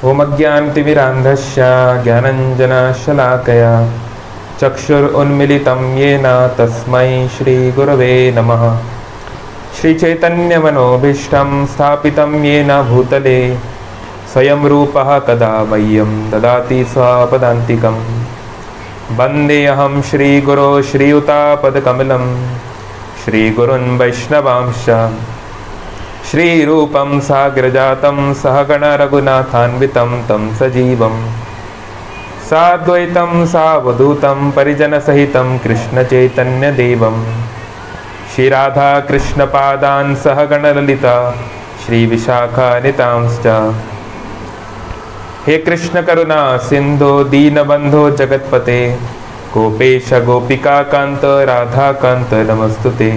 ओम अज्ञानतिमिरान्धस्य ज्ञानञ्जनशलाकया चक्षुरुन्मीलितं येन तस्मै श्रीगुरवे नमः। श्रीचैतन्यमनोभीष्टं स्थापितं येन भूतले स्वयं रूपः कदा मह्यं ददाति स्वपदान्तिकं। वन्देऽहं श्रीगुरो श्रीयुतापदकमलं श्रीगुरुन् वैष्णवांश्च श्रीरूपं साग्रजातं सहगण रघुनाथान्वितं तं सजीवं साद्वैतं सावधूतं परिजनसहितं कृष्णचैतन्यदेवं श्रीराधा कृष्णपादान् सहगण ललिता श्रीविशाखानितांश्च। हे कृष्ण करुणा सिंधो दीनबंधो जगत्पते गोपेश गोपिकाकांत राधाकांत नमस्तुते।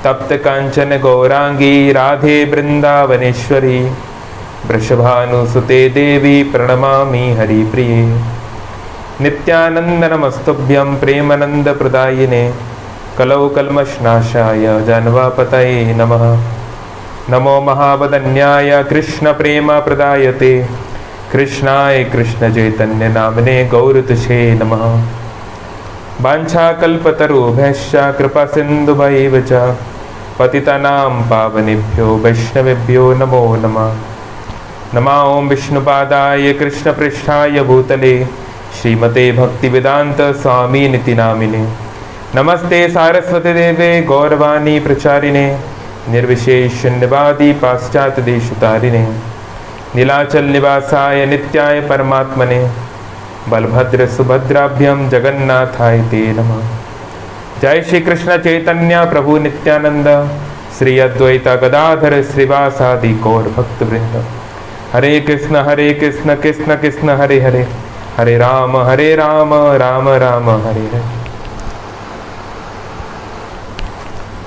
तप्त कांचन गौरांगी राधे वृंदावनेश्वरी वृषभानुसुते देवी प्रणमामि हरिप्रिये। नित्यानंद नमस्तुभ्यं प्रेमानंद प्रदायिने कलौ कल्मषनाशाय जानवापतये नमः। नमो महावदन्याय कृष्ण प्रेम प्रदायते कृष्णाय कृष्ण चैतन्य नामने गौरतुषे नमः। वाञ्छाकल्पतरुभ्यश्च कृपा सिन्धुभैव च पतितानां पावनेभ्यो वैष्णवेभ्यो नमो नमः। नमः ओं विष्णुपादाय कृष्णपृष्ठाय भूतले श्रीमते भक्तिवेदांत स्वामिनिति नामिने। नमस्ते सारस्वती देवे गौरवाणी प्रचारिणे निर्विशेष शून्यवादी पाश्चात्य देशतारिणे। नीलाचल निवासाय नित्याय परमात्मने बलभद्र सुभद्राभ्यं जगन्नाथाय ते नमः। जय श्री कृष्ण चैतन्य प्रभु नित्यानंद श्री अद्वैत गदाधर श्रीवासादि गौर भक्तवृंद। हरे कृष्ण कृष्ण कृष्ण हरे हरे हरे राम राम राम हरे हरे।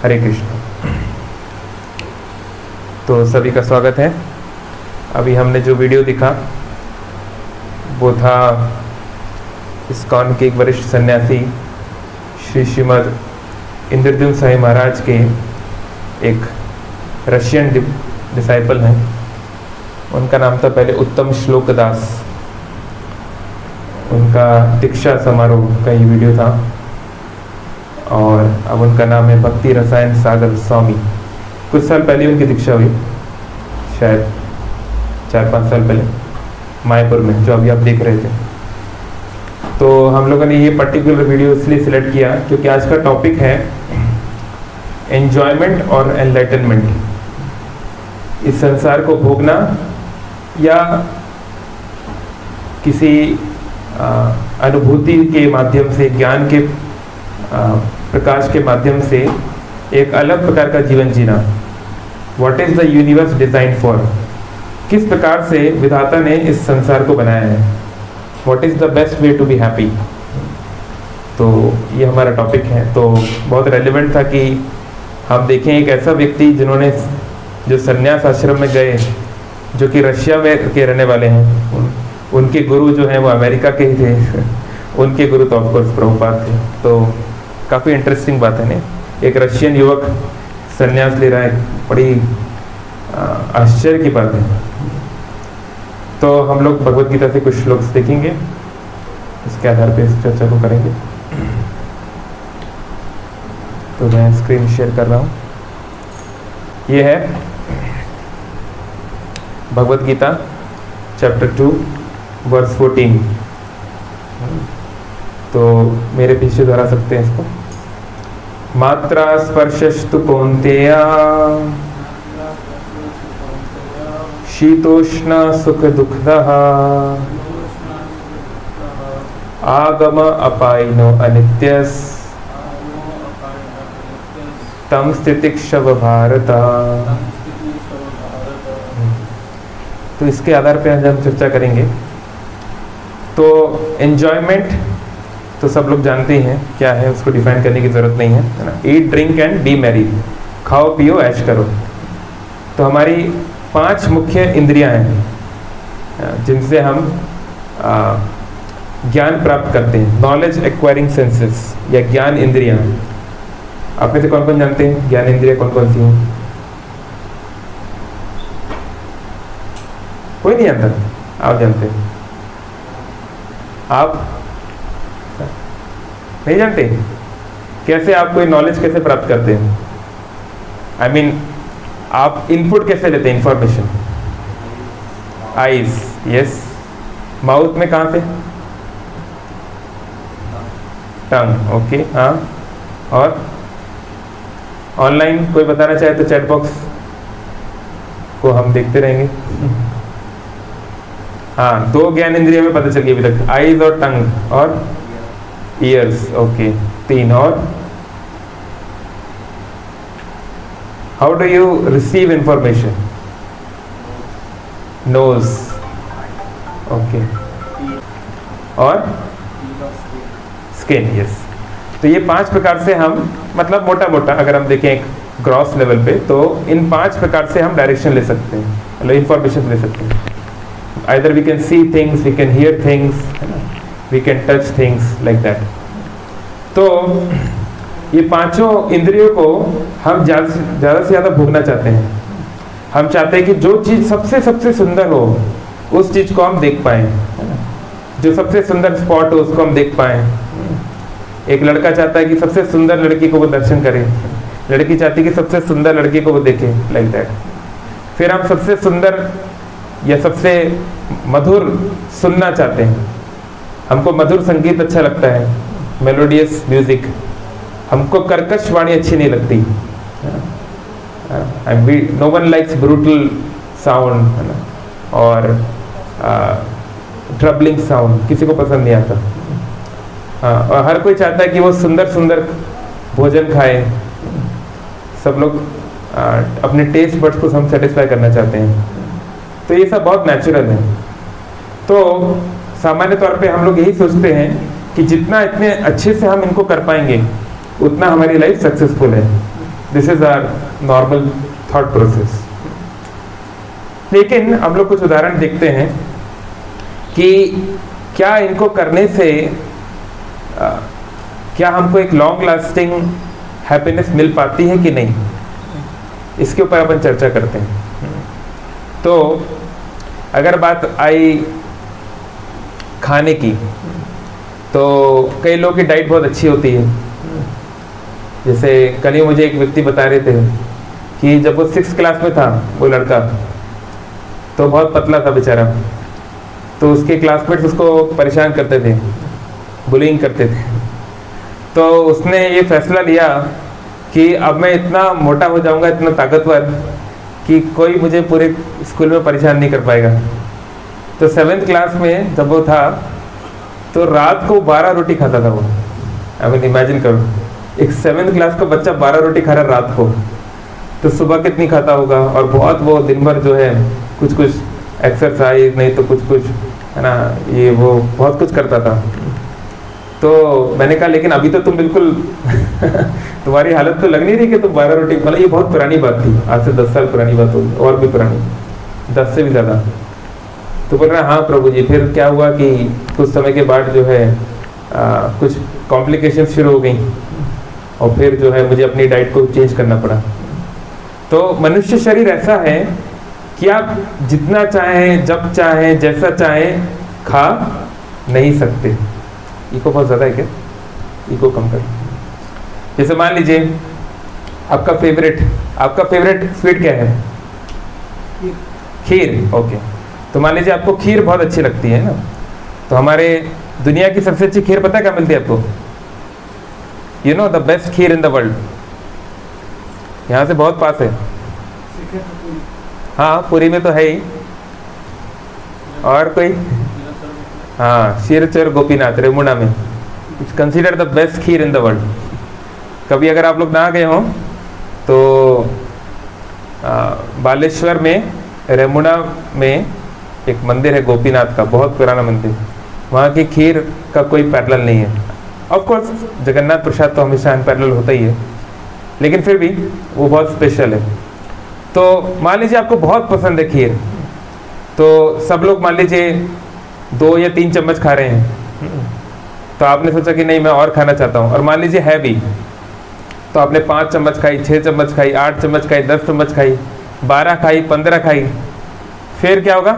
हरे कृष्ण। तो सभी का स्वागत है। अभी हमने जो वीडियो देखा वो था इस्कॉन के एक वरिष्ठ सन्यासी श्रीमद इंद्रद्युम्न साई महाराज के एक रशियन डिसाइपल हैं। उनका नाम था पहले उत्तम श्लोकदास। उनका दीक्षा समारोह का ये वीडियो था और अब उनका नाम है भक्ति रसायन सागर स्वामी। कुछ साल पहले उनकी दीक्षा हुई, शायद 4-5 साल पहले मायापुर में, जो अभी आप देख रहे थे। तो हम लोगों ने ये पर्टिकुलर वीडियो इसलिए सिलेक्ट किया क्योंकि आज का टॉपिक है एन्जॉयमेंट और एनलाइटनमेंट। इस संसार को भोगना या किसी अनुभूति के माध्यम से, ज्ञान के प्रकाश के माध्यम से एक अलग प्रकार का जीवन जीना। What is the universe design for? किस प्रकार से विधाता ने इस संसार को बनाया है? What is the best way to be happy? तो ये हमारा टॉपिक है। तो बहुत रेलिवेंट था कि हम देखें एक ऐसा व्यक्ति जिन्होंने, जो संन्यास आश्रम में गए, जो कि रशिया में के रहने वाले हैं। उनके गुरु जो हैं वो अमेरिका के ही थे। उनके गुरु तो ऑफकोर्स प्रभुपाद थे। तो काफ़ी इंटरेस्टिंग बात है ना, एक रशियन युवक संन्यास ले रहा है, बड़ी आश्चर्य की बात है। तो हम लोग भगवत गीता से कुछ श्लोक देखेंगे, इसके आधार पे इस चर्चा को करेंगे। तो मैं स्क्रीन शेयर कर रहा हूँ। ये है भगवत गीता चैप्टर 2 वर्स 14। तो मेरे पीछे दोहरा सकते हैं इसको। मात्रा स्पर्शस्तु कौन्तेय शीतोष्ण सुख दुःखदः आगम अपायिनो अनित्यस् तम स्थितिक्षव भारत। तो इसके आधार पे आज हम चर्चा करेंगे। तो एन्जॉयमेंट तो सब लोग जानते ही हैं क्या है, उसको डिफाइन करने की ज़रूरत नहीं है ना। Eat drink and B Mary, खाओ पियो ऐश करो। तो हमारी 5 मुख्य इंद्रियां हैं जिनसे हम ज्ञान प्राप्त करते हैं। नॉलेज एक्वायरिंग सेंसेस या ज्ञान इंद्रियां। आप में से कौन कौन जानते हैं ज्ञान इंद्रियां कौन कौन सी हैं? कोई नहीं जानता? आप जानते हैं? आप नहीं जानते? कैसे आप कोई नॉलेज कैसे प्राप्त करते हैं? आई मीन आप इनपुट कैसे लेते हैं इंफॉर्मेशन? Eyes, yes. माउथ में कहाँ से? टंग, ओके, हाँ। और ऑनलाइन कोई बताना चाहे तो चैट बॉक्स को हम देखते रहेंगे। हाँ, 2 ज्ञान इंद्रिय में पता चल गई अभी तक, आईज और टंग और ईयर्स, ओके, 3। और how do you receive information? Nose, okay, और स्किन, यस। तो ये 5 प्रकार से हम, मतलब मोटा मोटा अगर हम देखें एक ग्रॉस लेवल पे, तो इन 5 प्रकार से हम डायरेक्शन ले सकते हैं, मतलब इंफॉर्मेशन ले सकते हैं। Either we can see things, we can hear things, we can touch things, like that. तो ये 5 इंद्रियों को हम ज़्यादा से ज़्यादा भोगना चाहते हैं। हम चाहते हैं कि जो चीज़ सबसे सबसे सुंदर हो उस चीज़ को हम देख पाएँ, जो सबसे सुंदर स्पॉट हो उसको हम देख पाएँ। एक लड़का चाहता है कि सबसे सुंदर लड़की को वो दर्शन करे, लड़की चाहती है कि सबसे सुंदर लड़की को वो देखे, लाइक दैट। फिर हम सबसे सुंदर या सबसे मधुर सुनना चाहते हैं। हमको मधुर संगीत अच्छा लगता है, मेलोडियस म्यूजिक। हमको कर्कश वाणी अच्छी नहीं लगती। No one likes brutal sound और ट्रबलिंग साउंड, किसी को पसंद नहीं आता। और हर कोई चाहता है कि वो सुंदर सुंदर भोजन खाए। सब लोग अपने टेस्ट बड्स को हम सेटिस्फाई करना चाहते हैं। तो ये सब बहुत नेचुरल है। तो सामान्य तौर पे हम लोग यही सोचते हैं कि जितना इतने अच्छे से हम इनको कर पाएंगे उतना हमारी लाइफ सक्सेसफुल है। This is our normal thought process. लेकिन हम लोग कुछ उदाहरण देखते हैं कि क्या इनको करने से क्या हमको एक लॉन्ग लास्टिंग हैप्पीनेस मिल पाती है कि नहीं, इसके ऊपर अपन चर्चा करते हैं। तो अगर बात आई खाने की, तो कई लोगों की डाइट बहुत अच्छी होती है। जैसे कल ही मुझे एक व्यक्ति बता रहे थे कि जब वो 6th क्लास में था, वो लड़का तो बहुत पतला था बेचारा, तो उसके क्लासमेट्स उसको परेशान करते थे, बुलिंग करते थे। तो उसने ये फैसला लिया कि अब मैं इतना मोटा हो जाऊंगा, इतना ताकतवर, कि कोई मुझे पूरे स्कूल में परेशान नहीं कर पाएगा। तो 7th क्लास में जब वो था तो रात को 12 रोटी खाता था वो। आई मीन इमेजिन करो, एक 7th क्लास का बच्चा 12 रोटी खा रहा रात को, तो सुबह कितनी खाता होगा। और बहुत वो दिन भर जो है कुछ कुछ एक्सरसाइज, नहीं तो कुछ कुछ है ना, ये वो बहुत कुछ करता था। तो मैंने कहा लेकिन अभी तो तुम बिल्कुल तुम्हारी हालत तो लग नहीं रही कि तुम 12 रोटी, मतलब ये बहुत पुरानी बात थी, आज से 10 साल पुरानी बात होगी, और भी पुरानी, 10 से भी ज़्यादा। तो बोल रहा हाँ प्रभु जी। फिर क्या हुआ कि कुछ समय के बाद जो है कुछ कॉम्प्लिकेशन शुरू हो गई, और फिर जो है मुझे अपनी डाइट को चेंज करना पड़ा। तो मनुष्य शरीर ऐसा है कि आप जितना चाहें, जब चाहें, जैसा चाहें खा नहीं सकते। इको बहुत ज़्यादा है क्या? इको कम कर। जैसे मान लीजिए आपका फेवरेट स्वीट क्या है? खीर, ओके। तो मान लीजिए आपको खीर बहुत अच्छी लगती है ना, तो हमारे दुनिया की सबसे अच्छी खीर पता है क्या मिलती है आपको? You know the best kheer in the world, यहाँ से बहुत पास है। हाँ, पुरी में तो है ही। और कोई? हाँ, क्षीरचोर गोपीनाथ रेमुणा में, it's consider the best kheer in the world. कभी अगर आप लोग ना गए हों तो बालेश्वर में रेमुणा में एक मंदिर है गोपीनाथ का, बहुत पुराना मंदिर। वहाँ की खीर का कोई पैरेलल नहीं है। ऑफ कोर्स जगन्नाथ प्रसाद तो हमेशा अनपैरेलल होता ही है, लेकिन फिर भी वो बहुत स्पेशल है। तो मान लीजिए आपको बहुत पसंद है खीर, तो सब लोग मान लीजिए 2 या 3 चम्मच खा रहे हैं, तो आपने सोचा कि नहीं मैं और खाना चाहता हूँ, और मान लीजिए है भी, तो आपने 5 चम्मच खाई, 6 चम्मच खाई, 8 चम्मच खाई, 10 चम्मच खाई, 12 खाई, 15 खाई, फिर क्या होगा?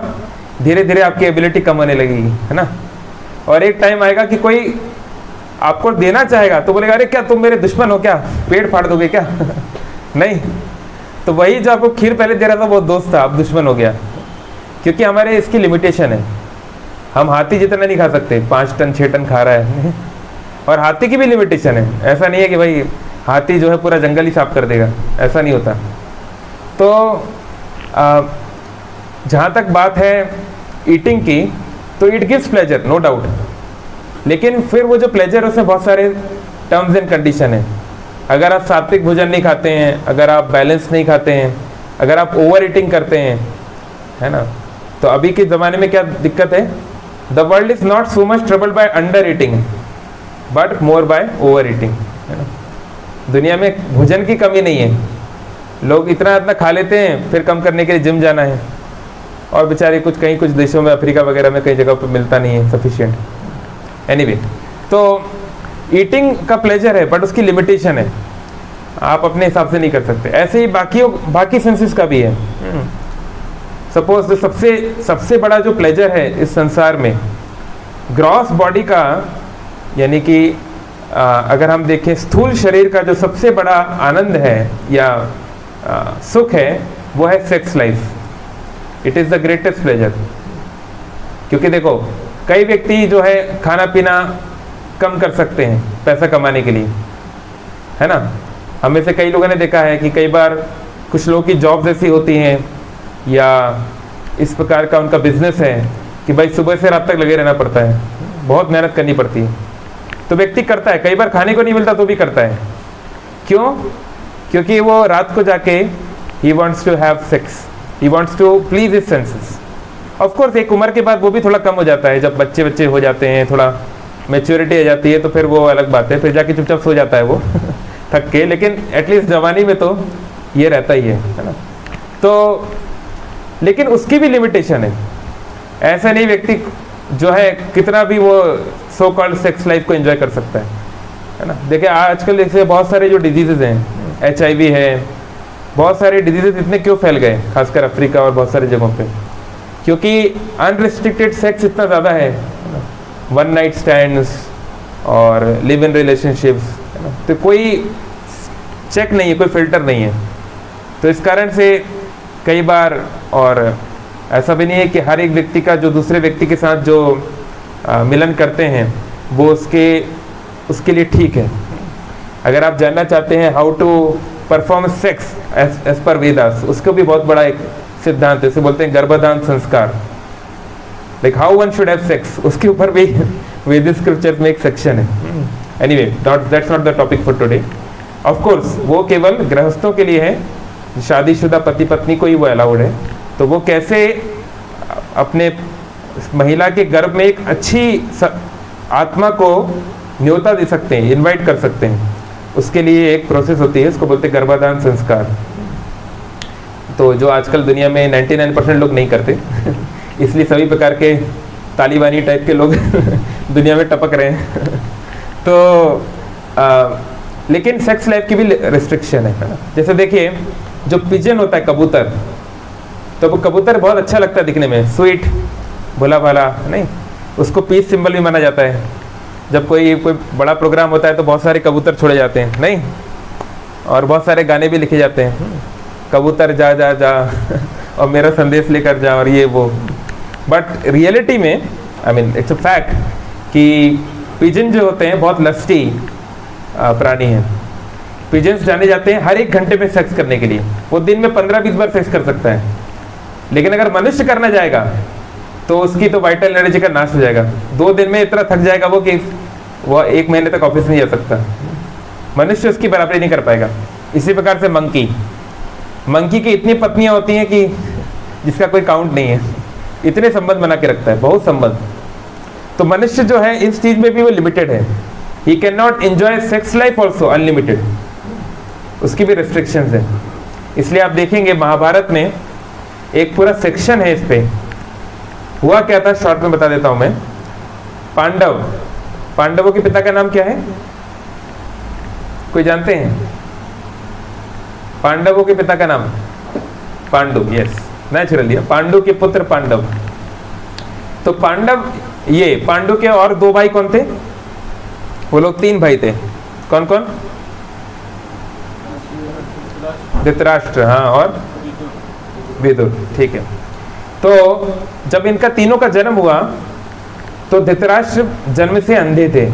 धीरे धीरे आपकी एबिलिटी कम होने लगेगी, है ना। और एक टाइम आएगा कि कोई आपको देना चाहेगा तो बोलेगा अरे क्या तुम मेरे दुश्मन हो क्या, पेट फाड़ दोगे क्या नहीं, तो वही जो आपको खीर पहले दे रहा था वो दोस्त था, अब दुश्मन हो गया। क्योंकि हमारे इसकी लिमिटेशन है, हम हाथी जितना नहीं खा सकते, 5 टन 6 टन खा रहा है और हाथी की भी लिमिटेशन है। ऐसा नहीं है कि भाई हाथी जो है पूरा जंगल ही साफ कर देगा, ऐसा नहीं होता। तो जहाँ तक बात है ईटिंग की, तो it gives pleasure no doubt, लेकिन फिर वो जो प्लेजर है उसमें बहुत सारे टर्म्स एंड कंडीशन है। अगर आप सात्विक भोजन नहीं खाते हैं, अगर आप बैलेंस नहीं खाते हैं, अगर आप ओवर ईटिंग करते हैं, है ना, तो अभी के ज़माने में क्या दिक्कत है, the world is not so much troubled by under eating but more by over eating, है ना। दुनिया में भोजन की कमी नहीं है, लोग इतना इतना खा लेते हैं, फिर कम करने के लिए जिम जाना है, और बेचारे कुछ देशों में, अफ्रीका वगैरह में कई जगह पर मिलता नहीं है सफिशिएंट। एनीवे, तो ईटिंग का प्लेजर है बट उसकी लिमिटेशन है, आप अपने हिसाब से नहीं कर सकते। ऐसे ही बाकी सेंसेस का भी है। सपोज तो सबसे बड़ा जो प्लेजर है इस संसार में ग्रॉस बॉडी का, यानी कि अगर हम देखें स्थूल शरीर का जो सबसे बड़ा आनंद है या सुख है, वो है sex life. It is the greatest pleasure. क्योंकि देखो कई व्यक्ति जो है खाना पीना कम कर सकते हैं पैसा कमाने के लिए, है ना। हमें से कई लोगों ने देखा है कि कई बार कुछ लोगों की जॉब्स ऐसी होती हैं या इस प्रकार का उनका बिजनेस है कि भाई सुबह से रात तक लगे रहना पड़ता है, बहुत मेहनत करनी पड़ती है, तो व्यक्ति करता है, कई बार खाने को नहीं मिलता तो भी करता है। क्यों? क्योंकि वो रात को जाके he wants to have sex, he wants to please his senses. Of course एक उम्र के बाद वो भी थोड़ा कम हो जाता है, जब बच्चे हो जाते हैं, थोड़ा मैच्योरिटी आ जाती है, तो फिर वो अलग बात है, फिर जाके चुपचाप सो जाता है वो थक के, लेकिन एटलीस्ट जवानी में तो ये रहता ही है ना। तो लेकिन उसकी भी लिमिटेशन है। ऐसा नहीं व्यक्ति जो है कितना भी वो सो कॉल्ड सेक्स लाइफ को एंजॉय कर सकता है ना। देखिए आजकल जैसे बहुत सारे जो डिजीजेज हैं, HIV है, बहुत सारे डिजीजेज इतने क्यों फैल गए, खासकर अफ्रीका और बहुत सारी जगहों पे, क्योंकि अनरिस्ट्रिक्टेड सेक्स इतना ज़्यादा है, वन नाइट स्टैंड्स और लिव इन रिलेशनशिप्स, है ना, तो कोई चेक नहीं है, कोई फिल्टर नहीं है। तो इस कारण से कई बार, और ऐसा भी नहीं है कि हर एक व्यक्ति का जो दूसरे व्यक्ति के साथ जो मिलन करते हैं वो उसके लिए ठीक है। अगर आप जानना चाहते हैं how to perform sex as per Vedas, उसको भी बहुत बड़ा एक सिद्धांत है, इसे बोलते हैं गर्भधान संस्कार, like how one should have sex, उसके ऊपर भी वेदिक स्क्रिप्चर्स में एक सेक्शन है। Anyway, that's not the topic for today. Of course वो केवल गृहस्थों के लिए है, शादीशुदा पति पत्नी को ही वो अलाउड है। तो वो कैसे अपने महिला के गर्भ में एक अच्छी आत्मा को न्योता दे सकते हैं, इनवाइट कर सकते हैं, उसके लिए एक प्रोसेस होती है, उसको बोलते हैं गर्भाधान संस्कार। तो जो आजकल दुनिया में 99% लोग नहीं करते इसलिए सभी प्रकार के तालिबानी टाइप के लोग दुनिया में टपक रहे हैं तो लेकिन सेक्स लाइफ की भी रिस्ट्रिक्शन है ना। जैसे देखिए जो पिजन होता है कबूतर, तो वो कबूतर बहुत अच्छा लगता है दिखने में, स्वीट, भोला भाला, नहीं, उसको पीस सिंबल भी माना जाता है। जब कोई बड़ा प्रोग्राम होता है तो बहुत सारे कबूतर छोड़े जाते हैं, नहीं, और बहुत सारे गाने भी लिखे जाते हैं, कबूतर जा जा जा और मेरा संदेश लेकर जा और ये वो। बट रियलिटी में I mean it's a fact कि पिजन जो होते हैं बहुत लस्टी प्राणी हैं। पिजन्स जाने जाते हैं हर एक घंटे में सेक्स करने के लिए, वो दिन में 15-20 बार सेक्स कर सकता है। लेकिन अगर मनुष्य करना जाएगा तो उसकी तो वाइटल एनर्जी का नाश हो जाएगा, 2 दिन में इतना थक जाएगा वो कि वो 1 महीने तक ऑफिस नहीं जा सकता। मनुष्य उसकी बराबरी नहीं कर पाएगा। इसी प्रकार से मंकी की इतनी पत्नियां होती हैं कि जिसका कोई काउंट नहीं है, इतने संबंध बना के रखता है, बहुत संबंध। तो मनुष्य जो है इस चीज में भी वो लिमिटेड है, he can not enjoy sex life also unlimited, उसकी भी रिस्ट्रिक्शंस है। इसलिए आप देखेंगे महाभारत में एक पूरा सेक्शन है इस पे। हुआ क्या था शॉर्ट में बता देता हूं मैं। पांडवों के पिता का नाम क्या है, कोई जानते हैं? पांडवों के पिता का नाम पांडु, यस, नेचुरली पांडु के पुत्र पांडव, तो पांडव, ये पांडु के और 2 भाई कौन थे? वो लोग 3 भाई थे। कौन कौन? धृतराष्ट्र, हाँ, और विदुर। ठीक है। तो जब इनका तीनों का जन्म हुआ तो धृतराष्ट्र जन्म से अंधे थे।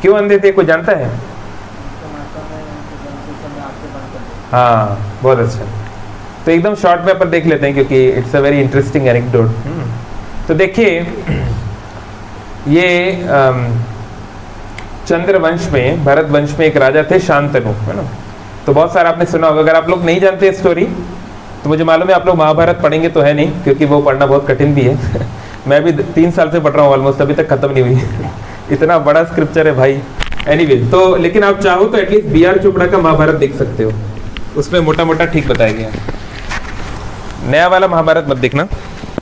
क्यों अंधे थे, कोई जानता है? हाँ, बहुत अच्छा। तो एकदम शॉर्ट में अपन देख लेते हैं क्योंकि it's a very interesting anecdote. तो देखिए, ये चंद्रवंश में, भरत वंश में एक राजा थे शांतनु, है ना। तो बहुत सारा आपने सुना होगा। अगर आप लोग नहीं जानते स्टोरी तो मुझे मालूम है आप लोग महाभारत पढ़ेंगे तो है नहीं, क्योंकि वो पढ़ना बहुत कठिन भी है। मैं भी 3 साल से पढ़ रहा हूँ ऑलमोस्ट, अभी तक खत्म नहीं हुई। इतना बड़ा स्क्रिप्चर है भाई। एनीवे, तो लेकिन आप चाहो तो एटलीस्ट बी.आर. चोपड़ा का महाभारत देख सकते हो, उसमें मोटा मोटा ठीक बताया गया। नया वाला महाभारत मत देखना,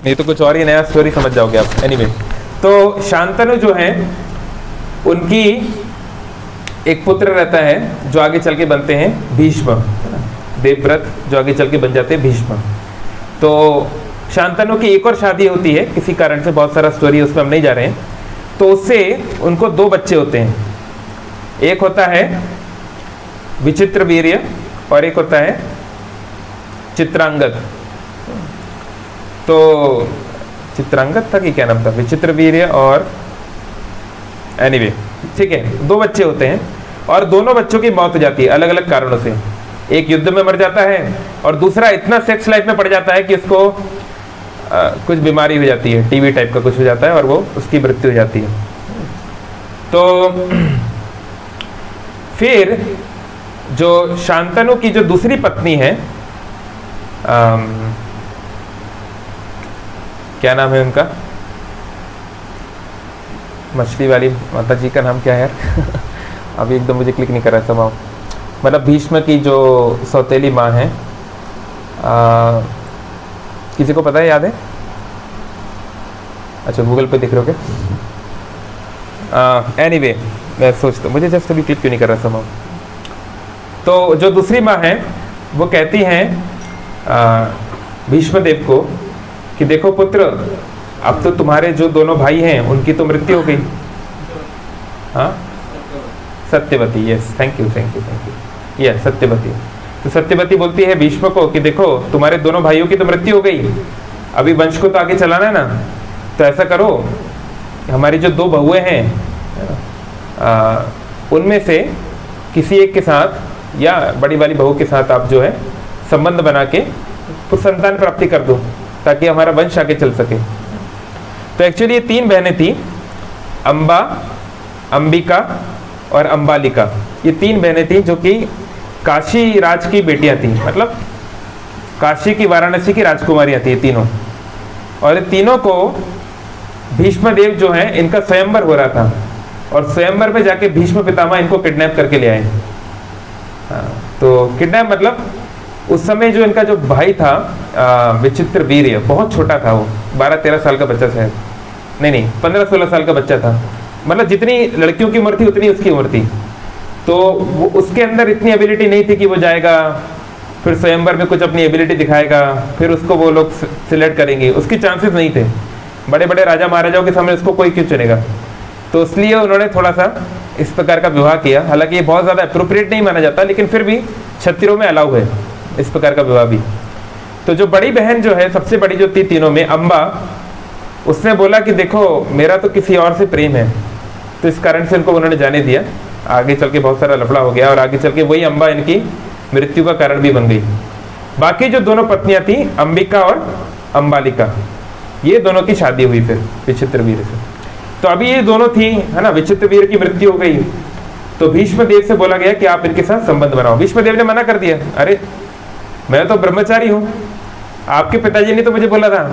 नहीं तो कुछ और ही नया स्टोरी समझ जाओगे आप। एनीवे, तो शांतनु जो है उनकी एक पुत्र रहता है जो आगे चल के बनते हैं भीष्म, देवव्रत, जो आगे चल के बन जाते हैं भीष्म। तो शांतनु की एक और शादी होती है किसी कारण से, बहुत सारा स्टोरी है उसमें हम नहीं जा रहे हैं। तो उससे उनको 2 बच्चे होते हैं, एक होता है विचित्रवीर्य और एक होता है चित्रांगद। तो चित्रांगद था कि क्या नाम था, विचित्रवीर्य और एनीवे, ठीक है, 2 बच्चे होते हैं और दोनों बच्चों की मौत हो जाती है अलग अलग कारणों से। एक युद्ध में मर जाता है और दूसरा इतना सेक्स लाइफ में पड़ जाता है कि उसको कुछ बीमारी हो जाती है, टीबी टाइप का कुछ हो जाता है और वो उसकी मृत्यु हो जाती है। तो फिर जो शांतनु की जो दूसरी पत्नी है, क्या नाम है उनका, मछली वाली माता जी का नाम क्या है यार? अभी एकदम मुझे क्लिक नहीं कर रहा समाओ। मतलब भीष्म की जो सौतेली माँ है, किसी को पता है, याद है? अच्छा, गूगल पे देख रहे हो क्या? एनीवे, मैं सोचता हूँ, मुझे जस्ट अभी क्लिक क्यों नहीं कर रहा समाओ। तो जो दूसरी माँ है वो कहती हैं भीष्मदेव को कि देखो पुत्र, अब तो तुम्हारे जो दोनों भाई हैं उनकी तो मृत्यु हो गई। हाँ, Satyavati, yes, thank you, yes, Satyavati. तो सत्यवती बोलती है भीष्म को कि देखो तुम्हारे दोनों भाइयों की तो मृत्यु हो गई, अभी वंश को तो आगे चलाना है ना, तो ऐसा करो, हमारी जो 2 बहुएं हैं उनमें से किसी एक के साथ या बड़ी वाली बहू के साथ आप जो है संबंध बना के कुछ संतान प्राप्ति कर दो ताकि हमारा वंश आगे चल सके। तो एक्चुअली ये 3 बहनें थी, अंबा, अंबिका और अंबालिका। ये 3 बहनें थी जो कि काशी राज की बेटियां थी, मतलब काशी की, वाराणसी की राजकुमारियां थी तीनों। और ये तीनों को भीष्मदेव जो है इनका स्वयंवर हो रहा था और स्वयंवर में जाके भीष्म पितामह इनको किडनैप करके ले आए। तो किडनैप मतलब उस समय जो इनका जो भाई था विचित्रवीर्य, बहुत छोटा था, वो 12-13 साल का बच्चा शायद, नहीं 15-16 साल का बच्चा था। मतलब जितनी लड़कियों की उम्र थी उतनी उसकी उम्र थी। तो वो उसके अंदर इतनी एबिलिटी नहीं थी कि वो जाएगा फिर स्वयंवर में कुछ अपनी एबिलिटी दिखाएगा, फिर उसको वो लोग सिलेक्ट करेंगे, उसकी चांसेस नहीं थे। बड़े बड़े राजा महाराजाओं के सामने उसको कोई क्यों चुनेगा। तो इसलिए उन्होंने थोड़ा सा इस प्रकार का विवाह किया। हालांकि ये बहुत ज़्यादा अप्रोप्रिएट नहीं माना जाता, लेकिन फिर भी क्षत्रियों में अलाउ है इस प्रकार का विवाह भी। तो जो बड़ी बहन जो है, सबसे बड़ी जो थी तीनों में, अम्बा, उसने बोला कि देखो मेरा तो किसी और से प्रेम है, तो इस कारण से इनको उन्होंने जाने दिया। आगे चल के बहुत सारा लफड़ा हो गया और आगे चल के वही अम्बा इनकी मृत्यु का कारण भी बन गई। बाकी जो दोनों पत्नियां थी, अंबिका और अंबालिका, ये दोनों की शादी हुई फिर विचित्रवीर से। तो अभी ये दोनों थी, है ना, विचित्रवीर की मृत्यु हो गई तो भीष्मदेव से बोला गया कि आप इनके साथ संबंध बनाओ। भीष्मदेव ने मना कर दिया, अरे मैं तो ब्रह्मचारी हूँ, आपके पिताजी ने तो मुझे बोला था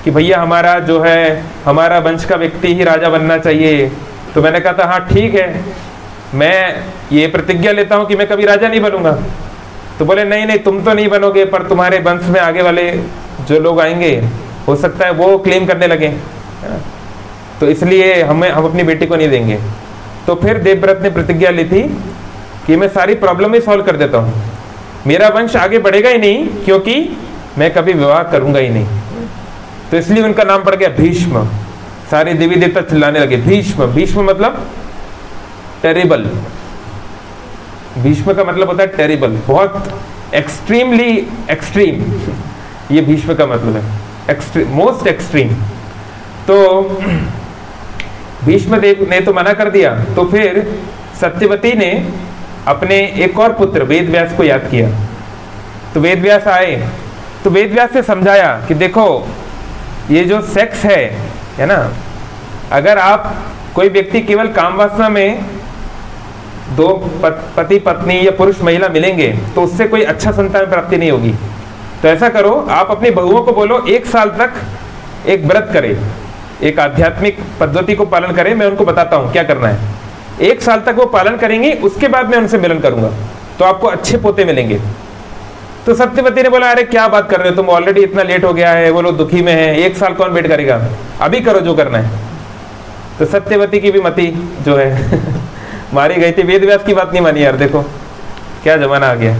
कि भैया हमारा जो है, हमारा वंश का व्यक्ति ही राजा बनना चाहिए। तो मैंने कहा था हाँ ठीक है, मैं ये प्रतिज्ञा लेता हूँ कि मैं कभी राजा नहीं बनूंगा। तो बोले नहीं नहीं, तुम तो नहीं बनोगे, पर तुम्हारे वंश में आगे वाले जो लोग आएंगे हो सकता है वो क्लेम करने लगे, तो इसलिए हम अपनी बेटी को नहीं देंगे। तो फिर देवव्रत ने प्रतिज्ञा ली थी कि मैं सारी प्रॉब्लम ही सॉल्व कर देता हूँ, मेरा वंश आगे बढ़ेगा ही नहीं क्योंकि मैं कभी विवाह करूंगा ही नहीं। तो इसलिए उनका नाम पड़ गया भीष्म। सारे देवी देवता चिल्लाने लगे भीष्म। भीष्म मतलब टेरिबल। भीष्म का मतलब होता है टेरिबल, बहुत एक्सट्रीमली एक्सट्रीम, ये भीष्म का मतलब है, एक्सट्रीम, मोस्ट एक्सट्रीम। तो भीष्म देव ने तो मना कर दिया। तो फिर सत्यवती ने अपने एक और पुत्र वेदव्यास को याद किया। तो वेदव्यास आए, तो वेदव्यास से समझाया कि देखो ये जो सेक्स है ना, अगर आप कोई व्यक्ति केवल काम वासना में दो पति पत्नी या पुरुष महिला मिलेंगे तो उससे कोई अच्छा संतान प्राप्ति नहीं होगी। तो ऐसा करो, आप अपनी बहुओं को बोलो 1 साल तक एक व्रत करे, एक आध्यात्मिक पद्धति को पालन करें, मैं उनको बताता हूँ क्या करना है। 1 साल तक वो पालन करेंगी, उसके बाद मैं उनसे मिलन करूंगा, तो आपको अच्छे पोते मिलेंगे। तो सत्यवती ने बोला अरे क्या बात कर रहे हो तुम, ऑलरेडी इतना लेट हो गया है, वो लोग दुखी में है, 1 साल कौन वेट करेगा, अभी करो जो करना है। तो सत्यवती की भी मति जो है मारी गई थी। वेदव्यास की बात नहीं मानी यार, देखो क्या जमाना आ गया।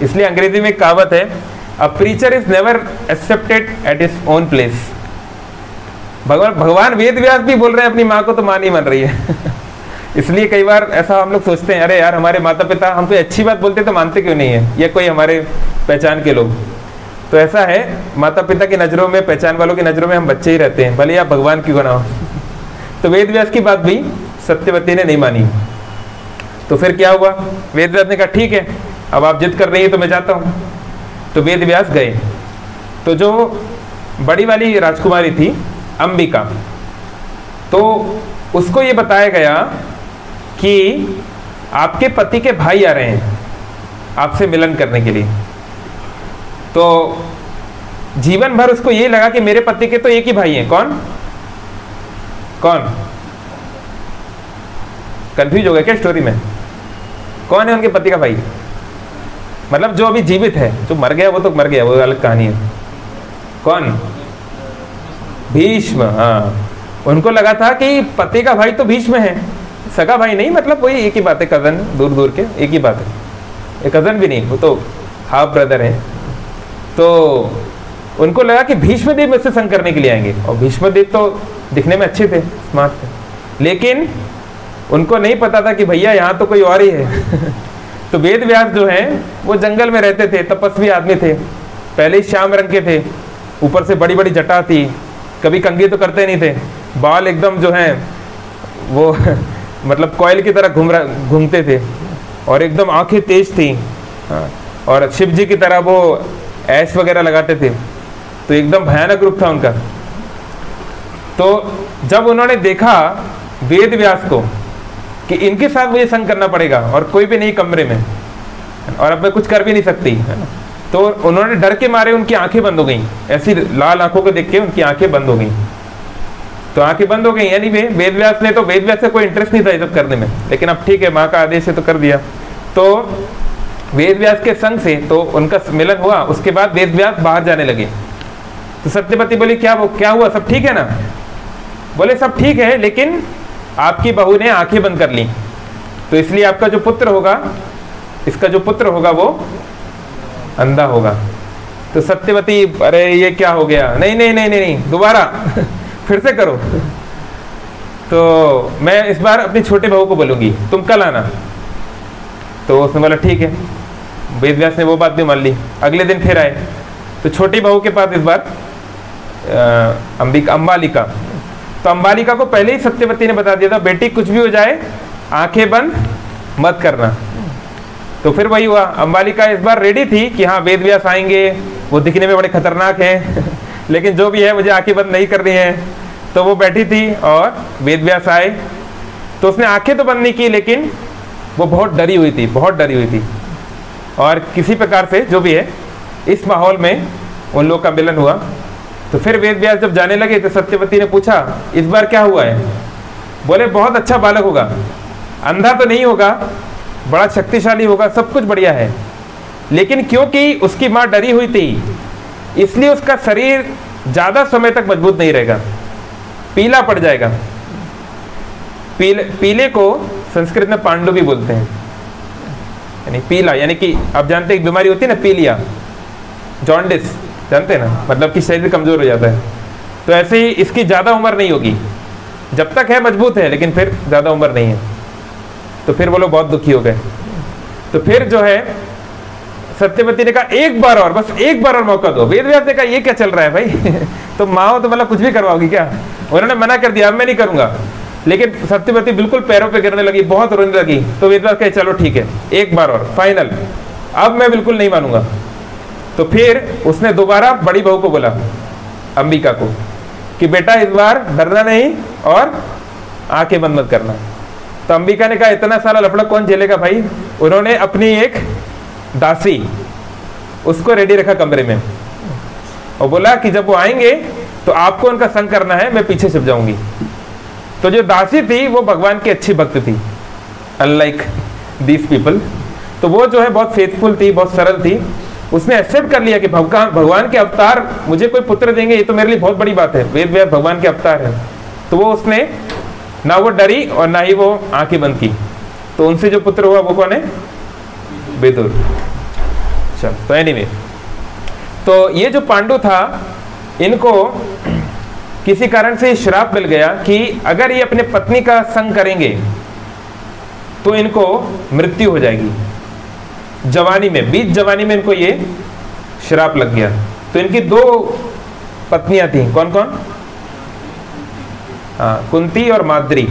इसलिए अंग्रेजी में एक कहावत है, a preacher is never accepted at his own place. भगवान वेदव्यास भी बोल रहे हैं अपनी माँ को, तो माँ नहीं मान रही है इसलिए कई बार ऐसा हम लोग सोचते हैं, अरे यार हमारे माता पिता हम कोई अच्छी बात बोलते तो मानते क्यों नहीं है, या कोई हमारे पहचान के लोग। तो ऐसा है, माता पिता की नज़रों में, पहचान वालों की नज़रों में हम बच्चे ही रहते हैं, भले आप भगवान क्यों ना हो। तो वेदव्यास की बात भी सत्यवती ने नहीं मानी। तो फिर क्या हुआ, वेदव्यास ने कहा ठीक है, अब आप जिद कर रही है तो मैं जाता हूँ। तो वेदव्यास गए। तो जो बड़ी वाली राजकुमारी थी अंबिका, तो उसको ये बताया गया कि आपके पति के भाई आ रहे हैं आपसे मिलन करने के लिए। तो जीवन भर उसको ये लगा कि मेरे पति के तो एक ही भाई हैं, कौन कौन, कंफ्यूज हो गया क्या स्टोरी में, कौन है उनके पति का भाई, मतलब जो अभी जीवित है, जो मर गया वो तो मर गया, वो अलग कहानी है। कौन, भीष्म। हाँ, उनको लगा था कि पति का भाई तो भीष्म है, सगा भाई नहीं, मतलब वही एक ही बात है, कजन, दूर दूर के एक ही बात है, एक कजन भी नहीं, वो तो हाफ ब्रदर है। तो उनको लगा कि भीष्मदेव मुझसे संग करने के लिए आएंगे, और भीष्मदेव तो दिखने में अच्छे थे, स्मार्ट थे, लेकिन उनको नहीं पता था कि भैया यहाँ तो कोई और ही है तो वेदव्यास जो है वो जंगल में रहते थे, तपस्वी आदमी थे, पहले ही श्याम रंग के थे, ऊपर से बड़ी बड़ी जटा थी, कभी कंघी तो करते नहीं थे, बाल एकदम जो हैं वो मतलब कोयल की तरह घूमते थे, और एकदम आंखें तेज थी। हाँ, और शिव जी की तरह वो ऐश वगैरह लगाते थे, तो एकदम भयानक रूप था उनका। तो जब उन्होंने देखा वेदव्यास को कि इनके साथ मुझे संग करना पड़ेगा और कोई भी नहीं कमरे में, और अब मैं कुछ कर भी नहीं सकती, है ना, तो उन्होंने डर के मारे उनकी आंखें बंद हो गई, ऐसी लाल आंखों को देख के उनकी आंखें बंद हो गई। तो आंखें बंद हो गई, यानी वेदव्यास ने, तो वेदव्यास से कोई इंटरेस्ट नहीं था ये सब करने में, लेकिन अब ठीक है, माँ का आदेश है तो कर दिया। तो वेदव्यास के संग से तो उनका मिलन हुआ। उसके बाद वेदव्यास बाहर जाने लगे। तो सत्यवती बोली क्या हुआ, सब ठीक है ना? बोले सब ठीक है, लेकिन आपकी बहू ने आंखें बंद कर ली, तो इसलिए आपका जो पुत्र होगा, इसका जो पुत्र होगा वो अंधा होगा। तो सत्यवती, अरे ये क्या हो गया, नहीं नहीं नहीं नहीं, नहीं दोबारा फिर से करो। तो मैं इस बार अपनी छोटे बहू को बोलूंगी, तुम कल आना। तो उसने बोला ठीक है। वेदव्यास ने वो बात भी मान ली। अगले दिन फिर आए, तो छोटी बहू के पास इस बार अंबालिका। तो अंबालिका को पहले ही सत्यवती ने बता दिया था, बेटी कुछ भी हो जाए आंखें बंद मत करना। तो फिर वही हुआ, अंबालिका इस बार रेडी थी कि हाँ वेदव्यास आएंगे, वो दिखने में बड़े खतरनाक हैं लेकिन जो भी है मुझे आंखें बंद नहीं करनी है। तो वो बैठी थी और वेदव्यास आए, तो उसने आंखें तो बंद नहीं की, लेकिन वो बहुत डरी हुई थी, बहुत डरी हुई थी। और किसी प्रकार से जो भी है, इस माहौल में उन लोग का मिलन हुआ। तो फिर वेदव्यास जब जाने लगे तो सत्यवती ने पूछा इस बार क्या हुआ है? बोले बहुत अच्छा बालक होगा, अंधा तो नहीं होगा, बड़ा शक्तिशाली होगा, सब कुछ बढ़िया है, लेकिन क्योंकि उसकी माँ डरी हुई थी इसलिए उसका शरीर ज़्यादा समय तक मजबूत नहीं रहेगा, पीला पड़ जाएगा। पीले को संस्कृत में पांडु भी बोलते हैं, यानी पीला, यानी कि आप जानते हैं एक बीमारी होती है ना, पीलिया, जॉन्डिस, जानते हैं ना, मतलब कि शरीर कमजोर हो जाता है। तो ऐसे ही इसकी ज़्यादा उम्र नहीं होगी, जब तक है मजबूत है, लेकिन फिर ज़्यादा उम्र नहीं है। तो फिर वो लोग बहुत दुखी हो गए। तो फिर जो है सत्यवती ने कहा एक बार और, बस एक बार और मौका दो। वेद व्यास ने कहा ये क्या चल रहा है भाई तो माँ तो मतलब कुछ भी करवाओगी क्या? उन्होंने मना कर दिया, अब मैं नहीं करूंगा। लेकिन सत्यवती बिल्कुल पैरों पे गिरने लगी, बहुत रोने लगी। तो वेद व्यास कहे चलो ठीक है, एक बार और फाइनल, अब मैं बिल्कुल नहीं मानूंगा। तो फिर उसने दोबारा बड़ी बहू को बोला, अंबिका को, कि बेटा इस बार डरना नहीं और आंखें बंद मत करना। तो अंबिका ने कहा इतना सारा लफड़ा कौन झेलेगा भाई। उन्होंने अपनी एक दासी उसको रेडी रखा कमरे में और बोला कि जब वो आएंगे तो आपको उनका संग करना है, मैं पीछे छिप जाऊंगी। तो जो दासी थी वो भगवान की अच्छी भक्त थी, अनलाइक दीस पीपल। तो वो जो है बहुत फेथफुल थी, बहुत सरल थी। उसने एक्सेप्ट कर लिया कि भगवान के अवतार मुझे कोई पुत्र देंगे, ये तो मेरे लिए बहुत बड़ी बात है, वेद व्यास भगवान के अवतार है। तो वो उसने ना वो डरी और ना ही वो आंखें बंद की। तो उनसे जो पुत्र हुआ वो कौन है? विदुर। चल, तो एनीवे, तो ये जो पांडु था, इनको किसी कारण से श्राप मिल गया कि अगर ये अपने पत्नी का संग करेंगे तो इनको मृत्यु हो जाएगी। जवानी में, बीच जवानी में इनको ये श्राप लग गया। तो इनकी दो पत्नियां थी, कौन कौन? हाँ, कुंती और माद्री।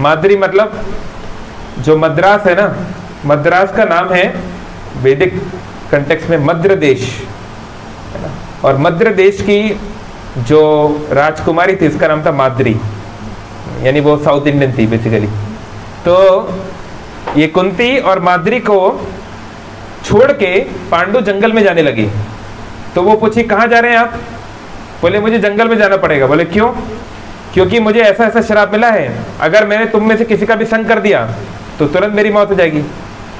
माद्री मतलब जो मद्रास है ना, मद्रास का नाम है वैदिक कंटेक्स्ट में मद्र देश, है ना। और मद्र देश की जो राजकुमारी थी इसका नाम था माद्री, यानी वो साउथ इंडियन थी बेसिकली। तो ये कुंती और माद्री को छोड़ के पांडु जंगल में जाने लगे। तो वो पूछी कहाँ जा रहे हैं आप? बोले मुझे जंगल में जाना पड़ेगा। बोले क्यों? क्योंकि मुझे ऐसा ऐसा श्राप मिला है, अगर मैंने तुम में से किसी का भी संग कर दिया तो तुरंत मेरी मौत हो जाएगी।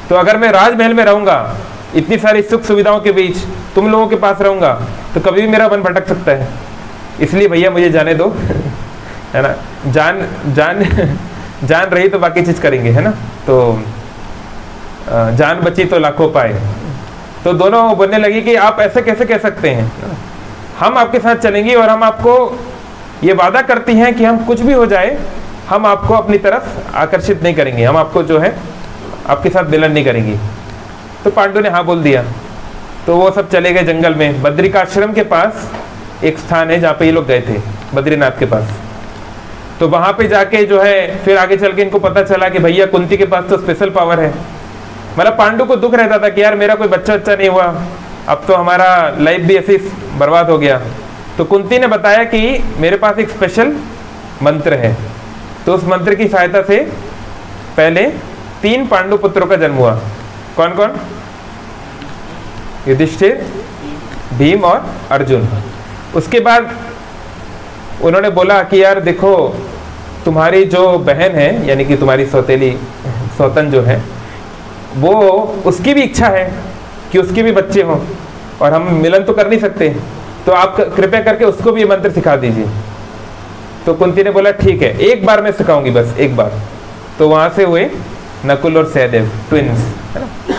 तो अगर मैं राजमहल में रहूंगा, इतनी सारी सुख सुविधाओं के बीच तुम लोगों के पास रहूंगा, तो कभी भी मेरा मन भटक सकता है। इसलिए भैया मुझे जाने दो है ना। जान जान जान रही तो बाकी चीज करेंगे, है ना। तो जान बची तो लाखों पाए। तो दोनों बोलने लगी कि आप ऐसे कैसे कह सकते हैं, हम आपके साथ चलेंगे और हम आपको ये वादा करती हैं कि हम कुछ भी हो जाए हम आपको अपनी तरफ आकर्षित नहीं करेंगे, हम आपको जो है आपके साथ मिलन नहीं करेंगी। तो पांडु ने हाँ बोल दिया। तो वो सब चले गए जंगल में। बद्रिकाश्रम के पास एक स्थान है जहाँ पे ये लोग गए थे, बद्रीनाथ के पास। तो वहाँ पे जाके जो है फिर आगे चल के इनको पता चला कि भैया कुंती के पास तो स्पेशल पावर है। मतलब पांडु को दुख रहता था कि यार मेरा कोई बच्चा नहीं हुआ, अब तो हमारा लाइफ भी ऐसे बर्बाद हो गया। तो कुंती ने बताया कि मेरे पास एक स्पेशल मंत्र है। तो उस मंत्र की सहायता से पहले 3 पांडु पुत्रों का जन्म हुआ। कौन कौन? युधिष्ठिर, भीम और अर्जुन। उसके बाद उन्होंने बोला कि यार देखो, तुम्हारी जो बहन है, यानी कि तुम्हारी सौतेली सौतन जो है, वो उसकी भी इच्छा है कि उसके भी बच्चे हों, और हम मिलन तो कर नहीं सकते, तो आप कृपया करके उसको भी ये मंत्र सिखा दीजिए। तो कुंती ने बोला ठीक है, एक बार मैं सिखाऊंगी, बस एक बार। तो वहां से हुए नकुल और सहदेव, ट्विंस, है ना,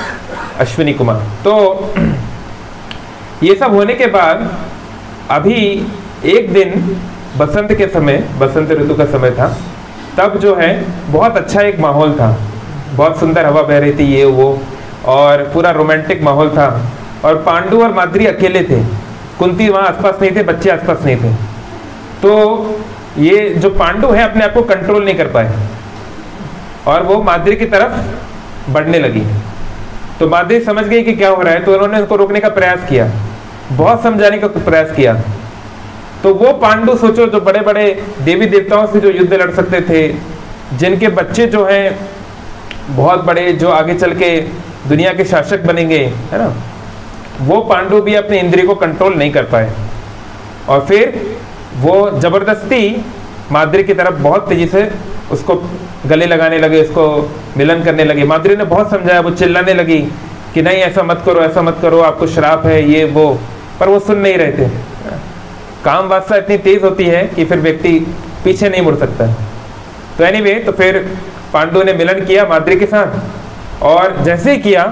अश्विनी कुमार। तो ये सब होने के बाद अभी एक दिन बसंत के समय, बसंत ऋतु का समय था, तब जो है बहुत अच्छा एक माहौल था, बहुत सुंदर हवा बह रही थी, ये वो, और पूरा रोमांटिक माहौल था। और पांडु और माद्री अकेले थे, कुंती वहाँ आसपास नहीं थे, बच्चे आसपास नहीं थे। तो ये जो पांडु है अपने आप को कंट्रोल नहीं कर पाए और वो माद्री की तरफ बढ़ने लगी। तो माद्री समझ गई कि क्या हो रहा है, तो उन्होंने उनको रोकने का प्रयास किया, बहुत समझाने का प्रयास किया। तो वो पांडु, सोचो, जो बड़े बड़े देवी देवताओं से जो युद्ध लड़ सकते थे, जिनके बच्चे जो हैं बहुत बड़े, जो आगे चल के दुनिया के शासक बनेंगे, है ना, वो पांडु भी अपने इंद्रिय को कंट्रोल नहीं कर पाए। और फिर वो जबरदस्ती माद्री की तरफ बहुत तेजी से उसको गले लगाने लगे, उसको मिलन करने लगे। माद्री ने बहुत समझाया, वो चिल्लाने लगी कि नहीं ऐसा मत करो, ऐसा मत करो, आपको श्राप है, ये वो, पर वो सुन नहीं रहे थे। काम वासना इतनी तेज होती है कि फिर व्यक्ति पीछे नहीं मुड़ सकता। तो एनीवे, तो फिर पांडु ने मिलन किया माद्री के साथ, और जैसे ही किया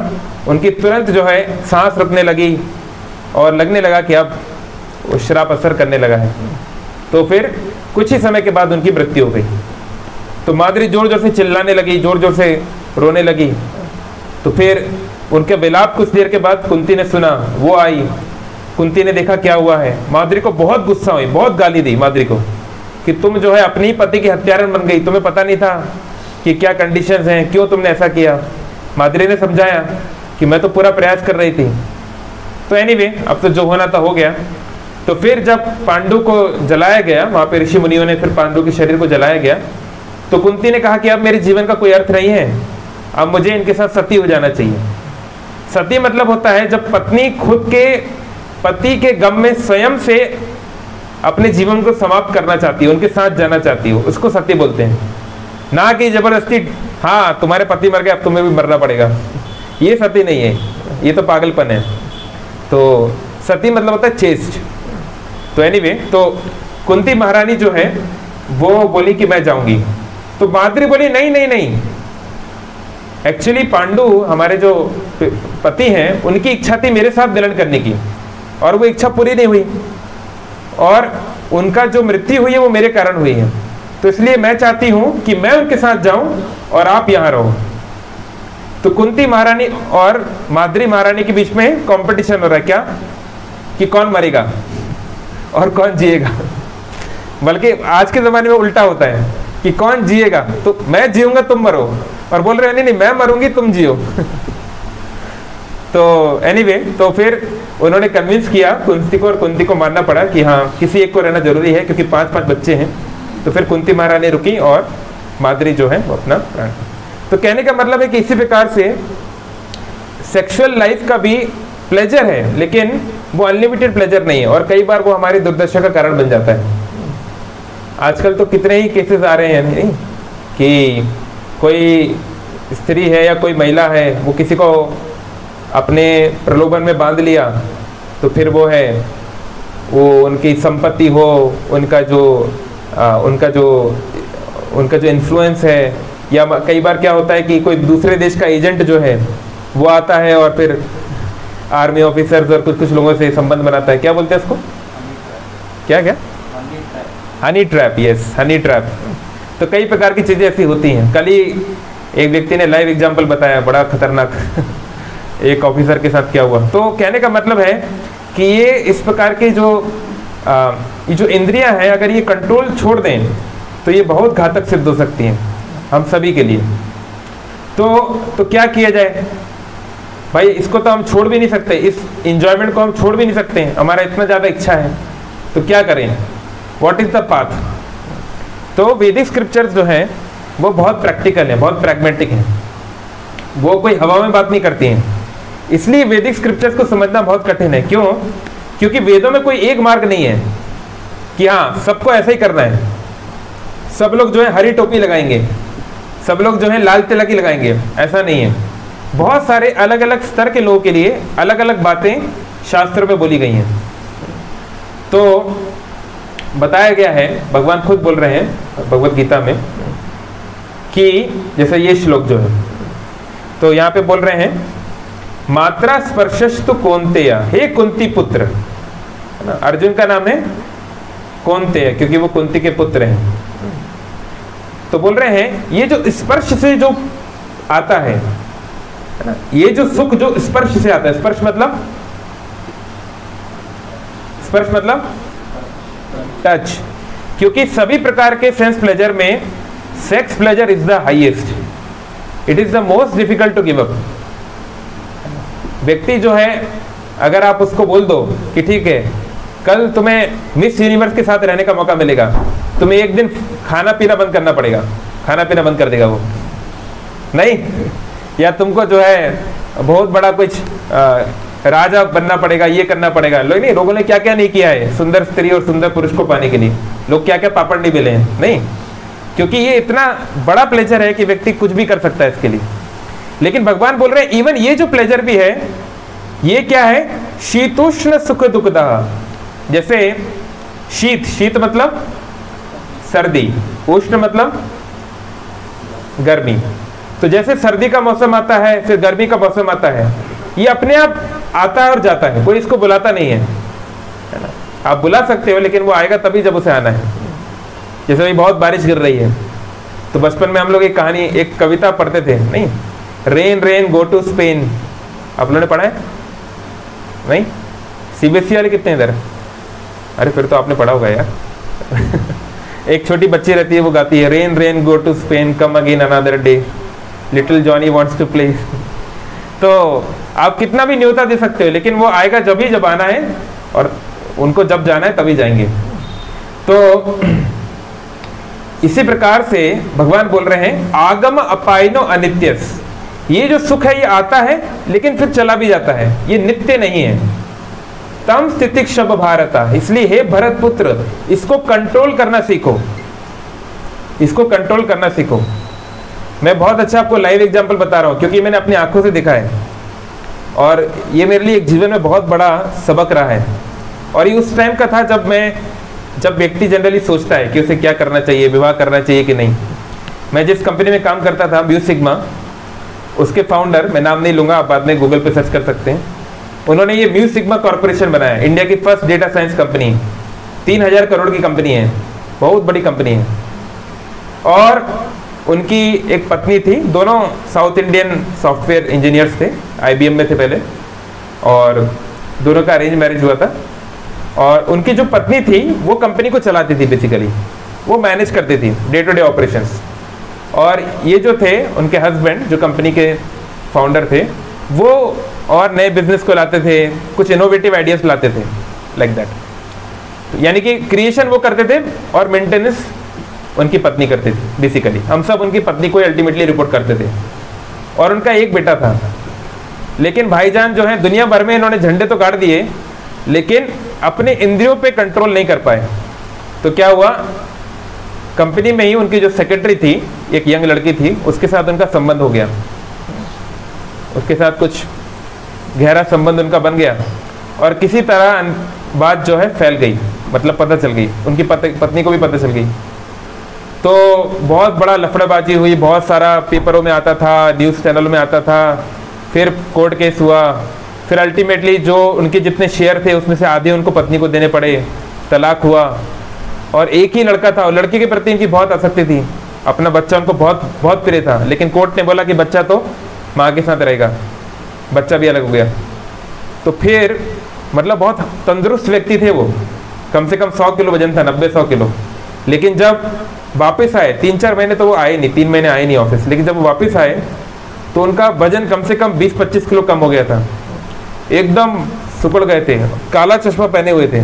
उनकी तुरंत जो है सांस रुकने लगी और लगने लगा कि अब वो श्राप असर करने लगा है। तो फिर कुछ ही समय के बाद उनकी मृत्यु हो गई। तो माद्री जोर जोर से चिल्लाने लगी, जोर जोर से रोने लगी। तो फिर उनके विलाप कुछ देर के बाद कुंती ने सुना, वो आई, कुंती ने देखा क्या हुआ है। माद्री को बहुत गुस्सा हुई, बहुत गाली दी माद्री को कि तुम जो है अपने ही पति की हत्यारन बन गई, तुम्हें पता नहीं था कि क्या कंडीशंस हैं, क्यों तुमने ऐसा किया। माद्री ने समझाया कि मैं तो पूरा प्रयास कर रही थी। तो एनीवे, अब तो जो होना था हो गया। तो फिर जब पांडु को जलाया गया, वहाँ पे ऋषि मुनियों ने फिर पांडु के शरीर को जलाया गया, तो कुंती ने कहा कि अब मेरे जीवन का कोई अर्थ नहीं है, अब मुझे इनके साथ सती हो जाना चाहिए। सती मतलब होता है जब पत्नी खुद के पति के गम में स्वयं से अपने जीवन को समाप्त करना चाहती है, उनके साथ जाना चाहती हो, उसको सती बोलते हैं। ना कि जबरदस्ती, हाँ तुम्हारे पति मर गए अब तुम्हें भी मरना पड़ेगा, ये सती नहीं है, ये तो पागलपन है। तो सती मतलब होता है चेस्ट। तो एनीवे, तो कुंती महारानी जो है वो बोली कि मैं जाऊंगी। तो माद्री बोली नहीं नहीं नहीं, एक्चुअली पांडु हमारे जो पति हैं उनकी इच्छा थी मेरे साथ मिलन करने की, और वो इच्छा पूरी नहीं हुई, और उनका जो मृत्यु हुई है वो मेरे कारण हुई है। तो इसलिए मैं चाहती हूं कि मैं उनके साथ जाऊं और आप यहां रहो। तो कुंती महारानी और माद्री महारानी के बीच में कंपटीशन हो रहा है, क्या कि कौन मरेगा और कौन जिएगा। बल्कि आज के जमाने में उल्टा होता है कि कौन जिएगा, तो मैं जीऊंगा तुम मरो, और बोल रहे हैं नहीं नहीं मैं मरूंगी तुम जियो। तो एनीवे, तो फिर उन्होंने कन्विंस किया कुंती को, और कुंती को मानना पड़ा कि हाँ किसी एक को रहना जरूरी है, क्योंकि 5-5 बच्चे हैं। तो फिर कुंती महारानी रुकी और माद्री जो है वो अपना प्राण। तो कहने का मतलब है कि इसी प्रकार से सेक्सुअल लाइफ का भी प्लेजर है, लेकिन वो अनलिमिटेड प्लेजर नहीं है, और कई बार वो हमारी दुर्दशा का कारण बन जाता है। आजकल तो कितने ही केसेस आ रहे हैं नहीं कि कोई स्त्री है या कोई महिला है, वो किसी को अपने प्रलोभन में बांध लिया, तो फिर वो है वो उनकी संपत्ति हो, उनका जो इन्फ्लुएंस है, या कई बार क्या होता है कि कोई दूसरे देश का एजेंट जो है वो आता है और फिर आर्मी ऑफिसर्स और कुछ लोगों से संबंध बनाता है। क्या बोलते हैं उसको, क्या honey trap, yes honey trap. तो कई प्रकार की चीज़ें ऐसी होती हैं। कल ही एक व्यक्ति ने लाइव एग्जांपल बताया, बड़ा खतरनाक एक ऑफिसर के साथ क्या हुआ। तो कहने का मतलब है कि ये इस प्रकार के ये जो इंद्रियां हैं, अगर ये कंट्रोल छोड़ दें तो ये बहुत घातक सिद्ध हो सकती हैं हम सभी के लिए। तो क्या किया जाए भाई, इसको तो हम छोड़ भी नहीं सकते, इस इंजॉयमेंट को हम छोड़ भी नहीं सकते, हमारा इतना ज़्यादा इच्छा है, तो क्या करें, व्हाट इज द पाथ। तो वैदिक स्क्रिप्चर्स जो हैं वो बहुत प्रैक्टिकल है, बहुत प्रैग्मेटिक है, वो कोई हवा में बात नहीं करती हैं। इसलिए वैदिक स्क्रिप्चर्स को समझना बहुत कठिन है। क्यों? क्योंकि वेदों में कोई एक मार्ग नहीं है कि हाँ सबको ऐसा ही करना है, सब लोग जो है हरी टोपी लगाएंगे, सब लोग जो है लाल तिलक ही लगाएंगे, ऐसा नहीं है। बहुत सारे अलग अलग स्तर के लोगों के लिए अलग अलग बातें शास्त्रों में बोली गई हैं। तो बताया गया है, भगवान खुद बोल रहे हैं भगवत गीता में कि जैसे ये श्लोक जो है, तो यहाँ पे बोल रहे हैं मात्रा स्पर्शस्तु कौन्तेय, हे कुंती पुत्र, है ना, अर्जुन का नाम है कौन्तेय क्योंकि वो कुंती के पुत्र हैं। तो बोल रहे हैं ये जो स्पर्श से जो आता है ना, ये जो सुख जो स्पर्श से आता है, स्पर्श मतलब टच, क्योंकि सभी प्रकार के सेंस प्लेजर में sex pleasure is the highest, it is the most difficult to give up. व्यक्ति जो है, अगर आप उसको बोल दो कि ठीक है कल तुम्हें मिस यूनिवर्स के साथ रहने का मौका मिलेगा, तुम्हें एक दिन खाना पीना बंद करना पड़ेगा, खाना पीना बंद कर देगा वो नहीं, या तुमको जो है बहुत बड़ा कुछ राजा बनना पड़ेगा, ये करना पड़ेगा। लोगों ने क्या क्या नहीं किया है सुंदर स्त्री और सुंदर पुरुष को पाने के लिए, लोग क्या क्या पापड़ नहीं बेले हैं, नहीं, क्योंकि ये इतना बड़ा प्लेजर है कि व्यक्ति कुछ भी कर सकता है इसके लिए। लेकिन भगवान बोल रहे हैं इवन ये जो प्लेजर भी है, ये क्या है, शीतोष्ण सुख दुखदा। जैसे शीत मतलब सर्दी, उष्ण मतलब गर्मी। तो जैसे सर्दी का मौसम आता है, फिर गर्मी का मौसम आता है, ये अपने आप आता है और जाता है, कोई इसको बुलाता नहीं है ना। आप बुला सकते हो, लेकिन वो आएगा तभी जब उसे आना है। जैसे अभी बहुत बारिश गिर रही है, तो बचपन में हम लोग एक कहानी, एक कविता पढ़ते थे, नहीं, rain rain go to Spain, आप लोगों ने पढ़ा है? नहीं? सीबीएसई वाले कितने इधर? अरे फिर तो आपने पढ़ा होगा यार। एक छोटी बच्ची रहती है, वो गाती है, rain rain go to Spain come again another day, little Johnny wants to play. तो आप कितना भी न्योता दे सकते हो, लेकिन वो आएगा जब आना है, और उनको जब जाना है तभी जाएंगे। तो इसी प्रकार से भगवान बोल रहे हैं, आगम अपायनो अनित्यस, ये जो सुख है ये आता है लेकिन फिर चला भी जाता है, ये नित्य नहीं है। तम स्थिति क्षभ भारत, इसलिए हे भरत पुत्र, इसको कंट्रोल करना सीखो, इसको कंट्रोल करना सीखो। मैं बहुत अच्छा आपको लाइव एग्जांपल बता रहा हूँ, क्योंकि मैंने अपनी आंखों से देखा है, और ये मेरे लिए एक जीवन में बहुत बड़ा सबक रहा है। और ये उस टाइम का था जब व्यक्ति जनरली सोचता है कि उसे क्या करना चाहिए, विवाह करना चाहिए कि नहीं। मैं जिस कंपनी में काम करता था, म्यू सिग्मा, उसके फाउंडर, मैं नाम नहीं लूंगा, आप बाद में गूगल पे सर्च कर सकते हैं, उन्होंने ये म्यू सिग्मा कॉर्पोरेशन बनाया, इंडिया की first data science company, 3000 crore की कंपनी है, बहुत बड़ी कंपनी है। और उनकी एक पत्नी थी, दोनों साउथ इंडियन सॉफ्टवेयर इंजीनियर्स थे, IBM में थे पहले, और दोनों का अरेंज मैरिज हुआ था। और उनकी जो पत्नी थी वो कंपनी को चलाती थी, बेसिकली वो मैनेज करती थी डे टू डे ऑपरेशंस। और ये जो थे उनके हस्बैंड, जो कंपनी के फाउंडर थे, वो और नए बिजनेस को लाते थे, कुछ इनोवेटिव आइडियाज लाते थे, लाइक दैट। यानी कि क्रिएशन वो करते थे और मेंटेनेंस उनकी पत्नी करती थी। बेसिकली हम सब उनकी पत्नी को अल्टीमेटली रिपोर्ट करते थे। और उनका एक बेटा था, लेकिन भाईजान जो है दुनिया भर में इन्होंने झंडे तो गाड़ दिए, लेकिन अपने इंद्रियों पे कंट्रोल नहीं कर पाए। तो क्या हुआ, कंपनी में ही उनकी जो सेक्रेटरी थी, एक यंग लड़की थी, उसके साथ उनका संबंध हो गया, उसके साथ कुछ गहरा संबंध उनका बन गया, और किसी तरह बात जो है फैल गई, मतलब पता चल गई, उनकी पत्नी को भी पता चल गई। तो बहुत बड़ा लफड़ाबाजी हुई, बहुत सारा पेपरों में आता था, न्यूज़ चैनलों में आता था, फिर कोर्ट केस हुआ, फिर अल्टीमेटली जो उनके जितने शेयर थे उसमें से आधे उनको पत्नी को देने पड़े, तलाक हुआ। और एक ही लड़का था, और लड़के के प्रति इनकी बहुत आसक्ति थी, अपना बच्चा उनको बहुत बहुत प्रिय था, लेकिन कोर्ट ने बोला कि बच्चा तो माँ के साथ रहेगा, बच्चा भी अलग हो गया। तो फिर मतलब बहुत तंदुरुस्त व्यक्ति थे वो, कम से कम 100 किलो वजन था, 90-100 किलो। लेकिन जब वापस आए, 3-4 महीने तो वो आए नहीं, 3 महीने आए नहीं ऑफिस, लेकिन जब वो वापस आए तो उनका वजन कम से कम 20-25 किलो कम हो गया था, एकदम सुकड़ गए थे, काला चश्मा पहने हुए थे।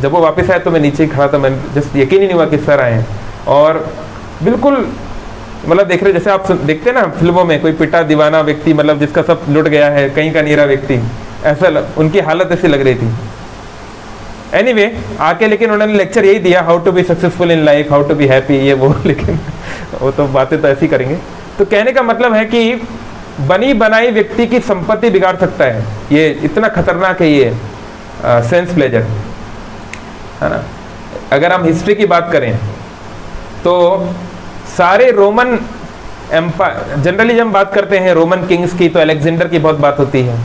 जब वो वापस आए तो मैं नीचे ही खड़ा था, मैं जस्ट यकीन ही नहीं हुआ कि सर आए हैं। और बिल्कुल मतलब देख रहे, जैसे आप देखते ना फिल्मों में, कोई पिटा दीवाना व्यक्ति, मतलब जिसका सब लुट गया है, कहीं का नहीं रहा व्यक्ति, ऐसा उनकी हालत ऐसी लग रही थी। एनीवे, आके लेकिन उन्होंने लेक्चर यही दिया, how to be successful in life, how to be happy, ये वो, लेकिन वो तो बातें तो ऐसी करेंगे। तो कहने का मतलब है कि बनी बनाई व्यक्ति की संपत्ति बिगाड़ सकता है, ये इतना खतरनाक है ये सेंस प्लेजर, है ना। अगर हम हिस्ट्री की बात करें तो सारे रोमन एम्पायर, जनरली जब हम बात करते हैं रोमन किंग्स की तो अलेक्जेंडर की बहुत बात होती है,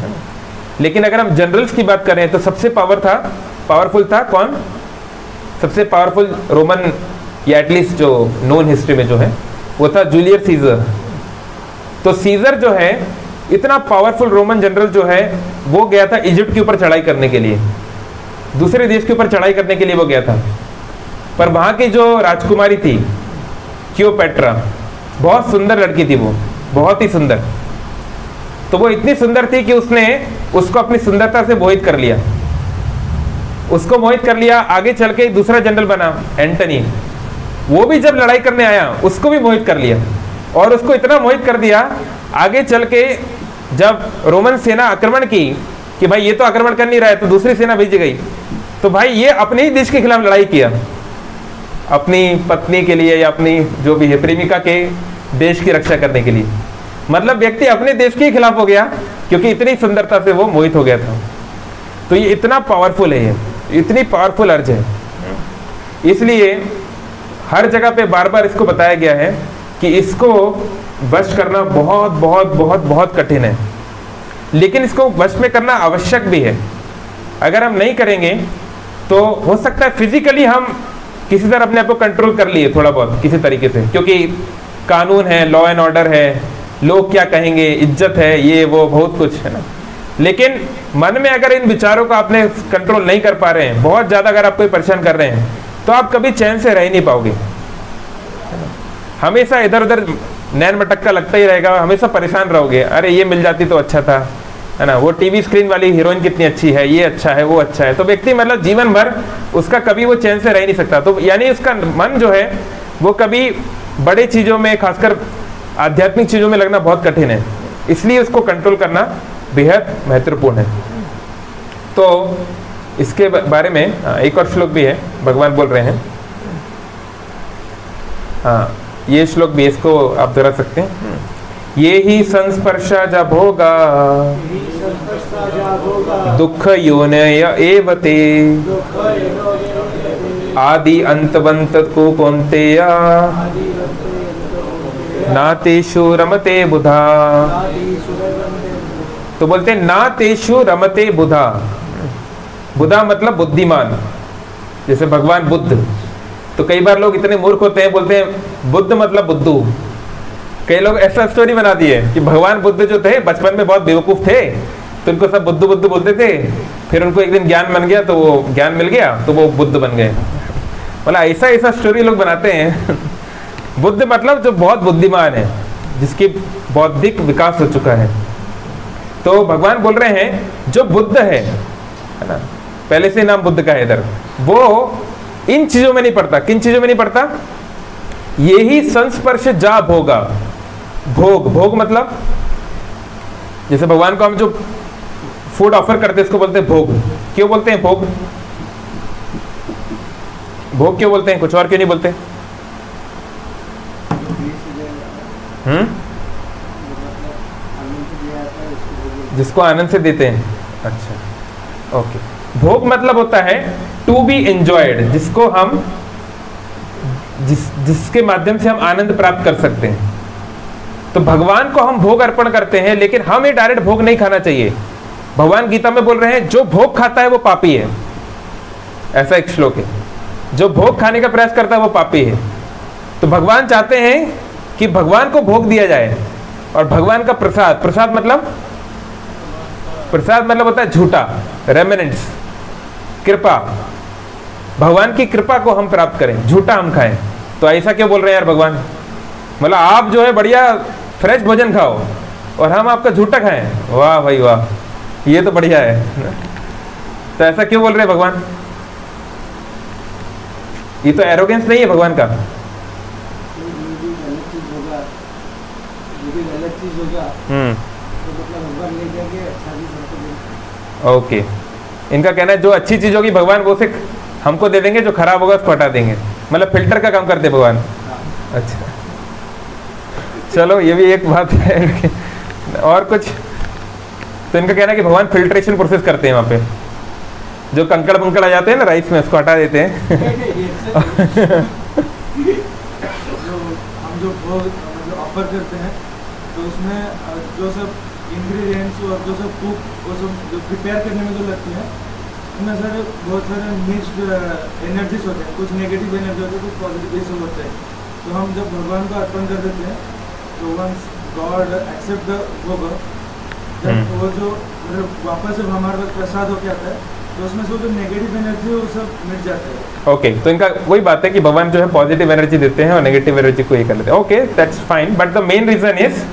लेकिन अगर हम जनरल्स की बात करें तो सबसे पावरफुल था कौन? सबसे पावरफुल रोमन, या एटलीस्ट जो नोन हिस्ट्री में जो है, वो था जूलियस सीजर। तो सीजर जो है इतना पावरफुल रोमन जनरल जो है, वो गया था इजिप्ट के ऊपर चढ़ाई करने के लिए, दूसरे देश के ऊपर चढ़ाई करने के लिए वो गया था। पर वहाँ की जो राजकुमारी थी क्लियोपेट्रा, बहुत सुंदर लड़की थी वो, बहुत ही सुंदर। तो वो इतनी सुंदर थी कि उसने उसको अपनी सुंदरता से मोहित कर लिया, उसको मोहित कर लिया। आगे चल के दूसरा जनरल बना एंटनी, वो भी जब लड़ाई करने आया उसको भी मोहित कर लिया, और उसको इतना मोहित कर दिया, आगे चल के जब रोमन सेना आक्रमण की कि भाई ये तो आक्रमण कर नहीं रहा है, तो दूसरी सेना भेजी गई, तो भाई ये अपने ही देश के खिलाफ लड़ाई किया, अपनी पत्नी के लिए या अपनी जो भी है प्रेमिका के देश की रक्षा करने के लिए। मतलब व्यक्ति अपने देश के खिलाफ हो गया, क्योंकि इतनी सुंदरता से वो मोहित हो गया था। तो ये इतना पावरफुल है, ये इतनी पावरफुल अर्ज है, इसलिए हर जगह पे बार बार इसको बताया गया है कि इसको वश करना बहुत बहुत बहुत बहुत कठिन है, लेकिन इसको वश में करना आवश्यक भी है। अगर हम नहीं करेंगे तो हो सकता है फिजिकली हम किसी तरह अपने आप को कंट्रोल कर लिए थोड़ा बहुत किसी तरीके से, क्योंकि कानून है, लॉ एंड ऑर्डर है, लोग क्या कहेंगे, इज्जत है, ये वो बहुत कुछ है ना। लेकिन मन में अगर इन विचारों को आपने कंट्रोल नहीं कर पा रहे हैं, बहुत ज़्यादा अगर आपको परेशान कर रहे हैं, तो आप कभी चैन से रह नहीं पाओगे। हमेशा इधर उधर नैन मटक्का लगता ही रहेगा, हमेशा परेशान रहोगे, अरे ये मिल जाती तो अच्छा था, है ना, वो टीवी स्क्रीन वाली हीरोइन कितनी अच्छी है, ये अच्छा है, वो अच्छा है। तो व्यक्ति मतलब जीवन भर उसका कभी वो चैन से रह नहीं सकता। तो यानी उसका मन जो है वो कभी बड़े चीज़ों में, खासकर आध्यात्मिक चीज़ों में लगना बहुत कठिन है, इसलिए उसको कंट्रोल करना बेहद महत्वपूर्ण है। तो इसके बारे में एक और श्लोक भी है, भगवान बोल रहे हैं, हाँ ये श्लोक भी, इसको आप दोहरा सकते हैं। ये ही संस्पर्शा जा भोगा दुख योनय एवते आदि अंतवंत को कौन्तेय ना तेषु रमते बुधा। तो बोलते हैं ना तेषु रमते बुधा, बुधा मतलब बुद्धिमान, जैसे भगवान बुद्ध। तो कई बार लोग इतने मूर्ख होते हैं, बोलते हैं बुद्ध मतलब बुद्धू। कई लोग ऐसा स्टोरी बना दिए कि भगवान बुद्ध जो थे बचपन में बहुत बेवकूफ थे, तो उनको सब बुद्धू बुद्धू बोलते थे, फिर उनको एक दिन ज्ञान बन गया, तो वो ज्ञान मिल गया तो वो बुद्ध बन गए। मतलब ऐसा ऐसा स्टोरी लोग बनाते हैं। बुद्ध मतलब जो बहुत बुद्धिमान है, जिसकी बौद्धिक विकास हो चुका है। तो भगवान बोल रहे हैं जो बुद्ध है ना, पहले से नाम बुद्ध का है इधर, वो इन चीजों में नहीं पड़ता। किन चीजों में नहीं पड़ता? यही संस्पर्श जा भोगा। भोग, भोग मतलब जैसे भगवान को हम जो फूड ऑफर करते हैं इसको बोलते हैं भोग। क्यों बोलते हैं भोग? भोग क्यों बोलते हैं, कुछ और क्यों नहीं बोलते? जिसको आनंद से देते हैं। अच्छा, ओके। भोग मतलब होता है टू बी एंजॉयड, जिसको हम जिसके माध्यम से हम आनंद प्राप्त कर सकते हैं। तो भगवान को हम भोग अर्पण करते हैं, लेकिन हमें डायरेक्ट भोग नहीं खाना चाहिए। भगवान गीता में बोल रहे हैं जो भोग खाता है वो पापी है, ऐसा एक श्लोक है। जो भोग खाने का प्रयास करता है वो पापी है। तो भगवान चाहते हैं कि भगवान को भोग दिया जाए, और भगवान का प्रसाद, प्रसाद मतलब होता है झूठा, रेमिनेंट्स, कृपा। भगवान की कृपा को हम प्राप्त करें, झूठा हम खाएं। तो ऐसा क्यों बोल रहे हैं यार भगवान? मतलब आप जो है बढ़िया फ्रेश भोजन खाओ और हम आपका झूठा खाएं, वाह भाई वाह, ये तो बढ़िया है। तो ऐसा क्यों बोल रहे हैं भगवान? ये तो एरोगेंस नहीं है भगवान का। ओके, इनका कहना है जो अच्छी चीज होगी भगवान वो से हमको दे देंगे, जो खराब होगा उसको हटा देंगे। मतलब फिल्टर का काम करते भगवान। अच्छा, चलो ये भी एक बात है। और कुछ? तो इनका कहना है कि भगवान फिल्ट्रेशन प्रोसेस करते हैं वहाँ पे, जो कंकड़ पंकड़ आ जाते हैं ना राइस में, उसको हटा देते हैं। हम जो ऑफर करते हैं तो उसमें जो सब इंग्रेडिएंट्स और जो सब कुक, वो सब जो प्रिपेयर करने में जो लगती है, उसमें सर बहुत सारे मिक्स्ड एनर्जीज होते हैं। कुछ नेगेटिव एनर्जी होते हैं, कुछ पॉजिटिव ये सब होते हैं। तो हम जब भगवान को अर्पण कर देते हैं तो वंस गॉड एक्सेप्ट द भोग, जब वो जो वापस जब हमारे पास प्रसाद होके आता है तो उसमें से जो नेगेटिव एनर्जी है वो सब मिट जाता है। ओके, तो इनका वही बात है कि भगवान जो है पॉजिटिव एनर्जी देते हैं और नेगेटिव एनर्जी को ये कर लेते हैं। Okay, that's fine, but the main reason is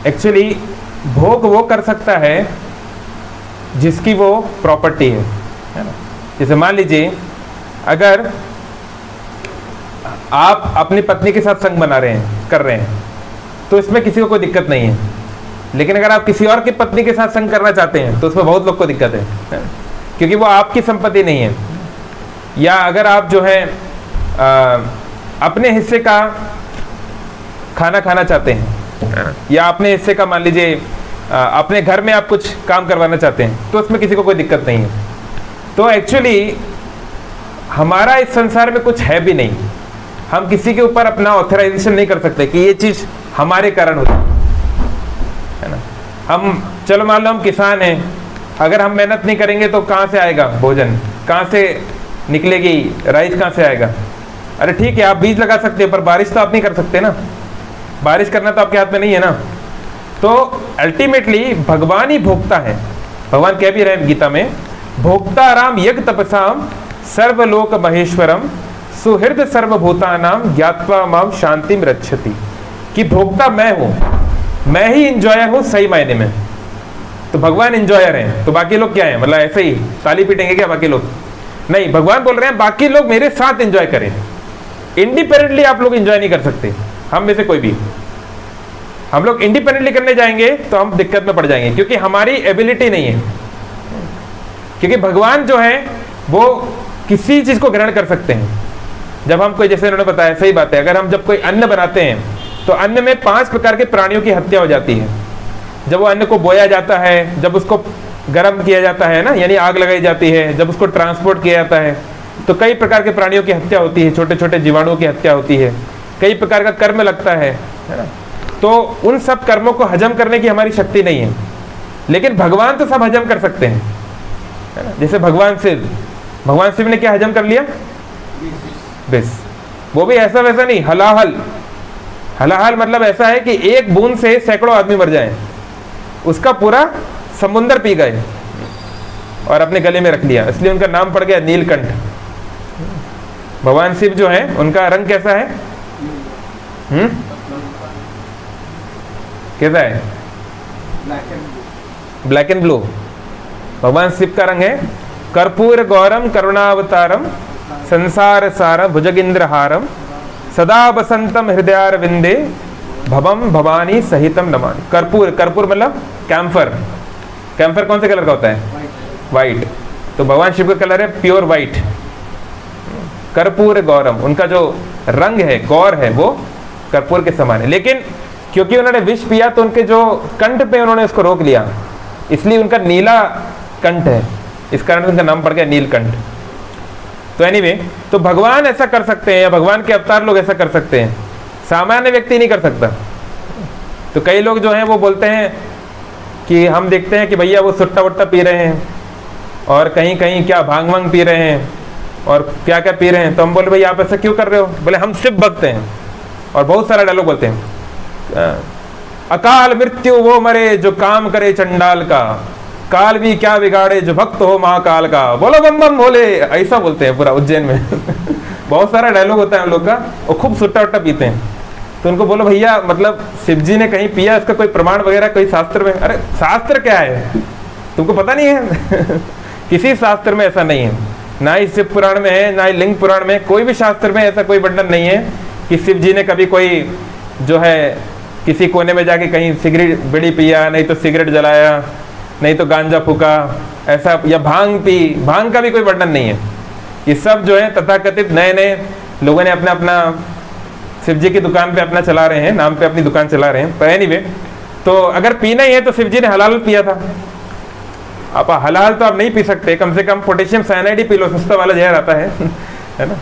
actually भोग वो कर सकता है जिसकी वो प्रॉपर्टी है ना। जैसे मान लीजिए अगर आप अपनी पत्नी के साथ संग बना रहे हैं, कर रहे हैं, तो इसमें किसी को कोई दिक्कत नहीं है। लेकिन अगर आप किसी और की पत्नी के साथ संग करना चाहते हैं तो उसमें बहुत लोग को दिक्कत है, क्योंकि वो आपकी संपत्ति नहीं है। या अगर आप जो है अपने हिस्से का खाना खाना चाहते हैं, या अपने हिस्से का मान लीजिए अपने घर में आप कुछ काम करवाना चाहते हैं, तो उसमें किसी को कोई दिक्कत नहीं है। तो एक्चुअली हमारा इस संसार में कुछ है भी नहीं, हम किसी के ऊपर अपना ऑथराइजेशन नहीं कर सकते कि ये चीज़ हमारे कारण होती है ना। हम चलो मान लो हम किसान हैं, अगर हम मेहनत नहीं करेंगे तो कहाँ से आएगा भोजन, कहाँ से निकलेगी राइस, कहाँ से आएगा? अरे ठीक है, आप बीज लगा सकते हो, पर बारिश तो आप नहीं कर सकते ना, बारिश करना तो आपके हाथ में नहीं है ना। तो अल्टीमेटली भगवान ही भोक्ता है। भगवान कह भी रहे हैं गीता में, भोक्ता राम यज्ञ तपसाम सर्वलोक महेश्वरम सुहृद सर्वभूतानाम ज्ञात्वा माम शांतिम रक्षति, कि भोक्ता मैं हूं, मैं ही इंजॉयर हूं सही मायने में। तो भगवान इंजॉयर हैं, तो बाकी लोग क्या हैं? मतलब ऐसे ही ताली पीटेंगे क्या बाकी लोग? नहीं, भगवान बोल रहे हैं बाकी लोग मेरे साथ एंजॉय करें। इंडिपेंडेंटली आप लोग एंजॉय नहीं कर सकते, हम में से कोई भी। हम लोग इंडिपेंडेंटली करने जाएंगे तो हम दिक्कत में पड़ जाएंगे, क्योंकि हमारी एबिलिटी नहीं है। क्योंकि भगवान जो है वो किसी चीज को ग्रहण कर सकते हैं। जब हम कोई, जैसे उन्होंने बताया, सही बात है, अगर हम जब कोई अन्न बनाते हैं तो अन्न में 5 प्रकार के प्राणियों की हत्या हो जाती है। जब वो अन्न को बोया जाता है, जब उसको गर्म किया जाता है ना, यानी आग लगाई जाती है, जब उसको ट्रांसपोर्ट किया जाता है, तो कई प्रकार के प्राणियों की हत्या होती है, छोटे छोटे जीवाणुओं की हत्या होती है, कई प्रकार का कर्म लगता है ना। तो उन सब कर्मों को हजम करने की हमारी शक्ति नहीं है, लेकिन भगवान तो सब हजम कर सकते हैं, है ना। जैसे भगवान शिव ने क्या हजम कर लिया? बस, वो भी ऐसा वैसा नहीं, हलाहल। हलाहल मतलब ऐसा है कि एक बूंद से सैकड़ों आदमी मर जाएं, उसका पूरा समुंदर पी गए और अपने गले में रख लिया, इसलिए उनका नाम पड़ गया नीलकंठ। भगवान शिव जो है उनका रंग कैसा है? कैसा है? Black and blue. भगवान शिव का रंग है कर्पूर गौरम करुणावतारम संसार सारम भुजगेंद्रहारम सदा बसंतम हृदयारविंदे भवम भवानी सहितम नमामि। कर्पूर, कर्पूर मतलब कैम्फर। कैम्फर कौन से कलर का होता है? वाइट। तो भगवान शिव का कलर है प्योर वाइट। कर्पूर गौरम, उनका जो रंग है, गौर है, वो कर्पूर के समान है। लेकिन क्योंकि उन्होंने विष पिया तो उनके जो कंठ पे उन्होंने उसको रोक लिया, इसलिए उनका नीला कंठ है, इस कारण उनका नाम पड़ गया नीलकंठ। तो एनीवे, तो भगवान ऐसा कर सकते हैं, या भगवान के अवतार लोग ऐसा कर सकते हैं, सामान्य व्यक्ति नहीं कर सकता। तो कई लोग जो हैं वो बोलते हैं कि हम देखते हैं कि भैया वो सुट्टा वुट्टा पी रहे हैं और कहीं कहीं क्या भांग वांग पी रहे हैं और क्या क्या पी रहे हैं। तो हम बोले भाई आप ऐसा क्यों कर रहे हो? बोले हम शिव भक्त हैं, और बहुत सारा डायलॉग बोलते हैं, अकाल मृत्यु वो मरे जो काम करे चंडाल का, काल भी क्या बिगाड़े जो भक्त हो महाकाल का, बोलो बम बम भोले, ऐसा बोलते हैं पूरा उज्जैन में। बहुत सारा डायलॉग होता है हम लोग का, और खूब सुट्टा वट्टा पीते हैं। तो उनको बोलो भैया मतलब शिव जी ने कहीं पिया, इसका कोई प्रमाण वगैरह कोई शास्त्र में? अरे शास्त्र क्या है, तुमको पता नहीं है? किसी शास्त्र में ऐसा नहीं है, ना ही शिव पुराण में है, ना ही लिंग पुराण में, कोई भी शास्त्र में ऐसा कोई वर्णन नहीं है कि शिव जी ने कभी कोई जो है किसी कोने में जाके कहीं सिगरेट बीड़ी पिया, नहीं तो सिगरेट जलाया, नहीं तो गांजा फूका, ऐसा, या भांग पी। भांग का भी कोई वर्णन नहीं है। ये सब जो है तथाकथित नए नए लोगों ने अपना अपना शिव जी की दुकान पे अपना चला रहे हैं, नाम पे अपनी दुकान चला रहे हैं। पर एनीवे, तो अगर पीना ही है तो शिव जी ने हलाल पिया था। आप हलाल तो आप नहीं पी सकते, कम से कम पोटेशियम साइनाइड ही पी लो, सस्ता वाला जहर आता है है ना।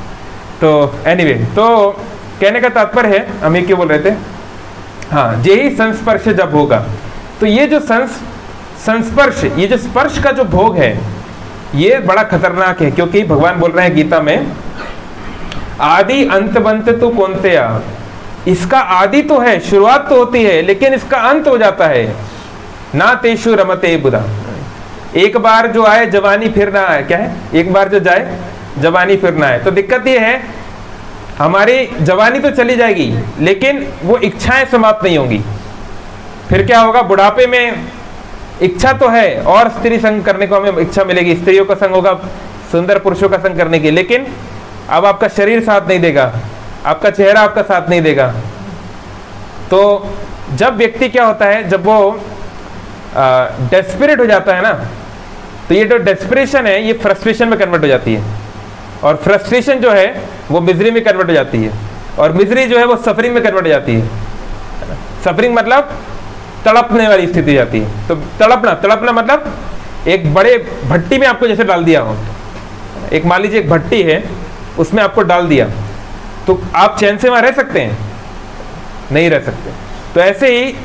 तो एनीवे, तो कहने का तात्पर्य है, हम ये क्यों बोल रहे थे, हाँ, यही संस्पर्श जब होगा, तो ये जो संस्पर्श, ये जो स्पर्श का जो भोग है, ये बड़ा खतरनाक है। क्योंकि भगवान बोल रहे हैं गीता में, आदि अंतवंत तो कौन्तेया, इसका आदि तो है, शुरुआत तो होती है, लेकिन इसका अंत हो जाता है। ना तेषु रमते बुधा, एक बार जो आए जवानी फिर ना आए, क्या है, एक बार जो जाए जवानी फिर ना आए। तो दिक्कत ये है, हमारी जवानी तो चली जाएगी, लेकिन वो इच्छाएं समाप्त नहीं होंगी। फिर क्या होगा, बुढ़ापे में इच्छा तो है और स्त्री संग करने को हमें इच्छा मिलेगी, स्त्रियों का संग होगा, सुंदर पुरुषों का संग करने की, लेकिन अब आपका शरीर साथ नहीं देगा, आपका चेहरा आपका साथ नहीं देगा। तो जब व्यक्ति क्या होता है, जब वो डेस्परेट हो जाता है ना, तो ये जो डेस्परेशन है ये फ्रस्ट्रेशन में कन्वर्ट हो जाती है, और फ्रस्ट्रेशन जो है वो मिजरी में कन्वर्ट हो जाती है, और मिजरी जो है वो सफरिंग में कन्वर्ट हो जाती है। सफरिंग मतलब तड़पने वाली स्थिति जाती है। तो तड़पना मतलब एक बड़े भट्टी में आपको जैसे डाल दिया हो, एक मान लीजिए एक भट्टी है, उसमें आपको डाल दिया, तो आप चैन से वहां रह सकते हैं? नहीं रह सकते। तो ऐसे ही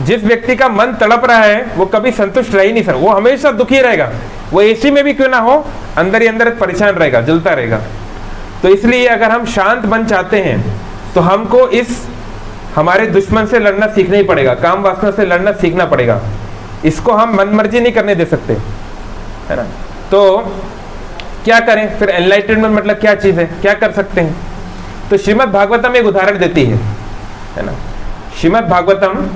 जिस व्यक्ति का मन तड़प रहा है वो कभी संतुष्ट रह ही नहीं सकता, वो हमेशा दुखी रहेगा। वो एसी में भी क्यों ना हो, अंदर ही अंदर परेशान रहेगा, जलता रहेगा। तो इसलिए अगर हम शांत मन चाहते हैं तो हमको इस हमारे दुश्मन से लड़ना सीखना ही पड़ेगा, काम वासना से लड़ना सीखना पड़ेगा। इसको हम मन मर्जी नहीं करने दे सकते, है ना। तो क्या करें फिर? एनलाइटनमेंट मतलब क्या चीज़ है, क्या कर सकते हैं? तो श्रीमद् भागवतम एक उदाहरण देती है ना। श्रीमद् भागवतम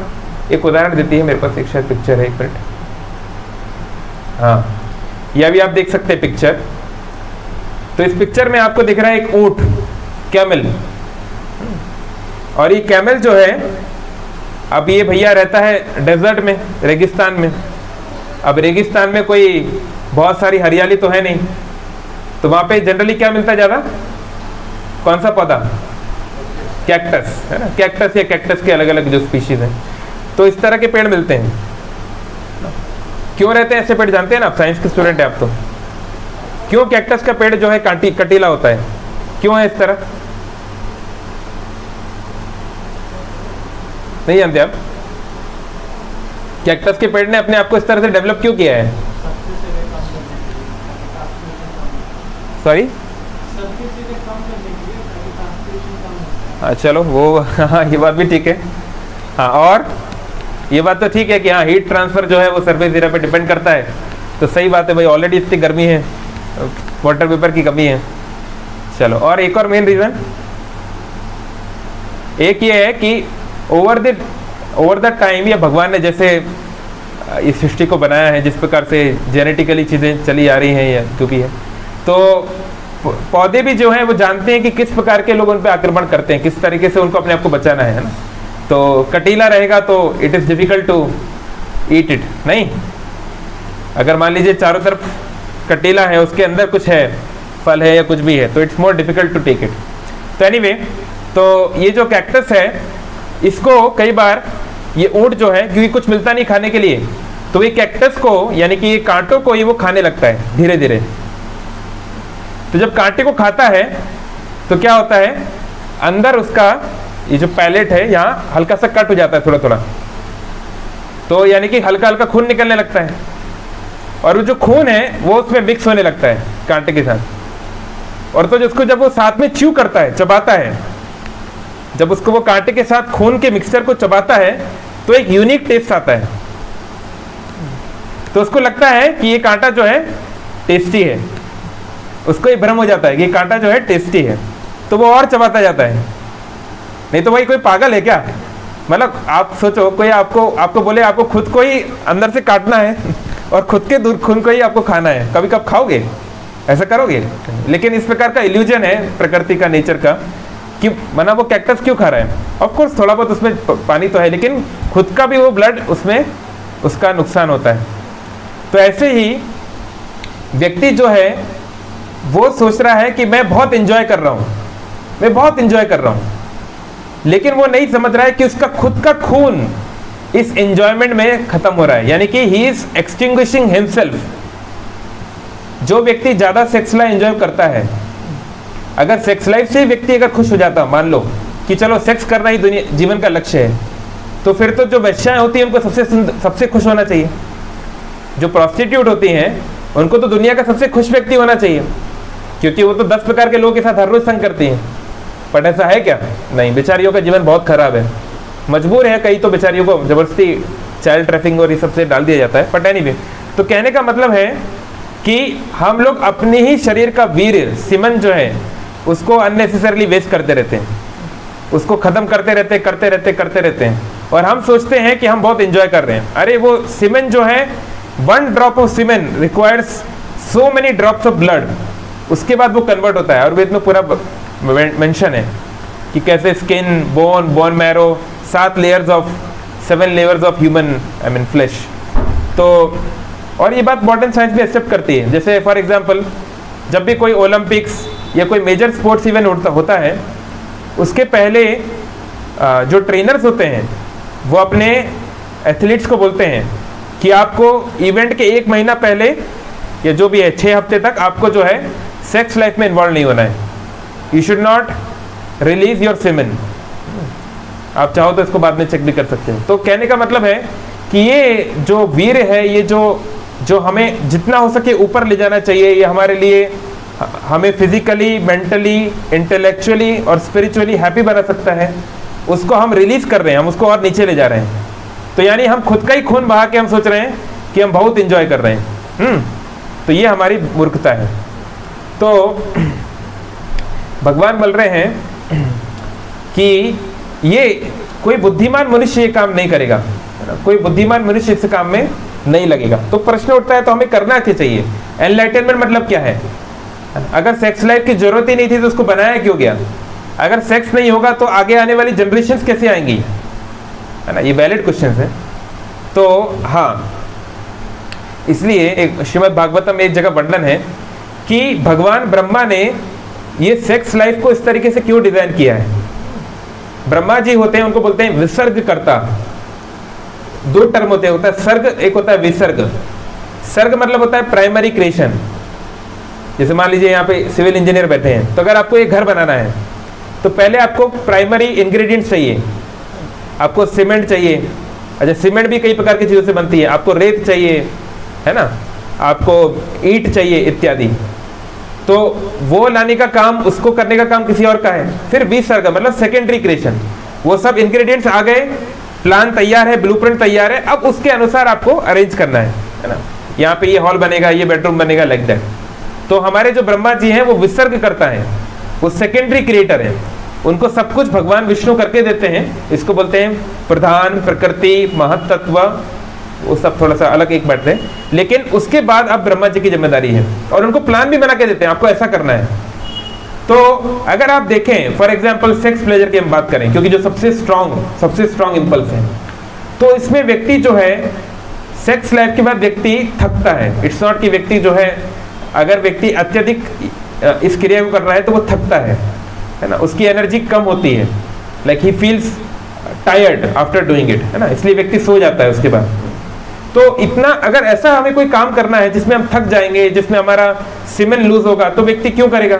एक उदाहरण देती है। मेरे पास एक शायद पिक्चर है, एक मिनट। हाँ, यह भी आप देख सकते हैं पिक्चर। तो इस पिक्चर में आपको दिख रहा है एक ऊंट, कैमल। और ये कैमल जो है, अब ये भैया रहता है डेजर्ट में, रेगिस्तान में। अब रेगिस्तान में कोई बहुत सारी हरियाली तो है नहीं, तो वहाँ पे जनरली क्या मिलता है ज़्यादा? कौन सा पौधा? कैक्टस, है ना। कैक्टस या कैक्टस के अलग अलग जो स्पीशीज हैं, तो इस तरह के पेड़ मिलते हैं। क्यों रहते हैं ऐसे पेड़? जानते हैं ना आप, साइंस के स्टूडेंट हैं आप तो। क्यों कैक्टस का पेड़ जो है कटीला होता है? क्यों है इस तरह? नहीं जानते आप? कैक्टस के पेड़ ने अपने आप को इस तरह से डेवलप क्यों किया है? सॉरी, हाँ चलो वो हाँ ये बात भी ठीक है। हाँ, और ये बात तो ठीक है कि हाँ हीट ट्रांसफर जो है वो सरफेस एरिया पे डिपेंड करता है। तो सही बात है भाई, ऑलरेडी इतनी गर्मी है, वाटर वेपर की कमी है। चलो, और एक और मेन रीज़न एक ये है कि ओवर द टाइम, या भगवान ने जैसे इस सृष्टि को बनाया है, जिस प्रकार से जेनेटिकली चीज़ें चली आ रही हैं या जो भी है, तो पौधे भी जो हैं वो जानते हैं कि किस प्रकार के लोग उन पर आक्रमण करते हैं, किस तरीके से उनको अपने आप को बचाना है ना। तो कटीला रहेगा तो it is difficult to eat it, नहीं। अगर मान लीजिए चारों तरफ कटीला है, उसके अंदर कुछ है, फल है या कुछ भी है, तो it's more difficult to take it. तो एनीवे, तो ये जो कैक्टस है, इसको कई बार ये ऊंट जो है, क्योंकि कुछ मिलता नहीं खाने के लिए, तो ये कैक्टस को, यानी कि ये कांटों को ही वो खाने लगता है धीरे धीरे। तो जब कांटे को खाता है तो क्या होता है, अंदर उसका ये जो पैलेट है यहाँ हल्का सा कट हो जाता है थोड़ा थोड़ा, तो यानी कि हल्का हल्का खून निकलने लगता है, और वो जो खून है वो उसमें मिक्स होने लगता है कांटे के साथ। और तो जिसको जब वो साथ में च्यू करता है, चबाता है, जब उसको वो कांटे के साथ खून के मिक्सचर को चबाता है, तो एक यूनिक टेस्ट आता है। तो उसको लगता है कि ये कांटा जो है टेस्टी है, उसको ये भ्रम हो जाता है कि ये कांटा जो है टेस्टी है, तो वो और चबाता जाता है। नहीं तो भाई कोई पागल है क्या? मतलब आप सोचो, कोई आपको बोले आपको खुद को ही अंदर से काटना है और खुद के दूर खून को ही आपको खाना है, कभी कब खाओगे? ऐसा करोगे? लेकिन इस प्रकार का इल्यूजन है प्रकृति का, नेचर का, कि मना वो कैक्टस क्यों खा रहा है। ऑफ कोर्स थोड़ा बहुत उसमें पानी तो है, लेकिन खुद का भी वो ब्लड उसमें उसका नुकसान होता है। तो ऐसे ही व्यक्ति जो है वो सोच रहा है कि मैं बहुत एंजॉय कर रहा हूँ, मैं बहुत एंजॉय कर रहा हूँ, लेकिन वो नहीं समझ रहा है कि उसका खुद का खून इस एंजॉयमेंट में खत्म हो रहा है, यानी कि ही इज एक्सटिंग्विशिंग हिमसेल्फ। जो व्यक्ति ज़्यादा सेक्स लाइफ एंजॉय करता है, अगर सेक्स लाइफ से व्यक्ति अगर खुश हो जाता, मान लो कि चलो सेक्स करना ही दुनिया जीवन का लक्ष्य है, तो फिर तो जो वेश्याएं होती हैं उनको सबसे खुश होना चाहिए। जो प्रोस्टिट्यूट होती हैं उनको तो दुनिया का सबसे खुश व्यक्ति होना चाहिए, क्योंकि वो तो 10 प्रकार के लोगों के साथ हर रोज संग करती हैं। पर ऐसा है क्या? नहीं, बेचारियों का जीवन बहुत खराब है, मजबूर है कई तो बेचारियों को जबरदस्ती चाइल्ड ट्रैफिकिंग और ये सबसे डाल दिया जाता है। बट एनीवे, तो कहने का मतलब है कि हम लोग अपने ही शरीर का वीर्य, सीमन जो है, उसको अननेसेसरली वेस्ट करते रहते हैं, उसको ख़त्म करते रहते हैं, और हम सोचते हैं कि हम बहुत एंजॉय कर रहे हैं। अरे वो सीमन जो है, 1 drop of semen requires so many drops of blood, उसके बाद वो कन्वर्ट होता है। और वेद में पूरा मेंशन है कि कैसे skin, bone marrow, 7 layers of human flesh. तो और ये बात मॉडर्न साइंस भी एक्सेप्ट करती है। जैसे फॉर एग्जांपल, जब भी कोई ओलंपिक्स या कोई मेजर स्पोर्ट्स इवेंट होता है, उसके पहले जो ट्रेनर्स होते हैं वो अपने एथलीट्स को बोलते हैं कि आपको इवेंट के 1 महीना पहले या जो भी है 6 हफ्ते तक आपको जो है सेक्स लाइफ में इन्वॉल्व नहीं होना है। You should not release your semen. आप चाहो तो इसको बाद में चेक भी कर सकते हैं। तो कहने का मतलब है कि ये जो वीर है, ये जो हमें जितना हो सके ऊपर ले जाना चाहिए, ये हमारे लिए हमें फिजिकली, मेंटली, इंटेलेक्चुअली और स्पिरिचुअली हैप्पी बना सकता है, उसको हम रिलीज कर रहे हैं, हम उसको और नीचे ले जा रहे हैं। तो यानी हम खुद का ही खून बहा के हम सोच रहे हैं कि हम बहुत इंजॉय कर रहे हैं। तो ये हमारी मूर्खता है। तो भगवान बोल रहे हैं कि ये कोई बुद्धिमान मनुष्य ये काम नहीं करेगा, कोई बुद्धिमान मनुष्य इस काम में नहीं लगेगा। तो प्रश्न उठता है, तो हमें करना क्या चाहिए? एनलाइटनमेंट मतलब क्या है? अगर सेक्स लाइफ की जरूरत ही नहीं थी तो उसको बनाया क्यों गया? अगर सेक्स नहीं होगा तो आगे आने वाली जनरेशन्स कैसे आएंगी, है ना? ये वैलिड क्वेश्चन है। तो हाँ, इसलिए एक श्रीमद् भागवतम में एक जगह वर्णन है कि भगवान ब्रह्मा ने ये सेक्स लाइफ को इस तरीके से क्यों डिजाइन किया है। ब्रह्मा जी होते हैं, उनको बोलते हैं विसर्गकर्ता। दो टर्म होते हैं, होता है सर्ग, एक होता है विसर्ग। सर्ग मतलब होता है प्राइमरी क्रिएशन। जैसे मान लीजिए यहाँ पे सिविल इंजीनियर बैठे हैं, तो अगर आपको एक घर बनाना है तो पहले आपको प्राइमरी इंग्रेडिएंट्स चाहिए। आपको सीमेंट चाहिए। अच्छा, सीमेंट भी कई प्रकार की चीज़ों से बनती है। आपको रेत चाहिए, है ना, आपको ईंट चाहिए इत्यादि। तो वो लाने का काम, उसको करने का काम किसी और का है। फिर विसर्ग मतलब सेकेंडरी क्रिएशन। वो सब इंग्रेडिएंट्स आ गए, प्लान तैयार है, ब्लूप्रिंट तैयार है, अब उसके अनुसार आपको अरेंज करना है ना। यहाँ पे ये हॉल बनेगा, ये बेडरूम बनेगा, लाइक दैट। तो हमारे जो ब्रह्मा जी हैं वो विसर्ग करता है, वो सेकेंडरी क्रिएटर है। उनको सब कुछ भगवान विष्णु करके देते हैं। इसको बोलते हैं प्रधान, प्रकृति, महत्त्व, वो सब थोड़ा सा अलग एक बात है। लेकिन उसके बाद अब ब्रह्मा जी की जिम्मेदारी है और उनको प्लान भी बना के देते हैं, आपको ऐसा करना है। तो अगर आप देखें फॉर एग्जाम्पल सेक्स प्लेजर की हम बात करें, क्योंकि जो सबसे स्ट्रॉन्ग इम्पल्स है, तो इसमें व्यक्ति जो है सेक्स लाइफ के बाद व्यक्ति थकता है। इट्स नॉट कि व्यक्ति जो है, अगर व्यक्ति अत्यधिक इस क्रिया को कर रहा है तो वो थकता है ना, उसकी एनर्जी कम होती है, like he feels tired after doing it, है ना, इसलिए व्यक्ति सो जाता है उसके बाद। तो इतना अगर ऐसा हमें कोई काम करना है जिसमें हम थक जाएंगे, जिसमें हमारा सीमेन लूज होगा, तो व्यक्ति क्यों करेगा?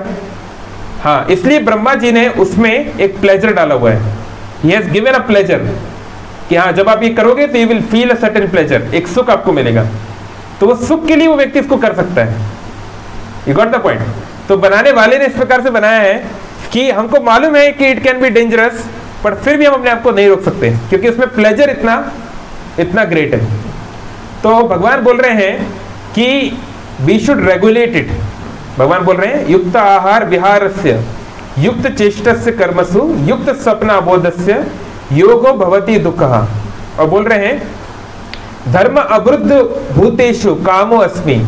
हाँ, इसलिए ब्रह्मा जी ने उसमें एक प्लेजर डाला हुआ है। He has given a pleasure कि हाँ, जब आप ये करोगे तो you will feel a certain pleasure, एक सुख आपको मिलेगा। तो वो सुख के लिए वो व्यक्ति इसको कर सकता है। You got the point? तो बनाने वाले ने इस प्रकार से बनाया है कि हमको मालूम है कि इट कैन बी डेंजरस, पर फिर भी हम अपने आप को नहीं रोक सकते क्योंकि उसमें प्लेजर इतना ग्रेट है। तो भगवान बोल रहे हैं कि वी शुड रेगुलेट इट। भगवान बोल रहे हैं युक्त आहार विहारस्य, युक्त चेष्टस्य कर्मसु, युक्त स्वप्नाबोधस्य योगो भवति दुःखः। और बोल रहे हैं धर्म अवरुद्ध भूतेषु कामो अस्मि।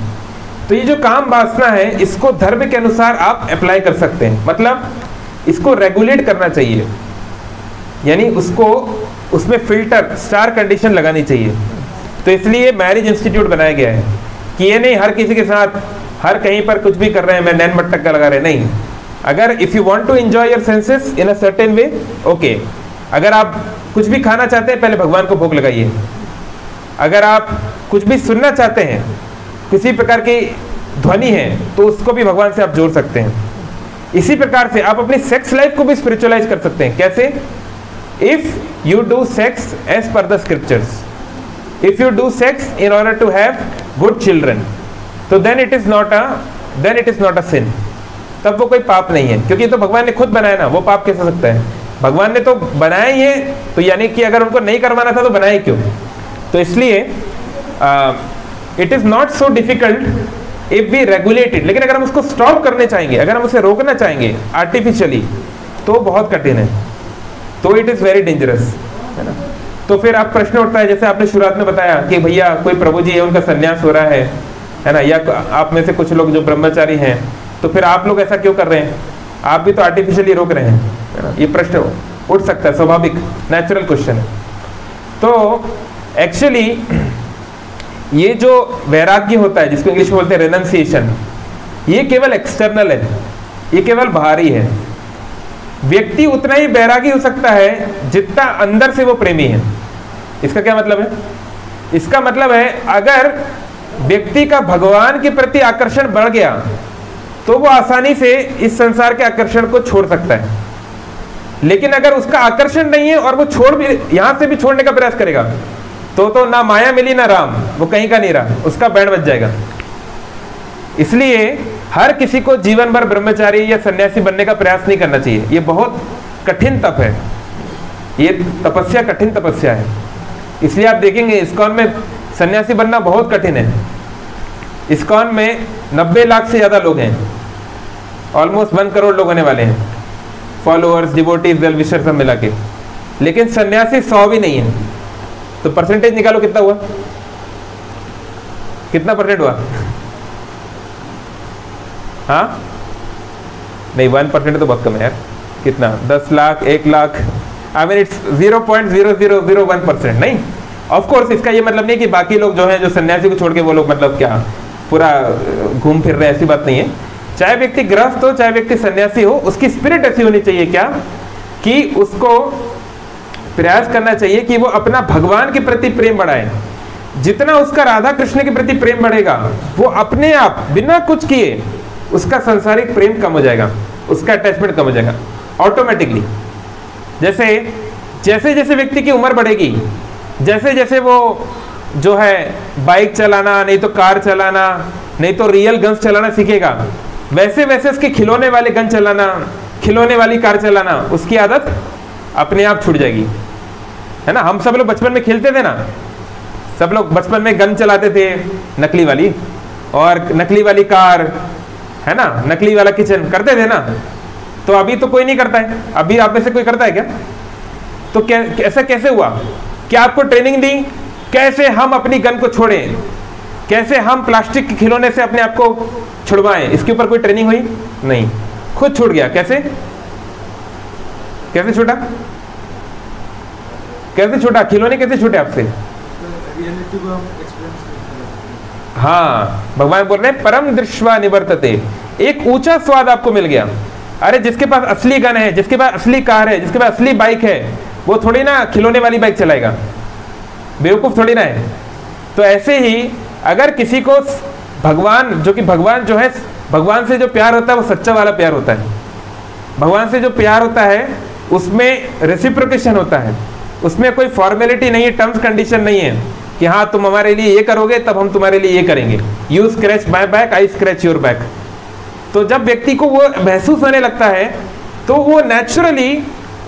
तो ये जो काम वासना है, इसको धर्म के अनुसार आप अप्लाई कर सकते हैं, मतलब इसको रेगुलेट करना चाहिए, यानी उसमें फिल्टर, स्टार कंडीशन लगानी चाहिए। तो इसलिए मैरिज इंस्टीट्यूट बनाया गया है कि ये नहीं हर किसी के साथ हर कहीं पर कुछ भी कर रहे हैं, मैं नैन मटक का लगा रहे, नहीं। अगर if you want to enjoy your senses in a certain way, okay. अगर आप कुछ भी खाना चाहते हैं, पहले भगवान को भोग लगाइए। अगर आप कुछ भी सुनना चाहते हैं, किसी प्रकार की ध्वनि है, तो उसको भी भगवान से आप जोड़ सकते हैं। इसी प्रकार से आप अपनी सेक्स लाइफ को भी स्पिरिचुअलाइज कर सकते हैं। कैसे? If you do sex as per the scriptures, if you do sex in order to have good children, तो then it is not a sin। तब वो कोई पाप नहीं है, क्योंकि तो भगवान ने खुद बनाया ना, वो पाप कैसे हो सकता है? भगवान ने तो बनाया ही है, तो यानी कि अगर उनको नहीं करवाना था तो बनाया क्यों? तो इसलिए it is not so difficult if we regulate it. लेकिन अगर हम उसको स्टॉप करने चाहेंगे, अगर हम उसे रोकना चाहेंगे आर्टिफिशियली, तो बहुत कठिन है, तो इट इज वेरी डेंजरस, है ना। तो फिर आप प्रश्न उठता है, जैसे आपने शुरुआत में बताया कि भैया कोई प्रभु जी है, उनका संन्यास हो रहा है ना, या आप में से कुछ लोग जो ब्रह्मचारी हैं, तो फिर आप लोग ऐसा क्यों कर रहे हैं? आप भी तो आर्टिफिशियली रोक रहे हैं, है ना। ये प्रश्न उठ सकता है, स्वाभाविक नेचुरल क्वेश्चन है। तो एक्चुअली ये जो वैराग्य होता है, जिसको इंग्लिश में बोलते हैं रेनंसिएशन, ये केवल एक्सटर्नल है, ये केवल बाहरी है। व्यक्ति उतना ही बैरागी हो सकता है जितना अंदर से वो प्रेमी है। इसका क्या मतलब है? इसका मतलब है अगर व्यक्ति का भगवान के प्रति आकर्षण बढ़ गया तो वो आसानी से इस संसार के आकर्षण को छोड़ सकता है। लेकिन अगर उसका आकर्षण नहीं है और वो छोड़ भी, यहां से भी छोड़ने का प्रयास करेगा, तो ना माया मिली ना राम, वो कहीं का नहीं रहा, उसका बैंड बज जाएगा। इसलिए हर किसी को जीवन भर ब्रह्मचारी या सन्यासी बनने का प्रयास नहीं करना चाहिए। ये बहुत कठिन तप है, ये तपस्या कठिन तपस्या है। इसलिए आप देखेंगे इस्कॉन में सन्यासी बनना बहुत कठिन है। इस्कॉन में 90 लाख से ज़्यादा लोग हैं, ऑलमोस्ट 1 करोड़ लोग होने वाले हैं, फॉलोअर्स, डिवोटीज, वेल विशर सब मिला के। लेकिन सन्यासी 100 भी नहीं है। तो परसेंटेज निकालो कितना हुआ, कितना परसेंट हुआ? हाँ नहीं, 1% तो बहुत कम है यार। कितना? 10 lakh, 1 lakh, I mean it's 0.0001%। नहीं, ऑफ कोर्स इसका ये मतलब नहीं कि बाकी लोग जो हैं, जो सन्यासी को छोड़ के वो लोग मतलब क्या पूरा घूम फिर रहे हैं, ऐसी बात नहीं है। चाहे व्यक्ति गृहस्थ हो, चाहे व्यक्ति सन्यासी हो, उसकी स्पिरिट ऐसी होनी चाहिए क्या कि उसको प्रयास करना चाहिए कि वो अपना भगवान के प्रति प्रेम बढ़ाए। जितना उसका राधा कृष्ण के प्रति प्रेम बढ़ेगा, वो अपने आप बिना कुछ किए उसका सांसारिक प्रेम कम हो जाएगा, उसका अटैचमेंट कम हो जाएगा ऑटोमेटिकली। जैसे जैसे जैसे व्यक्ति की उम्र बढ़ेगी, जैसे जैसे वो जो है बाइक चलाना, नहीं तो कार चलाना, नहीं तो रियल गन्स चलाना सीखेगा, वैसे वैसे उसके खिलौने वाले गन चलाना, खिलौने वाली कार चलाना, उसकी आदत अपने आप छूट जाएगी, है ना। हम सब लोग बचपन में खेलते थे ना, सब लोग बचपन में गन चलाते थे नकली वाली, और नकली वाली कार, है ना, नकली वाला किचन करते थे ना। तो अभी तो कोई नहीं करता है, अभी आप में से कोई करता है क्या? तो ऐसा कैसे हुआ? क्या आपको ट्रेनिंग दी कैसे हम अपनी गन को छोड़ें, कैसे हम प्लास्टिक के खिलौने से अपने आप को छुड़वाएं? इसके ऊपर कोई ट्रेनिंग हुई नहीं, खुद छूट गया। कैसे कैसे छूटा? कैसे छूटा? खिलौने कैसे छूटे आपसे? रियलिटी को हम एक्सपीरियंस करते हैं। हाँ, भगवान बोल रहे हैं परम दृश्वा निवर्तते, एक ऊंचा स्वाद आपको मिल गया। अरे जिसके पास असली गन है, जिसके पास असली कार है, जिसके पास असली बाइक है, वो थोड़ी ना खिलौने वाली बाइक चलाएगा, बेवकूफ थोड़ी ना है। तो ऐसे ही अगर किसी को भगवान, जो कि भगवान जो है, भगवान से जो प्यार होता है वो सच्चा वाला प्यार होता है। भगवान से जो प्यार होता है उसमें रेसिप्रोकेशन होता है, उसमें कोई फॉर्मेलिटी नहीं है, टर्म्स कंडीशन नहीं है कि हाँ तुम हमारे लिए ये करोगे तब हम तुम्हारे लिए ये करेंगे, you scratch my back I scratch your back. तो जब व्यक्ति को वो महसूस होने लगता है तो वो नेचुरली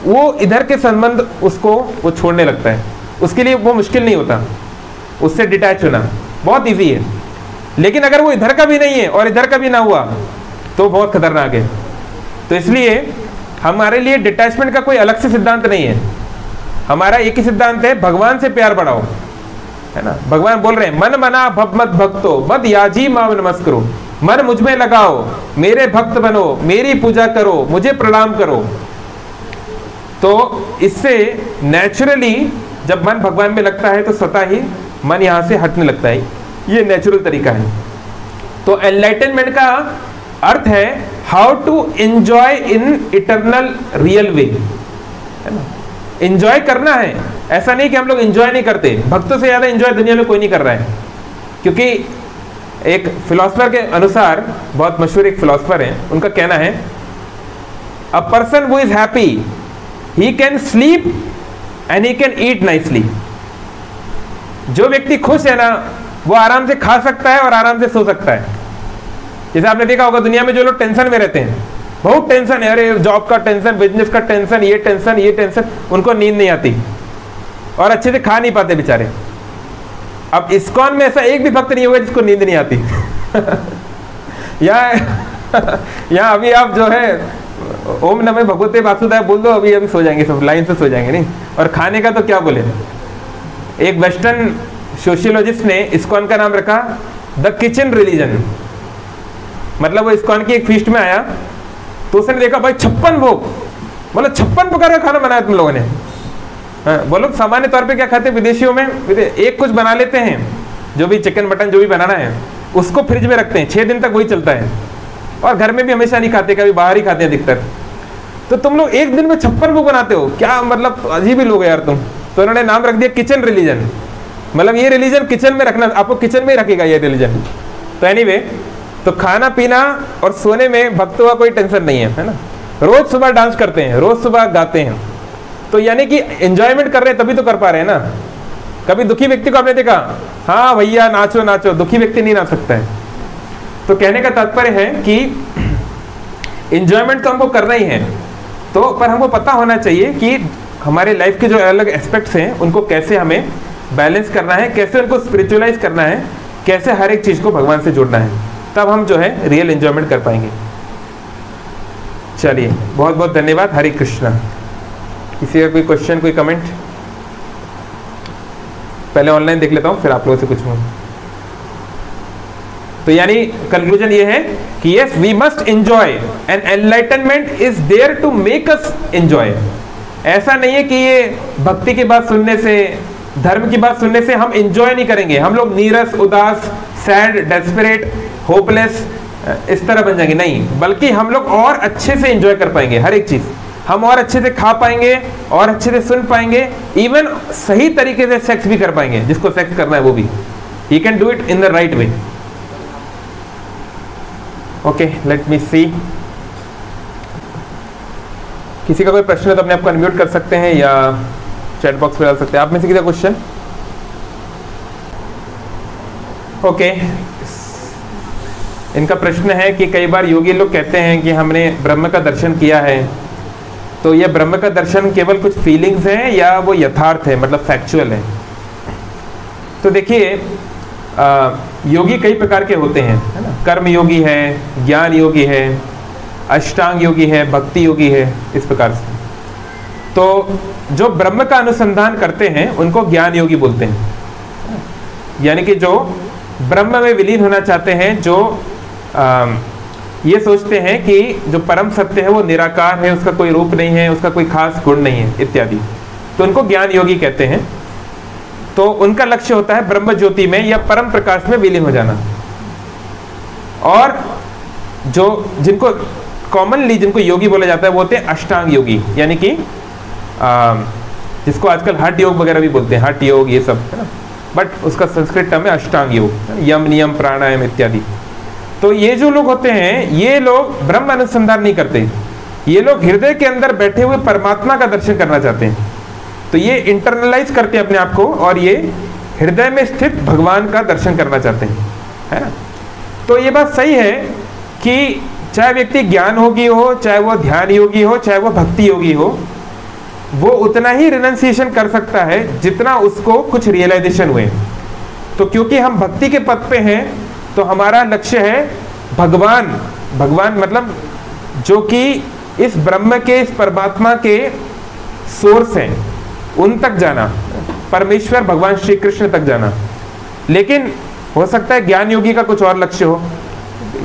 वो इधर के संबंध उसको वो छोड़ने लगता है, उसके लिए वो मुश्किल नहीं होता, उससे डिटैच होना बहुत इजी है। लेकिन अगर वो इधर का भी नहीं है और इधर का भी ना हुआ तो बहुत खतरनाक है। तो इसलिए हमारे लिए डिटैचमेंट का कोई अलग से सिद्धांत नहीं है, हमारा एक ही सिद्धांत है, भगवान से प्यार बढ़ाओ, है ना। भगवान बोल रहे हैं मन मना भव मत भक्तो मद याजी माम नमस्करो, मन मुझ में लगाओ, मेरे भक्त बनो, मेरी पूजा करो, मुझे प्रणाम करो। तो इससे नेचुरली जब मन भगवान में लगता है तो स्वतः ही मन यहाँ से हटने लगता है, ये नेचुरल तरीका है। तो एनलाइटनमेंट का अर्थ है how to enjoy in eternal real way, है ना। एंजॉय करना है, ऐसा नहीं कि हम लोग एंजॉय नहीं करते, भक्तों से ज़्यादा एंजॉय दुनिया में कोई नहीं कर रहा है। क्योंकि एक फिलोसफर के अनुसार, बहुत मशहूर एक फिलोसफर है, उनका कहना है a person who is happy he can sleep and he can eat nicely. जो व्यक्ति खुश है ना वो आराम से खा सकता है और आराम से सो सकता है। जैसे आपने देखा होगा दुनिया में जो लोग टेंशन में रहते हैं, बहुत टेंशन है, अरे जॉब का टेंशन, बिजनेस का टेंशन, ये टेंशन ये टेंशन, उनको नींद नहीं आती और अच्छे से खा नहीं पाते बेचारे। अब इस्कॉन में ऐसा एक भी भक्त नहीं होगा जिसको नींद नहीं आती। यहाँ अभी आप जो है ओम नमः भगवते वासुदेव बोल दो, अभी अभी सो जाएंगे सब, लाइन से सो जाएंगे नहीं। और खाने का तो क्या बोले, एक वेस्टर्न सोशियोलॉजिस्ट ने इस्कॉन का नाम रखा द किचन रिलीजन। मतलब वो इस्कॉन की एक फीस्ट में आया तो उसने देखा भाई 56 भोग, मतलब 56 प्रकार का खाना बनाया तुम लोगों ने। हाँ, वो लोग सामान्य तौर पे क्या खाते हैं विदेशियों में, एक कुछ बना लेते हैं, जो भी चिकन मटन जो भी बनाना है उसको फ्रिज में रखते हैं, 6 दिन तक वही चलता है, और घर में भी हमेशा नहीं खाते, कभी बाहर ही खाते हैं अधिकतर। तो तुम लोग एक दिन में 56 भोग बनाते हो, क्या मतलब अजीब ही लोग है यार तुम। तो उन्होंने नाम रख दिया किचन रिलीजन, मतलब ये रिलीजन किचन में रखना, आपको किचन में ही रखेगा ये रिलीजन। तो एनीवे, तो खाना पीना और सोने में भक्तों का कोई टेंशन नहीं है, है ना। रोज सुबह डांस करते हैं, रोज सुबह गाते हैं, तो यानी कि एंजॉयमेंट कर रहे हैं तभी तो कर पा रहे हैं ना। कभी दुखी व्यक्ति को आपने देखा, हाँ भैया नाचो नाचो, दुखी व्यक्ति नहीं नाच सकता है। तो कहने का तात्पर्य है कि एंजॉयमेंट तो हमको करना ही है, तो पर हमको पता होना चाहिए कि हमारे लाइफ के जो अलग एस्पेक्ट्स हैं उनको कैसे हमें बैलेंस करना है, कैसे उनको स्पिरिचुअलाइज करना है, कैसे हर एक चीज़ को भगवान से जोड़ना है, तब हम जो है रियल एंजॉयमेंट कर पाएंगे। चलिए, बहुत बहुत धन्यवाद। हरे कृष्णा। किसी का कोई क्वेश्चन, कोई कमेंट? पहले ऑनलाइन देख लेता हूँ, फिर आप लोगों से पूछूंगा। तो यानी कंक्लूजन ये है कि yes, we must enjoy and enlightenment is there to make us enjoy. ऐसा नहीं है कि ये भक्ति की बात सुनने से, धर्म की बात सुनने से हम एंजॉय नहीं करेंगे, हम लोग नीरस, उदास, सैड, डेस्परेट, होपलेस इस तरह बन जाएंगे, नहीं, बल्कि हम लोग और अच्छे से एंजॉय कर पाएंगे हर एक चीज। हम और अच्छे से खा पाएंगे, और अच्छे से सुन पाएंगे, इवन सही तरीके से सेक्स भी कर पाएंगे, जिसको सेक्स करना है वो भी। He can do it in the right way. Okay, let me see. किसी का कोई प्रश्न है तो अपने आप को अनम्यूट कर सकते हैं या चैट बॉक्स में डाल सकते हैं। आप में से किसी का क्वेश्चन? ओके, इनका प्रश्न है कि कई बार योगी लोग कहते हैं कि हमने ब्रह्म का दर्शन किया है, तो यह ब्रह्म का दर्शन केवल कुछ फीलिंग्स हैं या वो यथार्थ है, मतलब फैक्चुअल है? तो देखिए, योगी कई प्रकार के होते हैं, है ना। कर्म योगी है, ज्ञान योगी है, अष्टांग योगी है, भक्ति योगी है, इस प्रकार से। तो जो ब्रह्म का अनुसंधान करते हैं उनको ज्ञान योगी बोलते हैं, यानी कि जो ब्रह्म में विलीन होना चाहते हैं, जो ये सोचते हैं कि जो परम सत्य है वो निराकार है, उसका कोई रूप नहीं है, उसका कोई खास गुण नहीं है इत्यादि, तो उनको ज्ञान योगी कहते हैं। तो उनका लक्ष्य होता है ब्रह्म ज्योति में या परम प्रकाश में विलीन हो जाना। और जो जिनको कॉमनली जिनको योगी बोला जाता है वो होते हैं अष्टांग योगी, यानी कि जिसको आजकल हठ योग वगैरह भी बोलते हैं, हठ योग ये सब, है ना, बट उसका संस्कृत टर्म है अष्टांग योग, यम नियम प्राणायाम इत्यादि। तो ये जो लोग होते हैं, ये लोग ब्रह्म अनुसंधान नहीं करते, ये लोग हृदय के अंदर बैठे हुए परमात्मा का दर्शन करना चाहते हैं। तो ये इंटरनलाइज करते हैं अपने आप को, और ये हृदय में स्थित भगवान का दर्शन करना चाहते हैं, है ना। तो ये बात सही है कि चाहे व्यक्ति ज्ञान योगी हो, चाहे वो ध्यान योगी हो, चाहे वो भक्ति योगी हो, वो उतना ही रिनंसिएशन कर सकता है जितना उसको कुछ रियलाइजेशन हुए। तो क्योंकि हम भक्ति के पद पे हैं, तो हमारा लक्ष्य है भगवान, भगवान मतलब जो कि इस ब्रह्म के, इस परमात्मा के सोर्स हैं, उन तक जाना, परमेश्वर भगवान श्री कृष्ण तक जाना। लेकिन हो सकता है ज्ञान योगी का कुछ और लक्ष्य हो,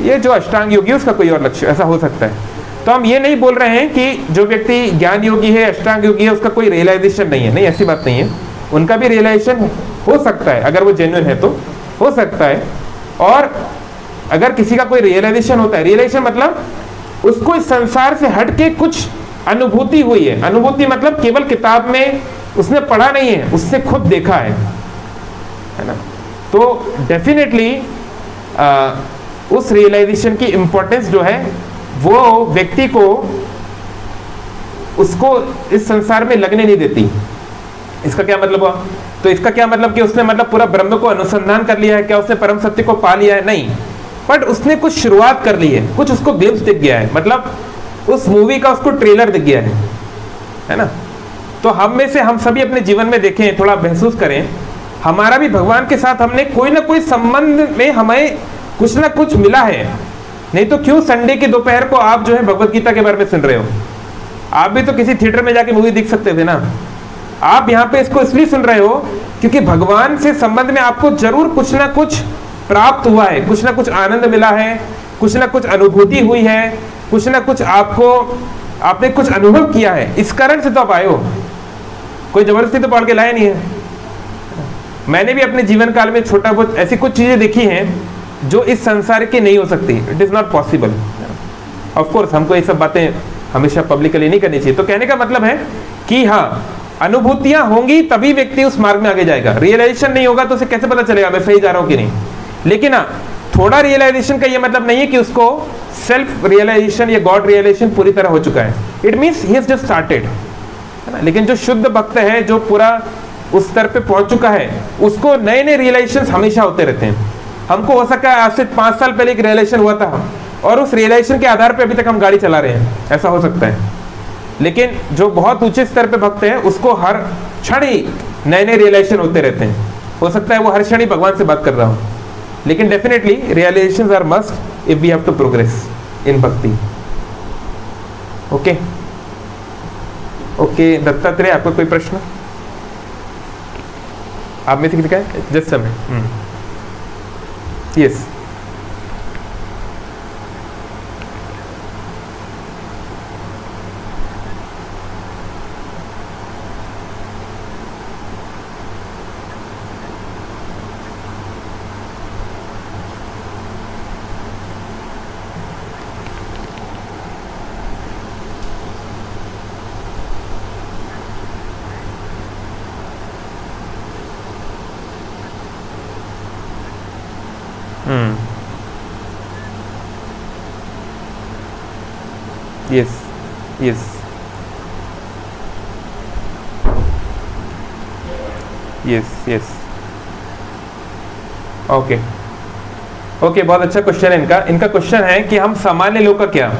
ये जो अष्टांग योगी है उसका कोई और लक्ष्य, ऐसा हो सकता है। तो हम ये नहीं बोल रहे हैं कि जो व्यक्ति ज्ञान योगी है, अष्टांग योगी है, उसका कोई रियलाइजेशन नहीं है, नहीं, ऐसी बात नहीं है। उनका भी रियलाइजेशन हो सकता है, अगर वो जेन्युइन है तो हो सकता है। और अगर किसी का कोई रियलाइजेशन होता है, रियलाइजेशन मतलब उसको इस संसार से हट के कुछ अनुभूति हुई है। अनुभूति मतलब केवल किताब में उसने पढ़ा नहीं है, उससे खुद देखा है ना। तो डेफिनेटली उस रियलाइजेशन की इंपॉर्टेंस जो है वो व्यक्ति को, उसको इस संसार में लगने नहीं देती। इसका क्या मतलब हुआ? तो इसका क्या मतलब कि उसने मतलब पूरा ब्रह्म को अनुसंधान कर लिया है क्या? उसने परम सत्य को पा लिया है? नहीं, बट उसने कुछ शुरुआत कर ली है, कुछ उसको ग्लिम्स दिख गया है, मतलब उस मूवी का उसको ट्रेलर दिख गया है ना। तो हम में से हम सभी अपने जीवन में देखें, थोड़ा महसूस करें, हमारा भी भगवान के साथ हमने कोई ना कोई संबंध में हमें कुछ ना कुछ मिला है। नहीं तो क्यों संडे के दोपहर को आप जो है भगवत गीता के बारे में सुन रहे हो? आप भी तो किसी थिएटर में जाके मूवी देख सकते थे ना। आप यहाँ पे इसको इसलिए सुन रहे हो क्योंकि भगवान से संबंध में आपको जरूर कुछ ना कुछ प्राप्त हुआ है, कुछ ना कुछ आनंद मिला है, कुछ ना कुछ अनुभूति हुई है, कुछ ना कुछ आपने कुछ अनुभव किया है, इस कारण से तो आप आए हो। कोई जबरदस्ती तो पढ़ के लाया नहीं है। मैंने भी अपने जीवन काल में छोटा बहुत ऐसी कुछ चीजें देखी हैं जो इस संसार की नहीं हो सकती। It is not possible. Of course हमको ये सब बातें हमेशा पब्लिकली नहीं करनी चाहिए। तो कहने का मतलब है कि हाँ, अनुभूतियां होंगी तभी व्यक्ति उस मार्ग में आगे जाएगा। रियलाइजेशन नहीं होगा तो उसे कैसे पता चलेगा मैं सही जा रहा हूँ कि नहीं। लेकिन हाँ, थोड़ा रियलाइजेशन का ये मतलब नहीं है कि उसको सेल्फ रियलाइजेशन या गॉड रियलाइजेशन पूरी तरह हो चुका है, it means he has just started, है ना। लेकिन जो शुद्ध भक्त है, जो पूरा उस स्तर पे पहुंच चुका है, उसको नए नए रियलाइजेशन हमेशा होते रहते हैं। हमको हो सकता है आज से 5 साल पहले एक रियलाइजेशन हुआ था और उस रियलाइजेशन के आधार पे अभी तक हम गाड़ी चला रहे हैं, ऐसा हो सकता है। लेकिन जो बहुत ऊंचे स्तर पे भक्त हैं, उसको हर क्षण ही नए नए रियलाइजेशन होते रहते हैं। हो सकता है वो हर क्षण ही भगवान से बात कर रहा हो, लेकिन definitely realizations are must if we have to progress in bhakti. Okay okay, Dattatreya आपका कोई प्रश्न? आप में से किसी का है? जस्ट समय। Yes, yes yes yes yes, okay okay, बहुत अच्छा क्वेश्चन है इनका। इनका क्वेश्चन है कि हम सामान्य लोग का क्या,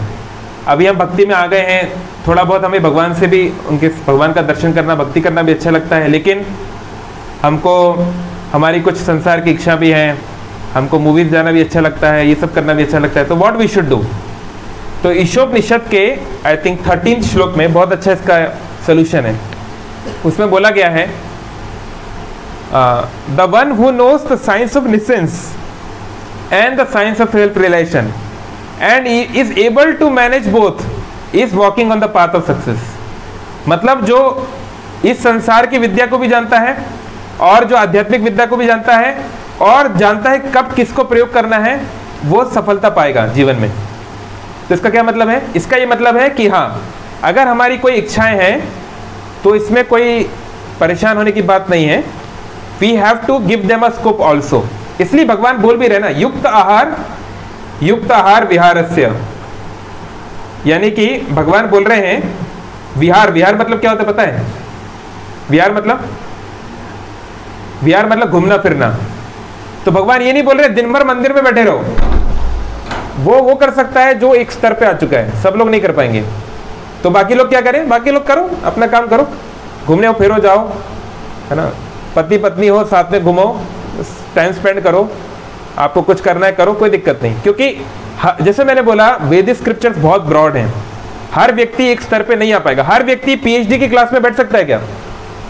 अभी हम भक्ति में आ गए हैं, थोड़ा बहुत हमें भगवान से भी, उनके भगवान का दर्शन करना, भक्ति करना भी अच्छा लगता है, लेकिन हमको हमारी कुछ संसार की इच्छा भी है, हमको मूवीज जाना भी अच्छा लगता है, ये सब करना भी अच्छा लगता है, तो व्हाट वी शुड डू। तो ईशोपनिषद के आई थिंक 13 श्लोक में बहुत अच्छा इसका सोल्यूशन है। उसमें बोला गया है, the one who knows the science of nescience and the science of self realization and is able to manage both is walking on the path of success. मतलब जो इस संसार की विद्या को भी जानता है और जो आध्यात्मिक विद्या को भी जानता है और जानता है कब किसको प्रयोग करना है, वो सफलता पाएगा जीवन में। तो इसका क्या मतलब है? इसका ये मतलब है कि हाँ, अगर हमारी कोई इच्छाएं हैं तो इसमें कोई परेशान होने की बात नहीं है। We have to give them a scope also. इसलिए भगवान बोल भी रहे ना, युक्त आहार विहारस्य, यानी कि भगवान बोल रहे हैं विहार। विहार मतलब क्या होता है पता है? विहार मतलब घूमना फिरना। तो भगवान ये नहीं बोल रहे दिन भर मंदिर में बैठे रहो, वो कर सकता है जो एक स्तर पे आ चुका है, सब लोग नहीं कर पाएंगे। तो बाकी लोग क्या करें? बाकी लोग करो, अपना काम करो, घूमने फिरो जाओ, है ना, पति पत्नी हो साथ में घूमो, टाइम स्पेंड करो, आपको कुछ करना है करो, कोई दिक्कत नहीं। क्योंकि जैसे मैंने बोला, वेदिक स्क्रिप्चर्स बहुत ब्रॉड हैं, हर व्यक्ति एक स्तर पे नहीं आ पाएगा। हर व्यक्ति पीएचडी की क्लास में बैठ सकता है क्या?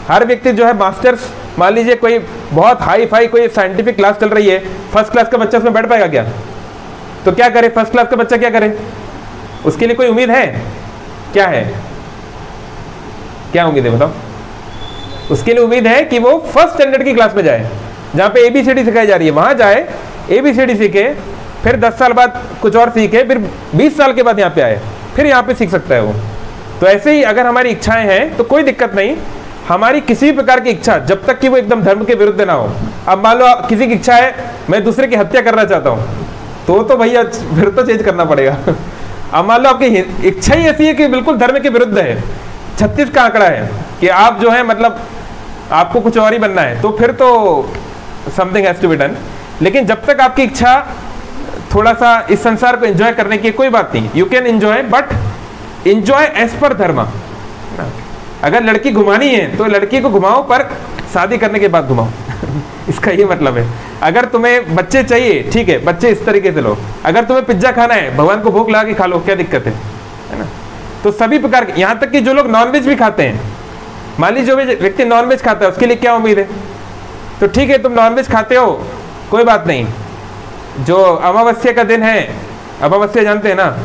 हर व्यक्ति जो है मास्टर्स, मान लीजिए कोई बहुत हाई फाई कोई साइंटिफिक क्लास चल रही है, फर्स्ट क्लास का बच्चा उसमें बैठ पाएगा क्या? तो क्या करे फर्स्ट क्लास का बच्चा, क्या करे? उसके लिए कोई उम्मीद है? क्या है, क्या उम्मीद है बताओ? उसके लिए उम्मीद है कि वो फर्स्ट स्टैंडर्ड की क्लास में जाए, जहाँ पे ABCD सिखाई जा रही है, वहाँ जाए, ABCD सीखे, फिर 10 साल बाद कुछ और सीखे, फिर 20 साल के बाद यहाँ पे आए, फिर यहाँ पे सीख सकता है वो। तो ऐसे ही अगर हमारी इच्छाएं हैं तो कोई दिक्कत नहीं। हमारी किसी भी प्रकार की इच्छा, जब तक कि वो एकदम धर्म के विरुद्ध ना हो। अब मान लो किसी की इच्छा है मैं दूसरे की हत्या करना चाहता हूँ, तो भैया फिर तो चेंज करना पड़ेगा। अब मान लो आपकी इच्छा ही ऐसी है कि बिल्कुल धर्म के विरुद्ध है, 36 का आंकड़ा है कि आप जो है मतलब आपको कुछ और ही बनना है, तो फिर तो something has to be done. लेकिन जब तक आपकी इच्छा थोड़ा सा इस संसार को एंजॉय करने की, कोई बात नहीं, you can enjoy, but enjoy as per dharma. अगर लड़की घुमानी है तो लड़की को घुमाओ, पर शादी करने के बाद घुमाओ। इसका ये मतलब है। अगर तुम्हें बच्चे चाहिए, ठीक है, बच्चे इस तरीके से लो। अगर तुम्हें पिज्जा खाना है, भगवान को भूख लगा के खा लो, क्या दिक्कत है ना? तो सभी प्रकार के, यहाँ तक कि जो लोग नॉनवेज भी खाते हैं, मान लीजिए जो व्यक्ति नॉनवेज खाता है, उसके लिए क्या उम्मीद है? तो ठीक है, तुम नॉनवेज खाते हो, कोई बात नहीं। जो अमावस्या का दिन है, अमावस्या जानते हैं ना,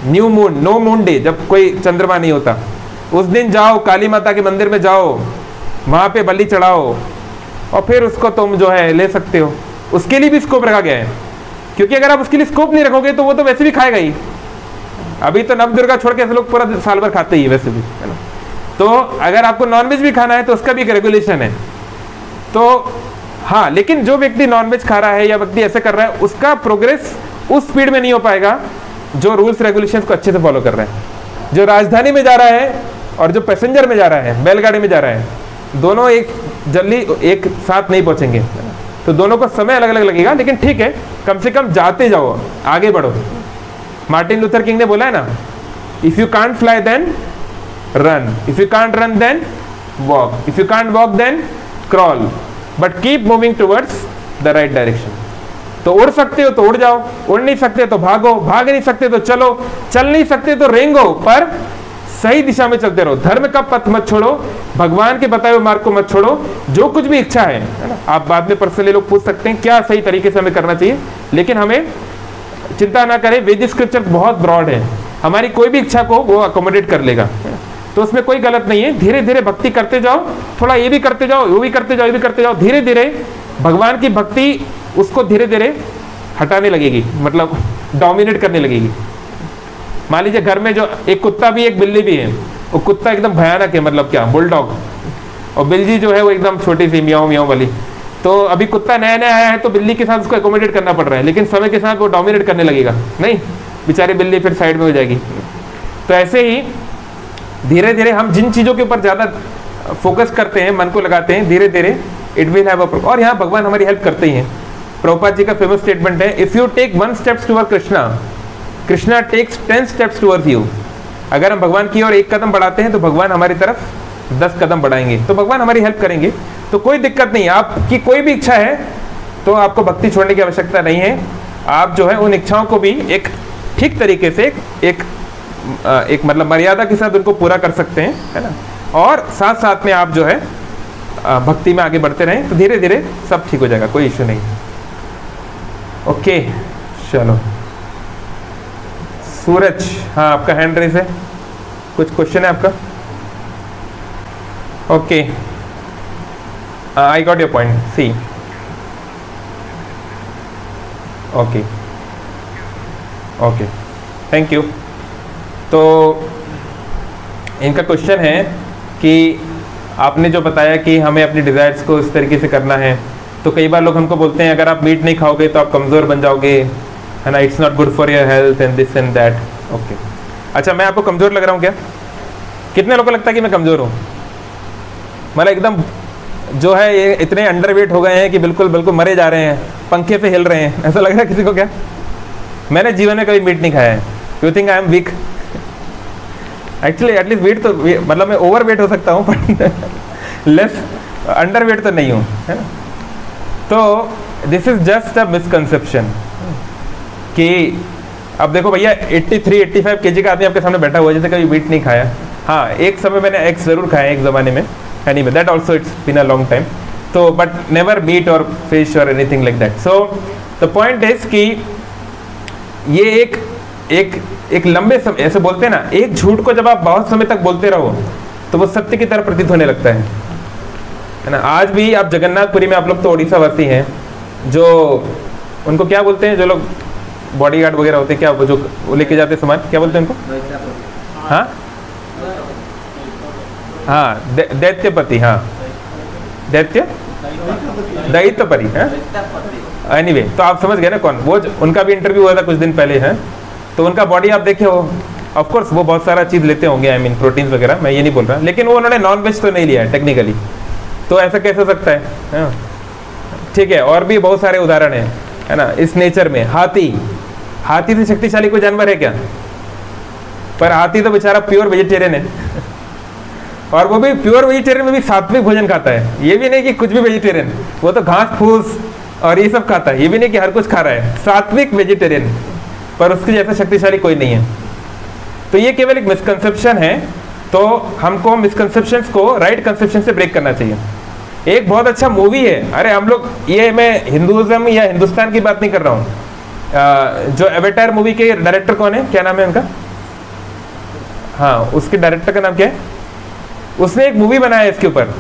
new moon, no moon day, जब कोई चंद्रमा नहीं होता, उस दिन जाओ काली माता के मंदिर में जाओ, वहाँ पे बलि चढ़ाओ, और फिर उसको तुम जो है ले सकते हो। उसके लिए भी स्कोप रखा गया है, क्योंकि अगर आप उसके लिए स्कोप नहीं रखोगे तो वो तो वैसे भी खाएगा ही। अभी तो नवदुर्गा छोड़ के ऐसे लोग पूरा साल भर खाते ही वैसे भी, है ना। तो अगर आपको नॉनवेज भी खाना है तो उसका भी एक रेगुलेशन है। तो हाँ, लेकिन जो व्यक्ति नॉनवेज खा रहा है या व्यक्ति ऐसे कर रहा है, उसका प्रोग्रेस उस स्पीड में नहीं हो पाएगा जो रूल्स रेगुलेशंस को अच्छे से फॉलो कर रहे हैं। जो राजधानी में जा रहा है और जो पैसेंजर में जा रहा है, बैलगाड़ी में जा रहा है, दोनों एक जल्दी एक साथ नहीं पहुंचेंगे, तो दोनों को समय अलग अलग लगेगा, लेकिन ठीक है, कम से कम जाते जाओ, आगे बढ़ो। मार्टिन लूथर किंग ने बोला है ना, if you can't fly then run, if you can't run then walk, if you can't walk then crawl, but keep moving towards the right direction. तो उड़ सकते हो तो उड़ जाओ, उड़ नहीं सकते तो भागो, भाग नहीं सकते तो चलो, चल नहीं सकते तो रेंगो, पर सही दिशा में चलते रहो। धर्म का पथ मत छोड़ो, भगवान के बताए हुए मार्ग को मत छोड़ो। जो कुछ भी इच्छा है ना, आप बाद में पर्सनली लोग पूछ सकते हैं क्या सही तरीके से हमें करना चाहिए, लेकिन हमें चिंता ना करें, वेदिक स्क्रिप्चर बहुत ब्रॉड है, हमारी कोई भी इच्छा को वो अकोमोडेट कर लेगा, तो उसमें कोई गलत नहीं है। धीरे धीरे भक्ति करते जाओ, थोड़ा ये भी करते जाओ, वो भी करते जाओ, ये भी करते जाओ, धीरे धीरे भगवान की भक्ति उसको धीरे धीरे हटाने लगेगी, मतलब डोमिनेट करने लगेगी। मान लीजिए घर में जो एक कुत्ता भी एक बिल्ली भी है, वो कुत्ता एकदम भयानक है, मतलब क्या बुलडॉग, और बिल्ली जो है वो एकदम छोटी सी म्याऊं म्याऊं वाली। तो अभी कुत्ता नया नया आया है तो बिल्ली के साथ उसको एकोमोडेट करना पड़ रहा है, लेकिन समय के साथ वो डोमिनेट करने लगेगा, नहीं बेचारी बिल्ली फिर साइड में हो जाएगी। तो ऐसे ही धीरे धीरे हम जिन चीज़ों के ऊपर ज़्यादा फोकस करते हैं, मन को लगाते हैं, धीरे धीरे इट विल हैव अ, और यहाँ भगवान हमारी हेल्प करते ही हैं। प्रभुपाद जी का फेमस स्टेटमेंट है, if you take 1 steps toward Krishna, Krishna takes 10 steps toward you. अगर हम भगवान की ओर एक कदम बढ़ाते हैं तो भगवान हमारी तरफ 10 कदम बढ़ाएंगे, तो भगवान हमारी हेल्प करेंगे। तो कोई दिक्कत नहीं, आपकी कोई भी इच्छा है तो आपको भक्ति छोड़ने की आवश्यकता नहीं है। आप जो है उन इच्छाओं को भी एक ठीक तरीके से एक मतलब मर्यादा के साथ उनको पूरा कर सकते हैं, है ना, और साथ साथ में आप जो है भक्ति में आगे बढ़ते रहें, तो धीरे धीरे सब ठीक हो जाएगा, कोई इश्यू नहीं। ओके, चलो सूरज, हाँ आपका हैंड रेज है, कुछ क्वेश्चन है आपका? Okay, I got your point, see, okay okay, thank you. तो इनका क्वेश्चन है कि आपने जो बताया कि हमें अपनी डिज़ायर्स को इस तरीके से करना है, तो कई बार लोग हमको बोलते हैं अगर आप मीट नहीं खाओगे तो आप कमज़ोर बन जाओगे, है ना, it's not good for your health and this and that. Okay, अच्छा मैं आपको कमज़ोर लग रहा हूँ क्या? कितने लोगों को लगता है कि मैं कमज़ोर हूँ? मतलब एकदम जो है ये इतने अंडरवेट हो गए हैं कि बिल्कुल बिल्कुल मरे जा रहे हैं, पंखे पे हिल रहे हैं, ऐसा लग रहा है किसी को क्या? मैंने जीवन में कभी मीट नहीं खाया है। You think I am weak? Actually at least weight तो मतलब मैं ओवर वेट हो सकता हूँ पर लेस अंडर वेट तो नहीं हूँ, है ना। तो this is just a misconception कि अब देखो भैया 83-85 kg का आदमी आपके सामने बैठा हुआ है जैसे कभी मीट नहीं खाया। हाँ, एक समय मैंने एग्स ज़रूर खाया एक ज़माने में, anyway that also it's been a long time, so but never meat or fish or anything like that. So the point is कि ये एक लंबे समय, ऐसे बोलते हैं ना, एक झूठ को जब आप बहुत समय तक बोलते रहो तो वो सत्य की तरह प्रतीत होने लगता है ना। आज भी आप जगन्नाथपुरी में, आप लोग तो उड़ीसा वासी हैं, जो उनको क्या बोलते हैं, जो लोग बॉडीगार्ड वगैरह होते हैं, क्या वो जो लेके जाते सामान, क्या बोलते हैं उनको? हाँ हाँ, दैत्यपति, हाँ दैत्य दैत्यपति, हाँ एनीवे, तो आप समझ गए ना कौन वो। उनका भी इंटरव्यू हुआ था कुछ दिन पहले, है, तो उनका बॉडी आप देखे हो, ऑफ कोर्स वो बहुत सारा चीज़ लेते होंगे, आई मीन प्रोटीन्स वगैरह, मैं ये नहीं बोल रहा, लेकिन वो उन्होंने नॉन वेज तो नहीं लिया है टेक्निकली, तो ऐसा कैसे हो सकता है? ठीक है, और भी बहुत सारे उदाहरण हैं, है ना, इस नेचर में। हाथी से शक्तिशाली कोई जानवर है क्या? पर हाथी तो बेचारा प्योर वेजिटेरियन है और वो भी प्योर वेजिटेरियन में भी सात्विक भोजन खाता है। ये भी नहीं कि कुछ भी वेजिटेरियन, वो तो घास फूस और ये सब खाता है, ये भी नहीं कि हर कुछ खा रहा है, सात्विक वेजिटेरियन, पर उसके जैसा शक्तिशाली कोई नहीं है। तो ये केवल एक मिसकंसेप्शन है, तो हमको मिसकंसेप्शंस को राइट कंसेप्शन से ब्रेक करना चाहिए। एक बहुत अच्छा मूवी है, अरे हम लोग, ये मैं हिंदुज़म या हिंदुस्तान की बात नहीं कर रहा हूँ, जो एवेटायर मूवी के डायरेक्टर कौन है, क्या नाम है उनका? हाँ, उसके डायरेक्टर का नाम क्या है? उसने एक मूवी बनाया है इसके ऊपर,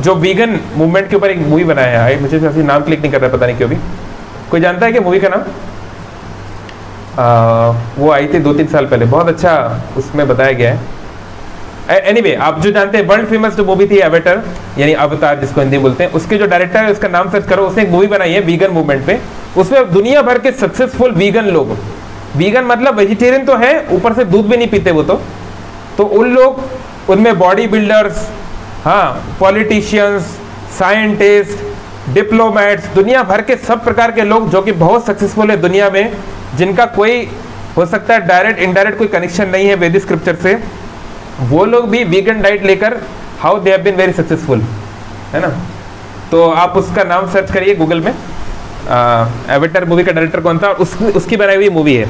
जो वीगन मूवमेंट के ऊपर एक मूवी बनाया है। मुझे ऐसे नाम क्लिक नहीं कर रहा, पता नहीं क्यों भी। कोई जानता है कि मूवी का नाम? वो आई थी 2-3 साल पहले, बहुत अच्छा उसमें बताया गया है। एनीवे, आप जो जानते हैं, वर्ल्ड फेमस जो मूवी थी एवेटर, यानी अवतार जिसको हिंदी बोलते हैं, उसके जो डायरेक्टर है उसका नाम सर्च करो, उसने एक मूवी बनाई है वीगन मूवमेंट पे, उसमें दुनिया भर के सक्सेसफुल वीगन लोग, वीगन मतलब वेजिटेरियन तो है, ऊपर से दूध भी नहीं पीते वो तो उन लोग, उनमें बॉडी बिल्डर्स, हाँ, पॉलिटिशियंस, साइंटिस्ट, डिप्लोमेट्स, दुनिया भर के सब प्रकार के लोग जो कि बहुत सक्सेसफुल है दुनिया में, जिनका कोई हो सकता है डायरेक्ट इनडायरेक्ट कोई कनेक्शन नहीं है वैदिक स्क्रिप्चर से, वो लोग भी वीगन डाइट लेकर how they have been very successful, है ना। तो आप उसका नाम सर्च करिए गूगल में, एवेटर मूवी का डायरेक्टर कौन था, उसकी बनाई हुई मूवी है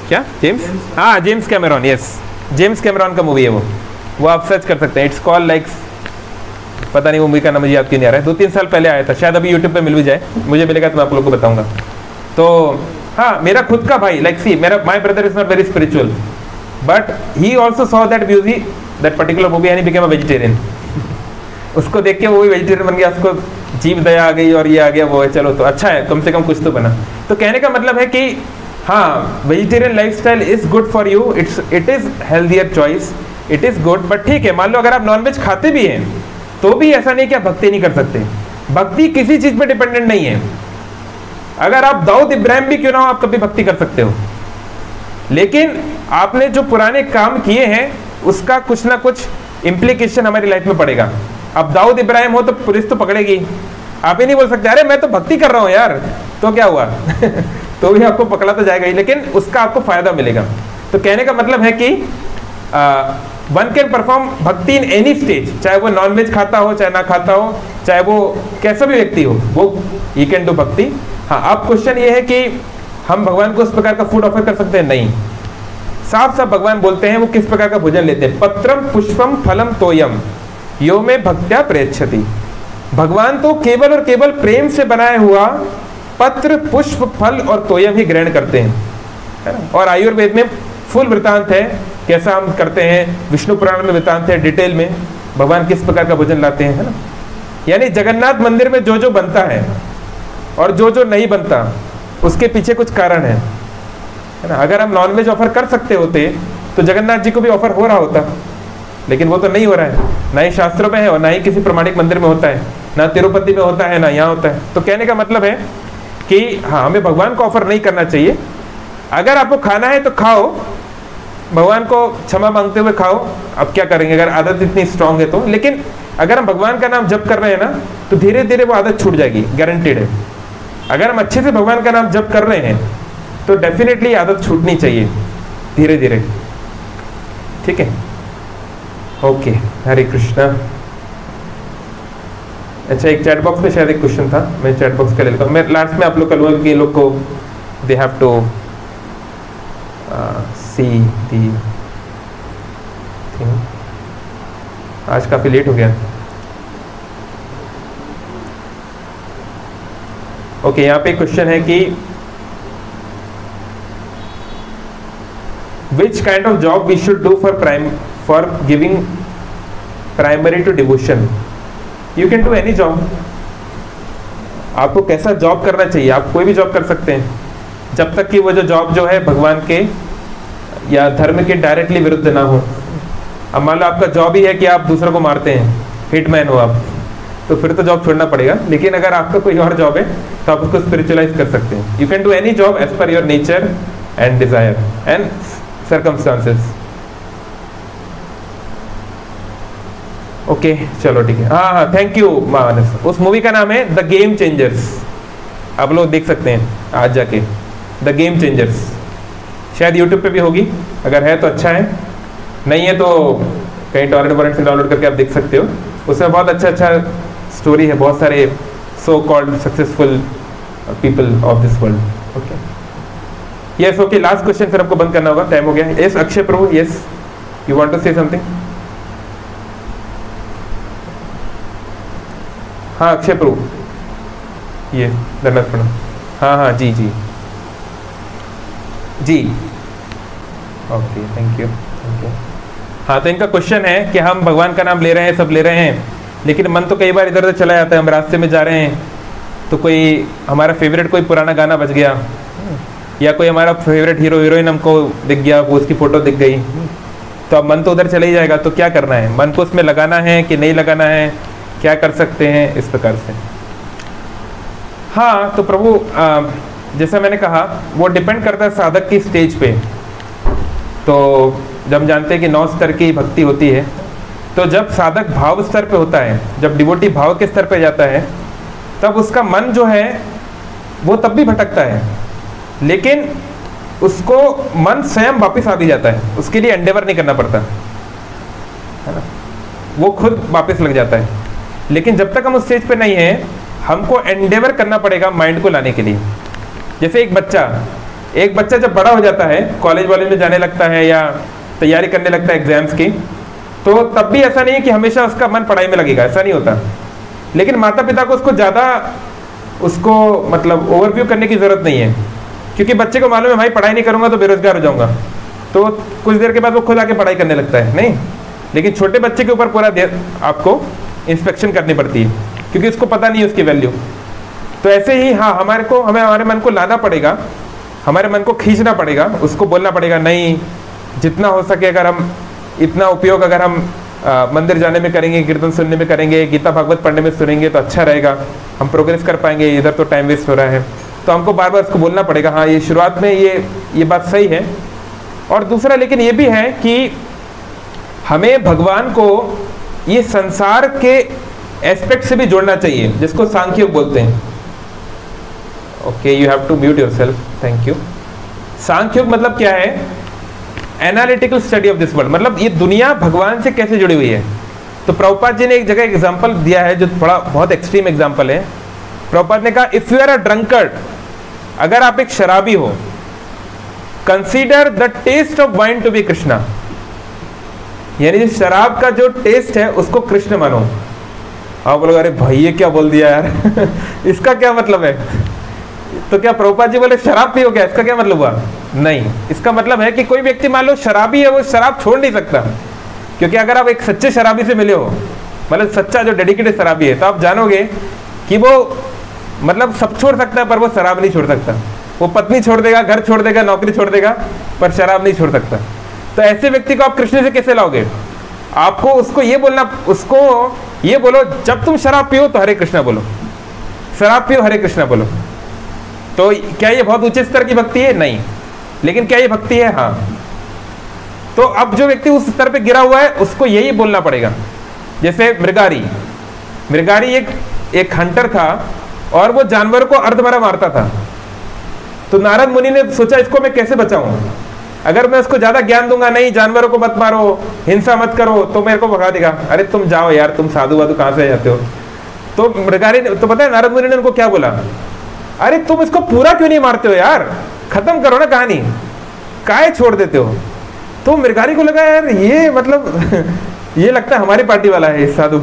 क्या, जेम्स, हाँ James Cameron, yes James Cameron का मूवी है वो आप सर्च कर सकते हैं। इट्स कॉल्ड लाइक, पता नहीं वो मूवी का नाम मुझे याद क्यों नहीं आ रहा है, 2-3 साल पहले आया था, शायद अभी यूट्यूब पे मिल भी जाए, मुझे मिलेगा तो मैं आप लोग को बताऊंगा। तो हाँ, मेरा खुद का भाई, लाइक सी, मेरा my brother is not very spiritual, but he also saw that movie, that particular movie, and he became a vegetarian. उसको देख के वो भी वेजिटेरियन बन गया, उसको जीव दया आ गई और ये आ गया वो है, चलो तो अच्छा है, कम से कम कुछ तो बना। तो कहने का मतलब है कि हाँ, vegetarian lifestyle is good for you, it is healthier choice, it is good, but ठीक है, मान लो अगर आप नॉनवेज खाते भी हैं तो भी ऐसा नहीं कि आप भक्ति नहीं कर सकते। भक्ति किसी चीज पे डिपेंडेंट नहीं है, अगर आप दाऊद इब्राहिम भी क्यों ना हो, आप कभी भक्ति कर सकते हो, लेकिन आपने जो पुराने काम किए हैं उसका कुछ ना कुछ इम्प्लीकेशन हमारी लाइफ में पड़ेगा। अब दाऊद इब्राहिम हो तो पुलिस तो पकड़ेगी, आप ही नहीं बोल सकते अरे मैं तो भक्ति कर रहा हूँ यार, तो क्या हुआ तो भी आपको पकड़ा तो जाएगा ही, लेकिन उसका आपको फायदा मिलेगा। तो कहने का मतलब है कि वन कैन परफॉर्म भक्ति इन एनी स्टेज, चाहे वो नॉनवेज खाता हो, चाहे ना खाता हो, चाहे वो कैसा भी व्यक्ति हो, वो ही कैन डू भक्ति। हाँ, अब क्वेश्चन ये है कि हम भगवान को उस प्रकार का फूड ऑफर कर सकते हैं? नहीं, साफ साफ भगवान बोलते हैं वो किस प्रकार का भोजन लेते हैं, पत्रम पुष्पम फलम तोयम यो में भक्त्या प्रयच्छति। भगवान तो केवल और केवल प्रेम से बनाया हुआ पत्र, पुष्प, फल और तोयम ही ग्रहण करते हैं, है ना। और आयुर्वेद में फुल वृतांत है कैसा हम करते हैं, विष्णु पुराण में वृतांत है डिटेल में, भगवान किस प्रकार का भोजन लाते हैं, है ना। यानी जगन्नाथ मंदिर में जो जो बनता है और जो जो नहीं बनता उसके पीछे कुछ कारण है ना। अगर हम नॉनवेज ऑफर कर सकते होते तो जगन्नाथ जी को भी ऑफर हो रहा होता, लेकिन वो तो नहीं हो रहा है, ना ही शास्त्रों में है और ना ही किसी प्रमाणिक मंदिर में होता है, ना तिरुपति में होता है, ना यहाँ होता है। तो कहने का मतलब है कि हाँ, हमें भगवान को ऑफर नहीं करना चाहिए। अगर आपको खाना है तो खाओ, भगवान को क्षमा मांगते हुए खाओ, अब क्या करेंगे अगर आदत इतनी स्ट्रांग है तो। लेकिन अगर हम भगवान का नाम जप कर रहे हैं ना, तो धीरे धीरे वो आदत छूट जाएगी, गारंटेड है। अगर हम अच्छे से भगवान का नाम जप कर रहे हैं तो डेफिनेटली आदत छूटनी चाहिए धीरे धीरे, ठीक है। ओके, हरे कृष्णा। अच्छा, एक चैट बॉक्स में शायद एक क्वेश्चन था, मैं चैट बॉक्स का ले लेता हूँ, मैं लास्ट में आप लोग का लूँगा क्योंकि ये लोग को they have to see the thing. आज काफ़ी लेट हो गया। ओके, यहाँ पे क्वेश्चन है कि which kind of job we should do for giving primary to devotion? You can do any job. आपको कैसा जॉब करना चाहिए, आप कोई भी जॉब कर सकते हैं, जब तक कि वो जो जॉब जो है भगवान के या धर्म के डायरेक्टली विरुद्ध ना हो। अब मान लो आपका जॉब ही है कि आप दूसरों को मारते हैं, हिटमैन हो आप, तो फिर तो जॉब छोड़ना पड़ेगा। लेकिन अगर आपका कोई और जॉब है तो आप उसको स्पिरिचुअलाइज कर सकते हैं। You can do any job as per your nature and desire and circumstances. Okay, चलो ठीक है। हाँ हाँ, थैंक यू मानस। उस मूवी का नाम है द गेम चेंजर्स, आप लोग देख सकते हैं आज जाके, द गेम चेंजर्स। शायद यूट्यूब पे भी होगी, अगर है तो अच्छा है, नहीं है तो कहीं टॉरेंट से डाउनलोड करके आप देख सकते हो। उसमें बहुत अच्छा स्टोरी है, बहुत सारे so called successful people of this world. Okay, yes, okay, last question, फिर हमको बंद करना होगा, टाइम हो गया। Yes, Akshay Prabhu, yes, you want to say something? हाँ अक्षय प्रभु, ये धन्यवाद प्रणाम। हाँ हाँ, जी जी जी, ओके, थैंक यू। हाँ, तो इनका क्वेश्चन है कि हम भगवान का नाम ले रहे हैं, सब ले रहे हैं, लेकिन मन तो कई बार इधर उधर चला जाता है। हम रास्ते में जा रहे हैं तो कोई हमारा फेवरेट कोई पुराना गाना बज गया, या कोई हमारा फेवरेट हीरो हीरोइन हमको दिख गया, वो उसकी फ़ोटो दिख गई, तो अब मन तो उधर चला ही जाएगा। तो क्या करना है, मन को उसमें लगाना है कि नहीं लगाना है, क्या कर सकते हैं इस प्रकार से? हाँ, तो प्रभु जैसा मैंने कहा वो डिपेंड करता है साधक की स्टेज पे। तो जब हम जानते हैं कि 9 स्तर की भक्ति होती है, तो जब साधक भाव स्तर पे होता है, जब डिवोटी भाव के स्तर पे जाता है, तब उसका मन जो है वो तब भी भटकता है, लेकिन उसको मन स्वयं वापस आ भी जाता है, उसके लिए एंडेवर नहीं करना पड़ता है ना, वो खुद वापस लग जाता है। लेकिन जब तक हम उस स्टेज पे नहीं हैं, हमको एंडेवर करना पड़ेगा माइंड को लाने के लिए। जैसे एक बच्चा जब बड़ा हो जाता है, कॉलेज में जाने लगता है या तैयारी करने लगता है एग्जाम्स की, तो तब भी ऐसा नहीं है कि हमेशा उसका मन पढ़ाई में लगेगा, ऐसा नहीं होता। लेकिन माता पिता को उसको ज़्यादा मतलब ओवरव्यू करने की ज़रूरत नहीं है, क्योंकि बच्चे को मालूम है भाई पढ़ाई नहीं करूँगा तो बेरोजगार हो जाऊँगा, तो कुछ देर के बाद वो खुद आके पढ़ाई करने लगता है। नहीं, लेकिन छोटे बच्चे के ऊपर पूरा आपको इंस्पेक्शन करनी पड़ती है, क्योंकि उसको पता नहीं है उसकी वैल्यू। तो ऐसे ही हाँ, हमें हमारे मन को लाना पड़ेगा, हमारे मन को खींचना पड़ेगा, उसको बोलना पड़ेगा नहीं, जितना हो सके अगर हम इतना उपयोग अगर हम मंदिर जाने में करेंगे, कीर्तन सुनने में करेंगे, गीता भागवत पढ़ने में सुनेंगे तो अच्छा रहेगा, हम प्रोग्रेस कर पाएंगे, इधर तो टाइम वेस्ट हो रहा है। तो हमको बार बार उसको बोलना पड़ेगा हाँ, ये शुरुआत में ये बात सही है। और दूसरा लेकिन ये भी है कि हमें भगवान को ये संसार के एस्पेक्ट से भी जोड़ना चाहिए, जिसको सांख्य योग बोलते हैं। Okay, you have to mute yourself, thank you. Sankhya Yoga मतलब क्या है? Analytical study of this world, मतलब ये दुनिया भगवान से कैसे जुड़ी हुई है। तो प्रभुपाद जी ने एक जगह एग्जांपल दिया है जो बहुत एक्सट्रीम एग्जांपल है। प्रभुपाद ने कहा if you are a drunkard, अगर आप एक शराबी हो, consider the taste of wine to be Krishna, यानी शराब का जो टेस्ट है उसको कृष्ण मानो। आप बोलोगे अरे भाई ये क्या बोल दिया यार इसका क्या मतलब है? तो क्या प्रभुपाद जी बोले शराब पियो क्या, इसका क्या मतलब हुआ? नहीं, इसका मतलब है कि कोई व्यक्ति मान लो शराबी है, वो शराब छोड़ नहीं सकता, क्योंकि अगर आप एक सच्चे शराबी से मिले हो, मतलब सच्चा जो डेडिकेटेड शराबी है, तो आप जानोगे कि वो मतलब सब छोड़ सकता है पर वो शराब नहीं छोड़ सकता। वो पत्नी छोड़ देगा, घर छोड़ देगा, नौकरी छोड़ देगा, पर शराब नहीं छोड़ सकता। तो ऐसे व्यक्ति को आप कृष्ण से कैसे लाओगे? आपको उसको ये बोलो जब तुम शराब पियो तो हरे कृष्णा बोलो, शराब पियो हरे कृष्णा बोलो। तो क्या ये बहुत ऊंचे स्तर की भक्ति है? नहीं। लेकिन क्या ये भक्ति है? हाँ। तो अब जो व्यक्ति उस स्तर पे गिरा हुआ है उसको यही बोलना पड़ेगा। जैसे मृगारी एक हंटर था और वो जानवर को अर्धमरा मारता था। तो नारद मुनि ने सोचा इसको मैं कैसे बचाऊं? अगर मैं उसको ज्यादा ज्ञान दूंगा, नहीं जानवरों को मत मारो, हिंसा मत करो, तो मेरे को भगा देगा। अरे तुम जाओ यार, तुम साधु वाधु कहां से जाते हो? तो मृगारी ने, तो पता है नारद मुनि ने उनको क्या बोला? अरे तुम इसको पूरा क्यों नहीं मारते हो यार, खत्म करो ना कहानी, काहे छोड़ देते हो? तो मृगारी को लगा यार ये मतलब ये लगता है हमारी पार्टी वाला है साधु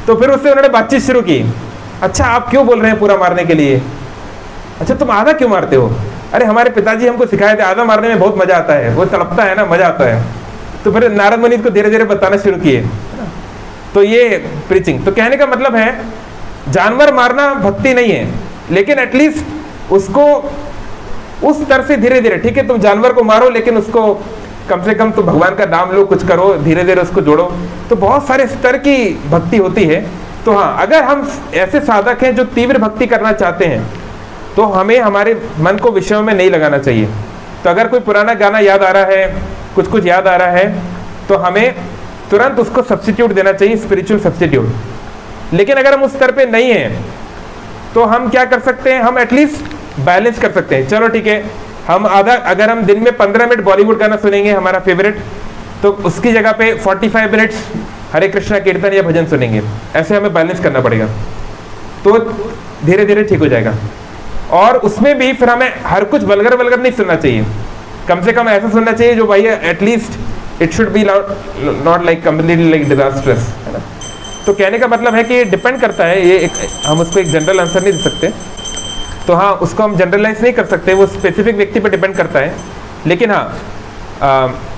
तो फिर उससे उन्होंने बातचीत शुरू की। अच्छा आप क्यों बोल रहे हैं पूरा मारने के लिए? अच्छा तुम आधा क्यों मारते हो? अरे हमारे पिताजी हमको सिखाए थे आधा मारने में बहुत मजा आता है, वो तड़पता है ना, मजा आता है। तो फिर नारद मुनि इसको धीरे धीरे बताना शुरू किए। तो ये प्रीचिंग, तो कहने का मतलब है जानवर मारना भक्ति नहीं है, लेकिन एटलीस्ट उसको उस स्तर से धीरे धीरे, ठीक है तुम जानवर को मारो लेकिन उसको कम से कम तो भगवान का नाम लो, कुछ करो, धीरे धीरे उसको जोड़ो। तो बहुत सारे स्तर की भक्ति होती है। तो हाँ, अगर हम ऐसे साधक हैं जो तीव्र भक्ति करना चाहते हैं तो हमें हमारे मन को विषयों में नहीं लगाना चाहिए। तो अगर कोई पुराना गाना याद आ रहा है, कुछ याद आ रहा है, तो हमें तुरंत उसको सब्स्टिट्यूट देना चाहिए, स्पिरिचुअल सब्स्टिट्यूट। लेकिन अगर हम उस स्तर पे नहीं हैं तो हम क्या कर सकते हैं? हम एटलीस्ट बैलेंस कर सकते हैं। चलो ठीक है, हम अगर हम दिन में 15 मिनट बॉलीवुड गाना सुनेंगे हमारा फेवरेट, तो उसकी जगह पे 45 मिनट्स हरे कृष्णा कीर्तन या भजन सुनेंगे। ऐसे हमें बैलेंस करना पड़ेगा, तो धीरे धीरे ठीक हो जाएगा। और उसमें भी फिर हमें हर कुछ वल्गर नहीं सुनना चाहिए, कम से कम ऐसा सुनना चाहिए जो भाई at least it should be not like completely like disastrous, है ना। तो कहने का मतलब है कि ये डिपेंड करता है, ये हम उसको एक जनरल आंसर नहीं दे सकते। तो हाँ, उसको हम जनरलाइज नहीं कर सकते, वो स्पेसिफिक व्यक्ति पर डिपेंड करता है। लेकिन हाँ,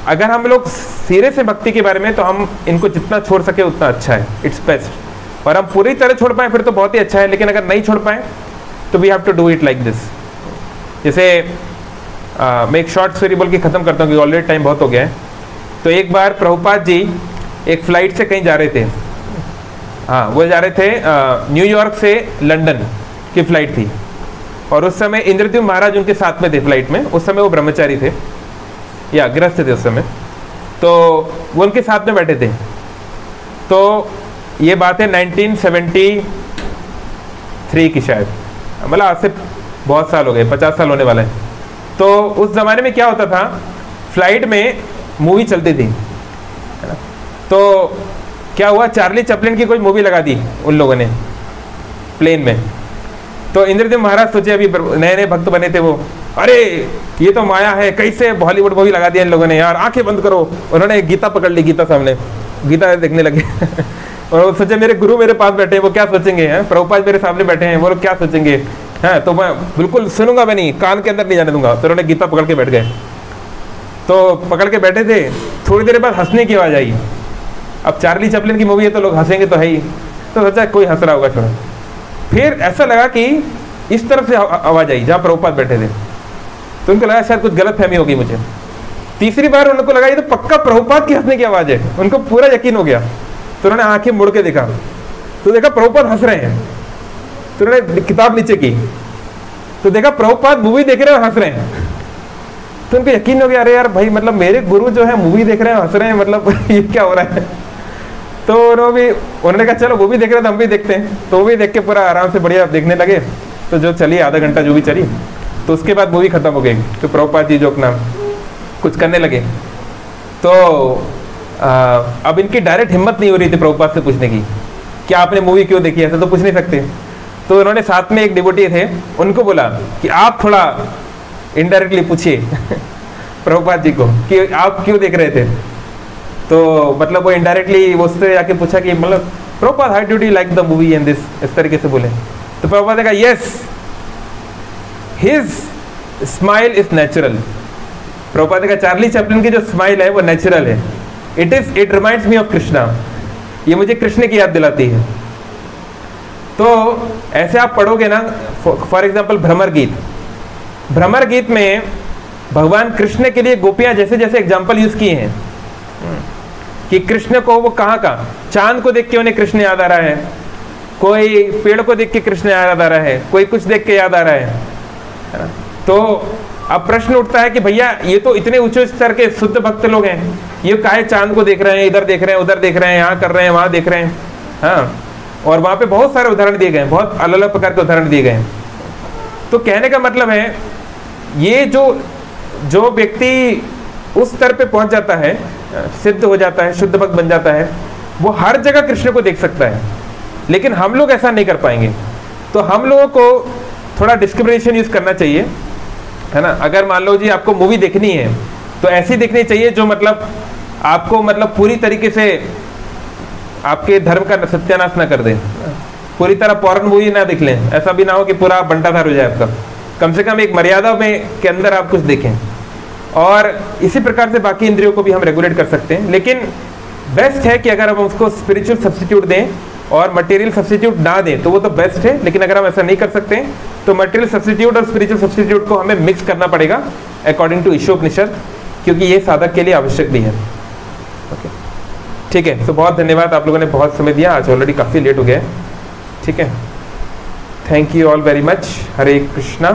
अगर हम लोग सीरियस हैं भक्ति के बारे में तो हम इनको जितना छोड़ सके उतना अच्छा है, इट्स बेस्ट। और हम पूरी तरह छोड़ पाएँ फिर तो बहुत ही अच्छा है, लेकिन अगर नहीं छोड़ पाएँ तो we have to do it like this. जैसे मैं एक शॉर्ट स्टोरी बोल के ख़त्म करता हूँ क्योंकि ऑलरेडी टाइम बहुत हो गया है। तो एक बार प्रभुपाद जी एक फ़्लाइट से कहीं जा रहे थे, हाँ वो जा रहे थे न्यूयॉर्क से लंदन, की फ्लाइट थी, और उस समय इंद्रद्युम्न महाराज उनके साथ में थे फ्लाइट में। उस समय वो ब्रह्मचारी थे या गृहस्थ थे उस समय, तो वो उनके साथ में बैठे थे। तो ये बात है 1973 की शायद, मतलब आज से बहुत साल हो गए, 50 साल होने वाला है। तो उस ज़माने में क्या होता था, फ्लाइट में मूवी चलती थी, है ना। तो क्या हुआ, चार्ली चैपलिन की कोई मूवी लगा दी उन लोगों ने प्लेन में। तो इंद्रद्युम्न महाराज सोचे, अभी नए नए भक्त बने थे वो, अरे ये तो माया है, कैसे बॉलीवुड मूवी लगा दिया इन लोगों ने यार, आंखें बंद करो। उन्होंने गीता पकड़ ली, गीता सामने, गीता देखने लगे और वो सोचे मेरे गुरु मेरे पास बैठे हैं, वो क्या सोचेंगे, हैं प्रभुपाद मेरे सामने बैठे हैं, वो लोग क्या सोचेंगे, हैं तो मैं बिल्कुल सुनूंगा मैं नहीं, कान के अंदर नहीं जाने दूंगा। तो उन्होंने गीता पकड़ के बैठ गए। तो पकड़ के बैठे थे, थोड़ी देर बाद हंसने की आवाज़ आई। अब चार्ली चैपलिन की मूवी है तो लोग हंसेंगे तो है ही, तो सोचा कोई हंस रहा होगा छोड़ो। फिर ऐसा लगा कि इस तरफ से आवाज़ आई जहाँ प्रभुपाद बैठे थे, तो उनको लगा शायद कुछ गलत फहमी होगी मुझे। तीसरी बार उनको लगा ये तो पक्का प्रभुपाद की हंसने की आवाज़ है, उनको पूरा यकीन हो गया। तो उन्होंने आंखें मुड़ के देखा, तो देखा प्रभुपाद हंस रहे हैं। तो उन्होंने किताब नीचे की, तो देखा प्रभुपाद मूवी देख रहे हैं और हंस रहे हैं। तो उनको यकीन हो गया, अरे यार भाई, मतलब मेरे गुरु जो है मूवी देख रहे हैं हंस रहे हैं, मतलब ये क्या हो रहा है। तो उन्होंने कहा चलो वो भी देख रहे हैं तो हम भी देखते हैं। तो वो भी देख के पूरा आराम से बढ़िया देखने लगे। तो जो चली आधा घंटा जो भी चली, तो उसके बाद मूवी खत्म हो गई। तो प्रभुपाद जी जो अपना कुछ करने लगे, तो अब इनकी डायरेक्ट हिम्मत नहीं हो रही थी प्रभुपाद से पूछने की कि आपने मूवी क्यों देखी, ऐसा तो पूछ नहीं सकते। तो उन्होंने साथ में एक डिवोटी थे, उनको बोला कि आप थोड़ा इनडायरेक्टली पूछिए प्रभुपाद जी को कि आप क्यों देख रहे थे। तो मतलब वो इनडायरेक्टली वो उससे जाके पूछा कि मतलब Prabhupada how do you like the movie and this, इस तरीके से बोले। तो प्रभुपाद ने कहा yes his smile is natural. Prabhupada ने कहा चार्ली चैपलिन की जो स्माइल है वो नेचुरल है, it reminds me of Krishna, ये मुझे कृष्ण की याद दिलाती है। तो ऐसे आप पढ़ोगे ना, फॉर एग्जाम्पल भ्रमर गीत, भ्रमर गीत में भगवान कृष्ण के लिए गोपियां जैसे जैसे एग्जाम्पल यूज किए हैं कि कृष्ण को वो कहाँ का, चांद को देख के उन्हें कृष्ण याद आ रहा है, कोई पेड़ को देख के कृष्ण याद आ रहा है, कोई कुछ देख के याद आ रहा है ना। तो अब प्रश्न उठता है कि भैया ये तो इतने ऊंचे स्तर के शुद्ध भक्त लोग हैं, ये काहे चांद को देख रहे हैं, इधर देख रहे हैं, उधर देख रहे हैं, यहाँ कर रहे हैं, वहाँ देख रहे हैं। हाँ, और वहाँ पे बहुत सारे उदाहरण दिए गए हैं, बहुत अलग अलग प्रकार के उदाहरण दिए गए हैं। तो कहने का मतलब है ये जो व्यक्ति उस स्तर पे पहुंच जाता है, सिद्ध हो जाता है, शुद्ध भक्त बन जाता है, वो हर जगह कृष्ण को देख सकता है। लेकिन हम लोग ऐसा नहीं कर पाएंगे। तो हम लोगों को थोड़ा डिस्क्रिमिनेशन यूज करना चाहिए, है ना। अगर मान लो जी आपको मूवी देखनी है तो ऐसी देखनी चाहिए जो मतलब आपको मतलब पूरी तरीके से आपके धर्म का सत्यानाश ना कर दे। पूरी तरह पॉर्न मूवी ना देख लें, ऐसा भी ना हो कि पूरा बंटाधार हो जाए आपका। कम से कम एक मर्यादा में के अंदर आप कुछ देखें। और इसी प्रकार से बाकी इंद्रियों को भी हम रेगुलेट कर सकते हैं। लेकिन बेस्ट है कि अगर हम उसको स्पिरिचुअल सब्स्टिट्यूट दें और मटेरियल सब्स्टिट्यूट ना दें तो वो तो बेस्ट है। लेकिन अगर हम ऐसा नहीं कर सकते तो मटेरियल सब्स्टिट्यूट और स्पिरिचुअल सब्स्टिट्यूट को हमें मिक्स करना पड़ेगा अकॉर्डिंग टू ईशोपनिषद, क्योंकि ये साधक के लिए आवश्यक भी है। ओके, ठीक है। तो बहुत धन्यवाद, आप लोगों ने बहुत समय दिया, आज ऑलरेडी काफ़ी लेट हो गया है। ठीक है, thank you all very much. Hare Krishna,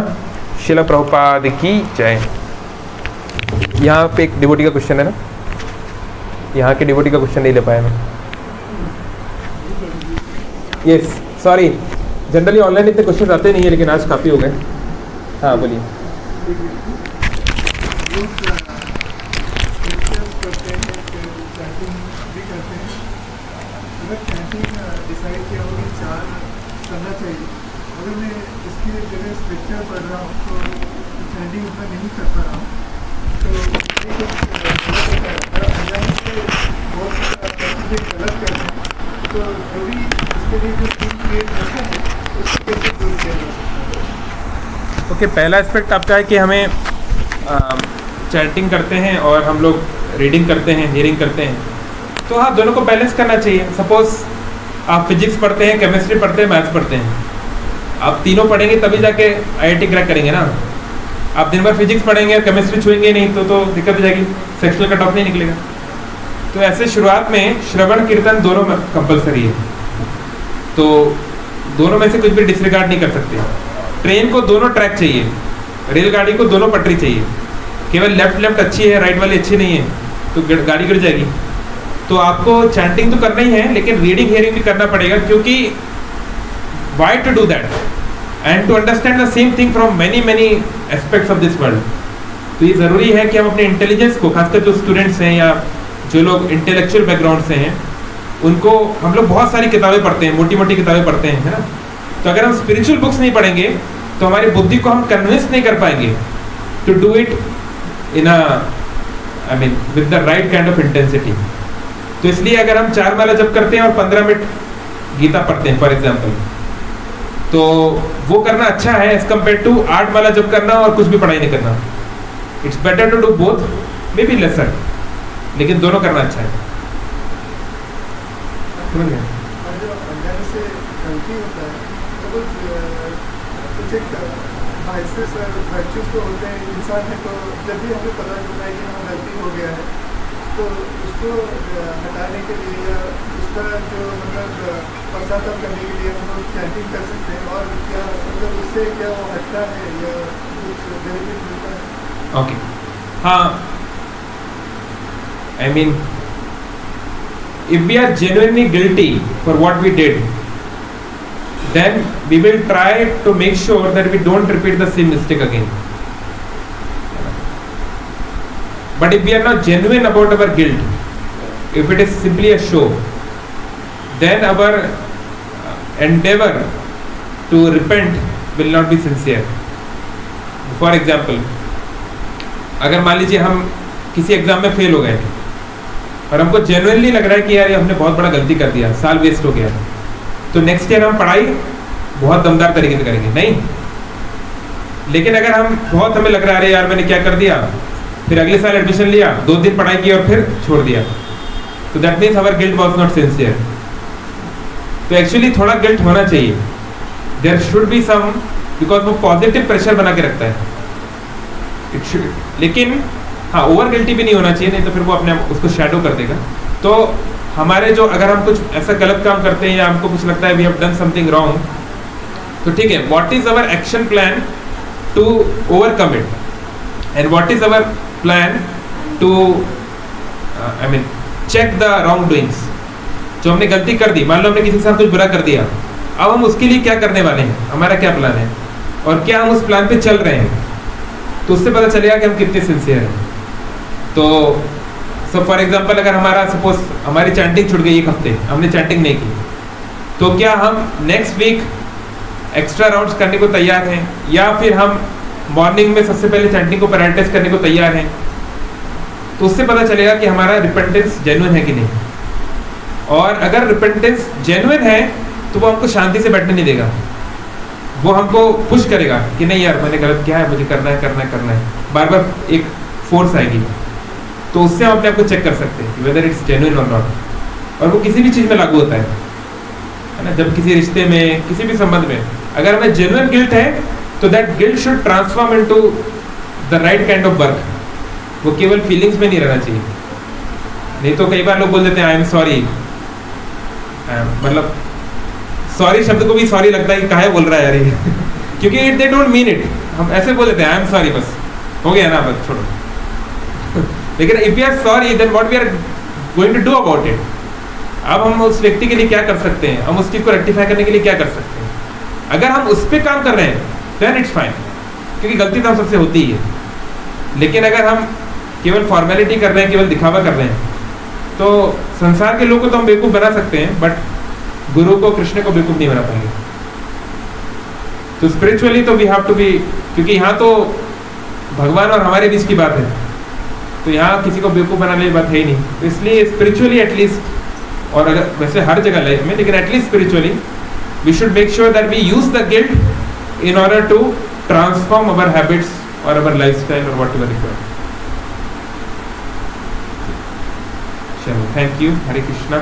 Srila Prabhupada की जय। यहाँ पे एक डिवोटी का क्वेश्चन है ना, यहाँ के डिवोटी का क्वेश्चन नहीं ले पाया मैं। यस, सॉरी, जनरली ऑनलाइन इतने क्वेश्चन आते नहीं है, लेकिन आज काफ़ी हो गए। हाँ बोलिए। अगर मैं इसकी जगह स्क्रिप्चर पढ़ रहा हूँ तो चैंटिंग उतना नहीं कर पा रहा हूँ, तो अनजाने से बहुत चीज़ें गलत करते हैं। तो जो भी इसके लिए जो सीन क्रिएट करता है उसको कैसे दूर किया जा सकता है? ओके, पहला एस्पेक्ट आपका है कि हमें चैंटिंग करते हैं और हम लोग रीडिंग करते हैं, हियरिंग करते हैं, तो हाँ दोनों को बैलेंस करना चाहिए। सपोज आप फिजिक्स पढ़ते हैं, केमिस्ट्री पढ़ते हैं, मैथ्स पढ़ते हैं, आप तीनों पढ़ेंगे तभी जाके IIT क्रैक करेंगे ना। आप दिन भर फिजिक्स पढ़ेंगे और केमिस्ट्री छुएंगे नहीं तो दिक्कत हो जाएगी, सेक्शुअल कट ऑफ नहीं निकलेगा। तो ऐसे शुरुआत में श्रवण कीर्तन दोनों कंपलसरी है। तो दोनों में से कुछ भी डिसरिगार्ड नहीं कर सकते। ट्रेन को दोनों ट्रैक चाहिए, रेलगाड़ी को दोनों पटरी चाहिए। केवल लेफ्ट अच्छी है, राइट वाली अच्छी नहीं है तो गाड़ी गिर जाएगी। तो आपको चैंटिंग तो करना ही है, लेकिन रीडिंग हियरिंग भी करना पड़ेगा, क्योंकि why to do that and to understand the same thing from many aspects of this world. तो ये ज़रूरी है कि हम अपने इंटेलिजेंस को, खासकर जो स्टूडेंट्स हैं या जो लोग इंटेलेक्चुअल बैकग्राउंड से हैं, उनको, हम लोग बहुत सारी किताबें पढ़ते हैं, मोटी मोटी किताबें पढ़ते हैं, है ना। तो अगर हम स्पिरिचुअल बुक्स नहीं पढ़ेंगे तो हमारी बुद्धि को हम कन्विंस नहीं कर पाएंगे to do it in with the right kind of intensity. तो इसलिए अगर हम 4 माला जप करते हैं और 15 मिनट गीता पढ़ते हैं फॉर एग्जाम्पल, तो वो करना अच्छा है एज कम्पेयर टू 8 माला जप करना और कुछ भी पढ़ाई नहीं करना। It's better to do both, maybe lesser, लेकिन दोनों करना अच्छा है। समझ गए? तो होते हैं इंसान है, तो जब भी हमें पता चलता है कि हमें गलती हो गया है तो उसको हटाने के लिए या उसका जो मतलब पश्चाताप करने के लिए हम लोग चैंटिंग कर सकते हैं। और क्या मतलब उससे क्या वो हटता है या कुछ बेनिफिट मिलता है? ओके, हाँ, I mean, if we are genuinely guilty for what we did, then we will try to make sure that we don't repeat the same mistake again. But if we are not genuine about our guilt, if it is simply a show, then our endeavor to repent will not be sincere. For example, अगर मान लीजिए हम किसी exam में fail हो गए और हमको जेन्युइनली लग रहा है कि यार ये हमने बहुत बड़ा गलती कर दिया, साल वेस्ट हो गया, तो नेक्स्ट ईयर हम पढ़ाई बहुत दमदार तरीके से करेंगे, नहीं। लेकिन अगर हम बहुत, हमें लग रहा है अरे यार मैंने क्या कर दिया, फिर अगले साल एडमिशन लिया, 2 दिन पढ़ाई की और फिर छोड़ दिया, तो that means our guilt was not sincere. तो एक्चुअली थोड़ा गिल्ट होना चाहिए, there should be some, because वो पॉजिटिव प्रेशर बना के रखता है। इट शुड, लेकिन हाँ, ओवर गिल्टी भी नहीं होना चाहिए, नहीं तो फिर वो अपने उसको शैडो कर देगा। तो हमारे जो, अगर हम कुछ ऐसा गलत काम करते हैं या हमको कुछ लगता है we have done something wrong, तो ठीक है, what is our action plan to overcome it and what is our plan to check the wrong doings. जो हमने गलती कर दी, मान लो हमने किसी के साथ कुछ बुरा कर दिया, अब हम उसके लिए क्या करने वाले हैं, हमारा क्या प्लान है और क्या हम उस प्लान पे चल रहे हैं, तो उससे पता चलेगा कि हम कितने सिंसियर हैं। तो फॉर एग्जाम्पल, अगर हमारा सपोज हमारी चैंटिंग छूट गई 1 हफ्ते, हमने चैंटिंग नहीं की, तो क्या हम नेक्स्ट वीक एक्स्ट्रा राउंड्स करने को तैयार हैं, या फिर हम मॉर्निंग में सबसे पहले चैंटिंग को प्रायोरिटाइज करने को तैयार हैं। तो उससे पता चलेगा कि हमारा रिपेंटेंस जेन्युइन है कि नहीं। और अगर रिपेंटेंस जेन्युइन है तो वो हमको शांति से बैठने नहीं देगा, वो हमको पुश करेगा कि नहीं यार मैंने गलत किया है, मुझे करना है करना है करना है, बार बार एक फोर्स आएगी। तो उससे हम अपने आप को चेक कर सकते हैं वेदर इट्स जेन्युइन और नॉट। और वो किसी भी चीज़ में लागू होता है ना, जब किसी रिश्ते में, किसी भी संबंध में अगर हमें जेन्युइन गिल्ट है तो that guilt should transform into the right kind of work. वो केवल फीलिंग्स में नहीं रहना चाहिए। नहीं तो कई बार लोग बोल देते हैं आई एम सॉरी, मतलब सॉरी शब्द को भी सॉरी लगता है कि काहे बोल रहा है यार ये क्योंकि दे डोंट मीन इट। हम ऐसे बोल देते हैं आई एम सॉरी, बस हो गया ना, बस छोड़ो लेकिन if we are sorry then what we are going to do about it. अब हम उस व्यक्ति के लिए क्या कर सकते हैं, हम उस चीज़ को रेक्टिफाई करने के लिए क्या कर सकते हैं। अगर हम उस पर काम कर रहे हैं देन इट्स फाइन, क्योंकि गलती तो हम सबसे होती ही है। लेकिन अगर हम केवल फॉर्मेलिटी कर रहे हैं, केवल दिखावा कर रहे हैं, तो संसार के लोगों को तो हम बेवकूफ़ बना सकते हैं, बट गुरु को, कृष्ण को बेवकूफ़ नहीं बना पाएंगे। तो स्पिरिचुअली तो वी हैव टू बी, क्योंकि यहाँ तो भगवान और हमारे बीच की बात है, तो यहाँ किसी को बेवकूफ़ बनाने की बात है ही नहीं। तो इसलिए स्पिरिचुअली एटलीस्ट, और अगर वैसे हर जगह लाइफ में, लेकिन at least spiritually we should make sure that we use the guilt in order to transform our habits और अवर लाइफस्टाइल और व्हाट एवर रिक्वायर्ड। चलो, थैंक यू, हरे कृष्णा।